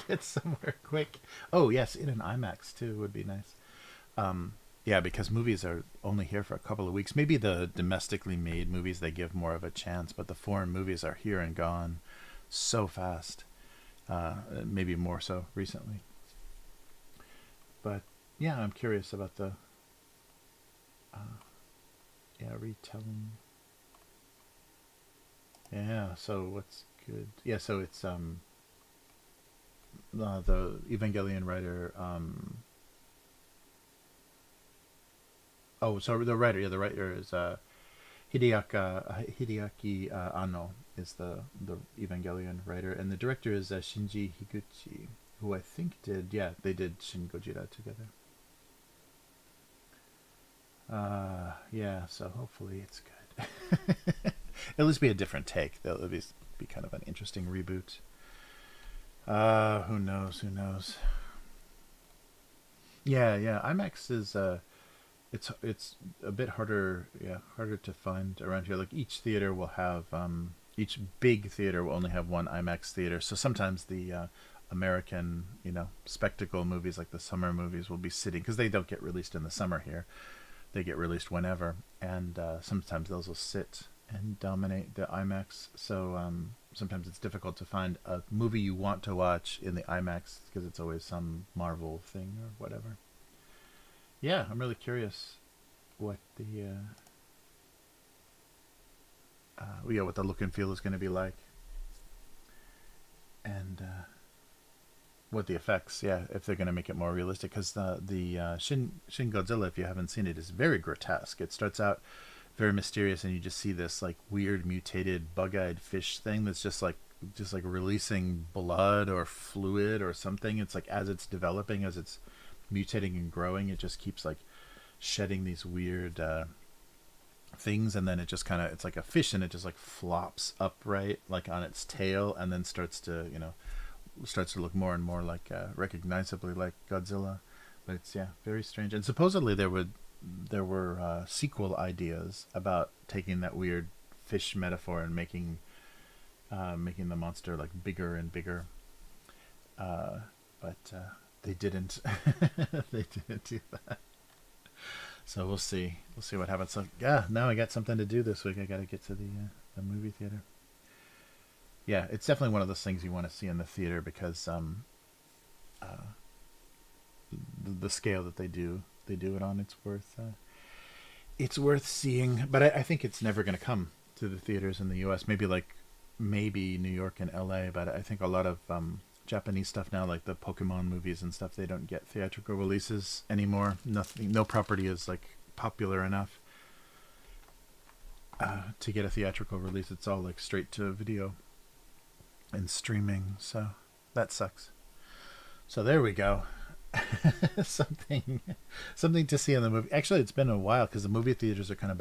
get somewhere quick. Oh yes, in an IMAX too would be nice. Because movies are only here for a couple of weeks. Maybe the domestically made movies, they give more of a chance, but the foreign movies are here and gone so fast. Maybe more so recently. But I'm curious about the Yeah, retelling. Yeah, so what's good? Yeah, so it's the Evangelion writer. Oh, so the writer. Yeah, the writer is Hideaki Anno is the Evangelion writer, and the director is Shinji Higuchi, who I think did. Yeah, they did Shin Gojira together. Yeah, so hopefully it's good. At least be a different take. That'll be kind of an interesting reboot. Who knows? Who knows? Yeah, yeah. IMAX is it's a bit harder. Yeah, harder to find around here. Like each theater will have each big theater will only have one IMAX theater. So sometimes the American, spectacle movies like the summer movies will be sitting because they don't get released in the summer here. They get released whenever, and sometimes those will sit and dominate the IMAX. So sometimes it's difficult to find a movie you want to watch in the IMAX because it's always some Marvel thing or whatever. Yeah, I'm really curious what what the look and feel is going to be like, and what the effects. Yeah, if they're going to make it more realistic, because the Shin Godzilla, if you haven't seen it, is very grotesque. It starts out very mysterious, and you just see this like weird mutated bug-eyed fish thing that's just like releasing blood or fluid or something. It's like as it's developing, as it's mutating and growing, it just keeps like shedding these weird things, and then it just kind of, it's like a fish, and it just like flops upright like on its tail, and then starts to look more and more like recognizably like Godzilla. But it's, yeah, very strange. And supposedly there were sequel ideas about taking that weird fish metaphor and making the monster like bigger and bigger, but they didn't. They didn't do that. So we'll see what happens. So yeah, now I got something to do this week. I got to get to the movie theater. Yeah, it's definitely one of those things you want to see in the theater because the scale that they do it on, it's worth seeing. But I think it's never going to come to the theaters in the U.S. Maybe New York and L.A. But I think a lot of Japanese stuff now, like the Pokemon movies and stuff, they don't get theatrical releases anymore. No property is like popular enough to get a theatrical release. It's all like straight to video and streaming, so that sucks. So there we go. something to see in the movie. Actually, it's been a while because the movie theaters are kind of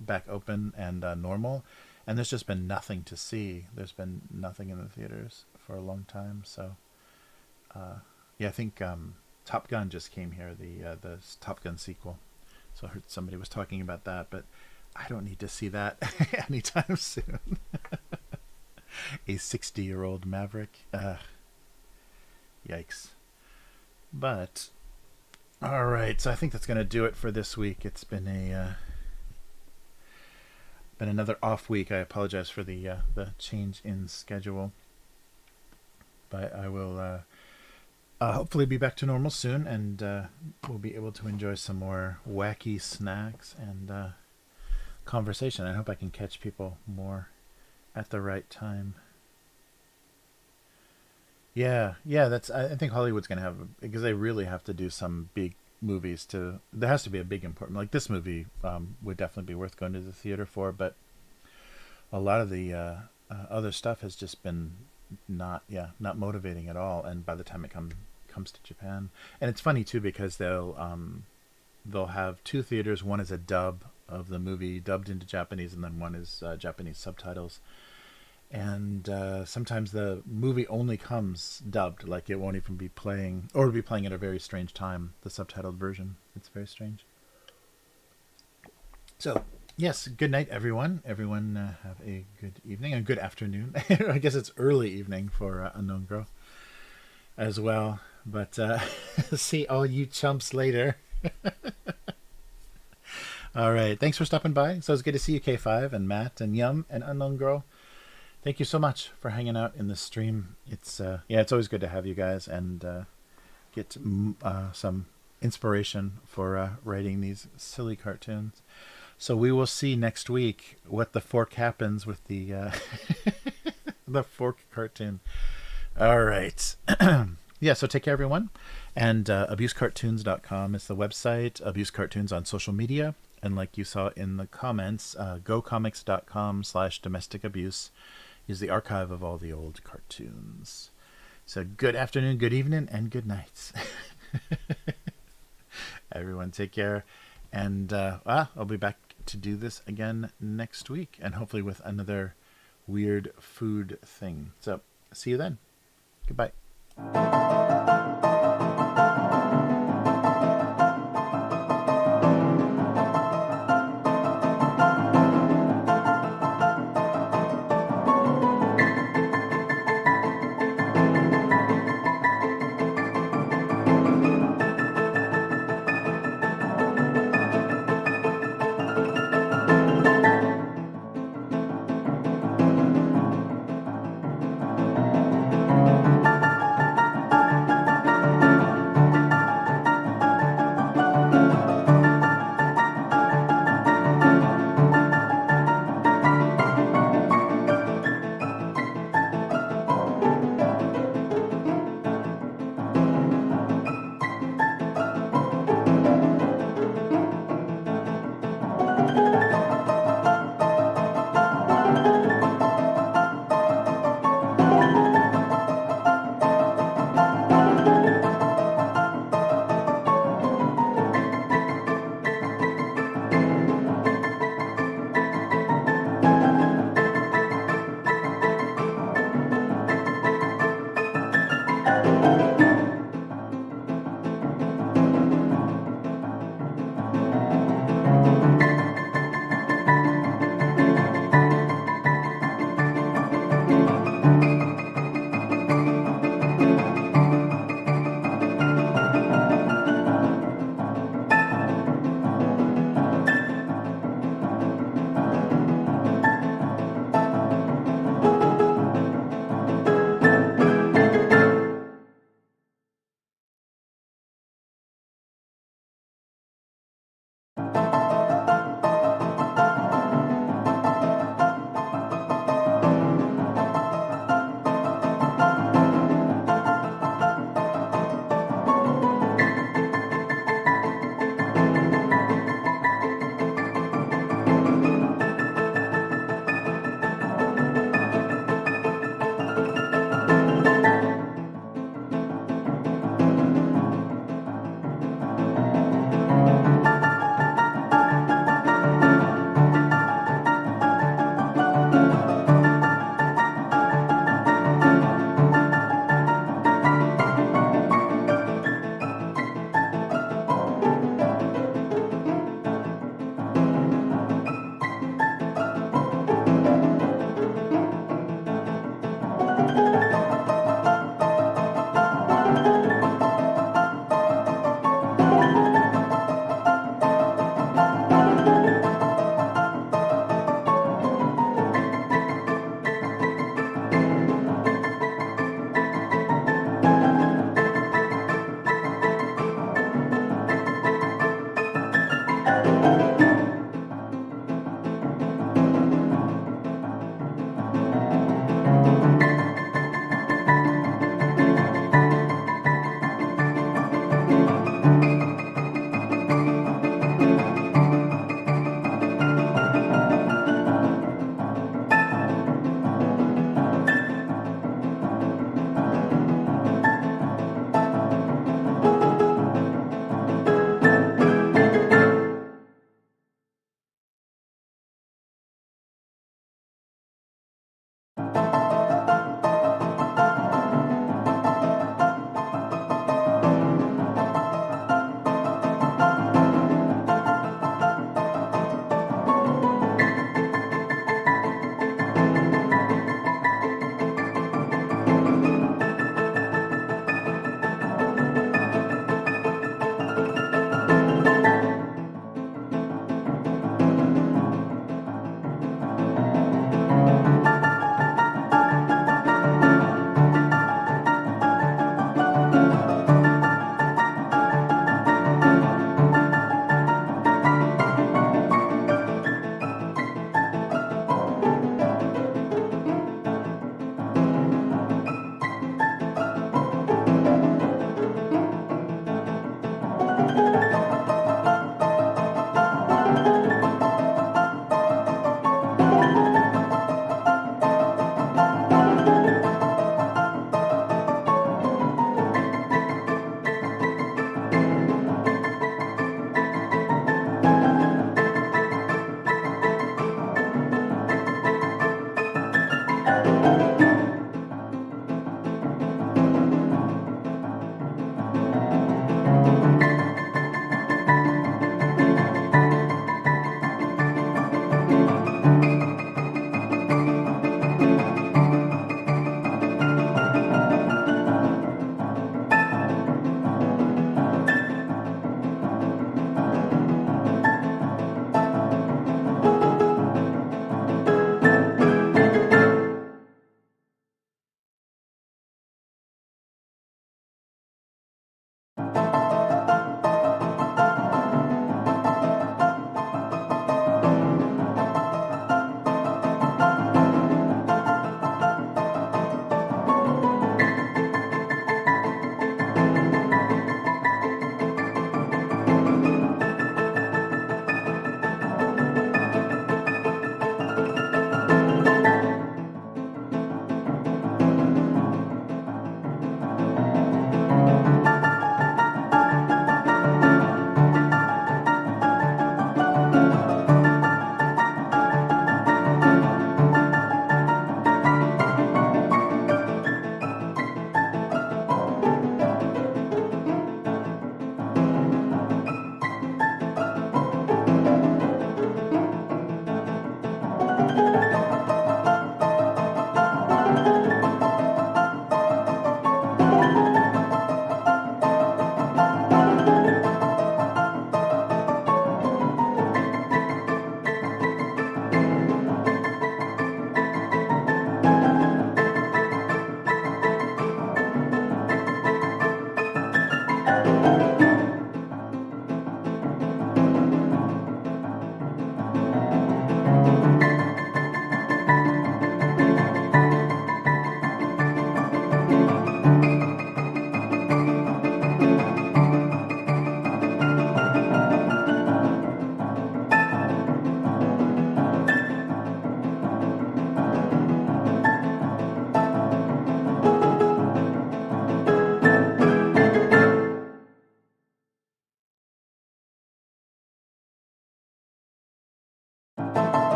back open and normal, and there's just been nothing to see. There's been nothing in the theaters for a long time. So yeah, I think Top Gun just came here, the Top Gun sequel. So I heard somebody was talking about that, but I don't need to see that anytime soon. A 60-year-old Maverick. Yikes. But all right, so I think that's going to do it for this week. It's been another off week. I apologize for the change in schedule, but I will hopefully be back to normal soon, and we'll be able to enjoy some more wacky snacks and conversation. I hope I can catch people more at the right time. Yeah, I think Hollywood's gonna have, because they really have to do some big movies there has to be a big important, like this movie would definitely be worth going to the theater for, but a lot of the other stuff has just been not motivating at all, and by the time it comes to Japan. And it's funny too, because they'll have two theaters. One is a dub of the movie dubbed into Japanese, and then one is Japanese subtitles. And sometimes the movie only comes dubbed, like it won't even be playing, or it'll be playing at a very strange time, the subtitled version. It's very strange. So yes, good night, everyone. Everyone have a good evening and good afternoon. I guess it's early evening for Unknown Girl as well. But see all you chumps later. All right, thanks for stopping by. So it's good to see you, K5 and Matt and Yum and Unknown Girl. Thank you so much for hanging out in the stream. It's it's always good to have you guys and get some inspiration for writing these silly cartoons. So we will see next week what the fork happens with the the fork cartoon. All right. Yeah, so take care, everyone. And abusecartoons.com is the website. Abuse Cartoons on social media. And like you saw in the comments, gocomics.com/domestic abuse is the archive of all the old cartoons. So good afternoon, good evening, and good night. Everyone take care. And I'll be back to do this again next week. And hopefully with another weird food thing. So see you then. Goodbye.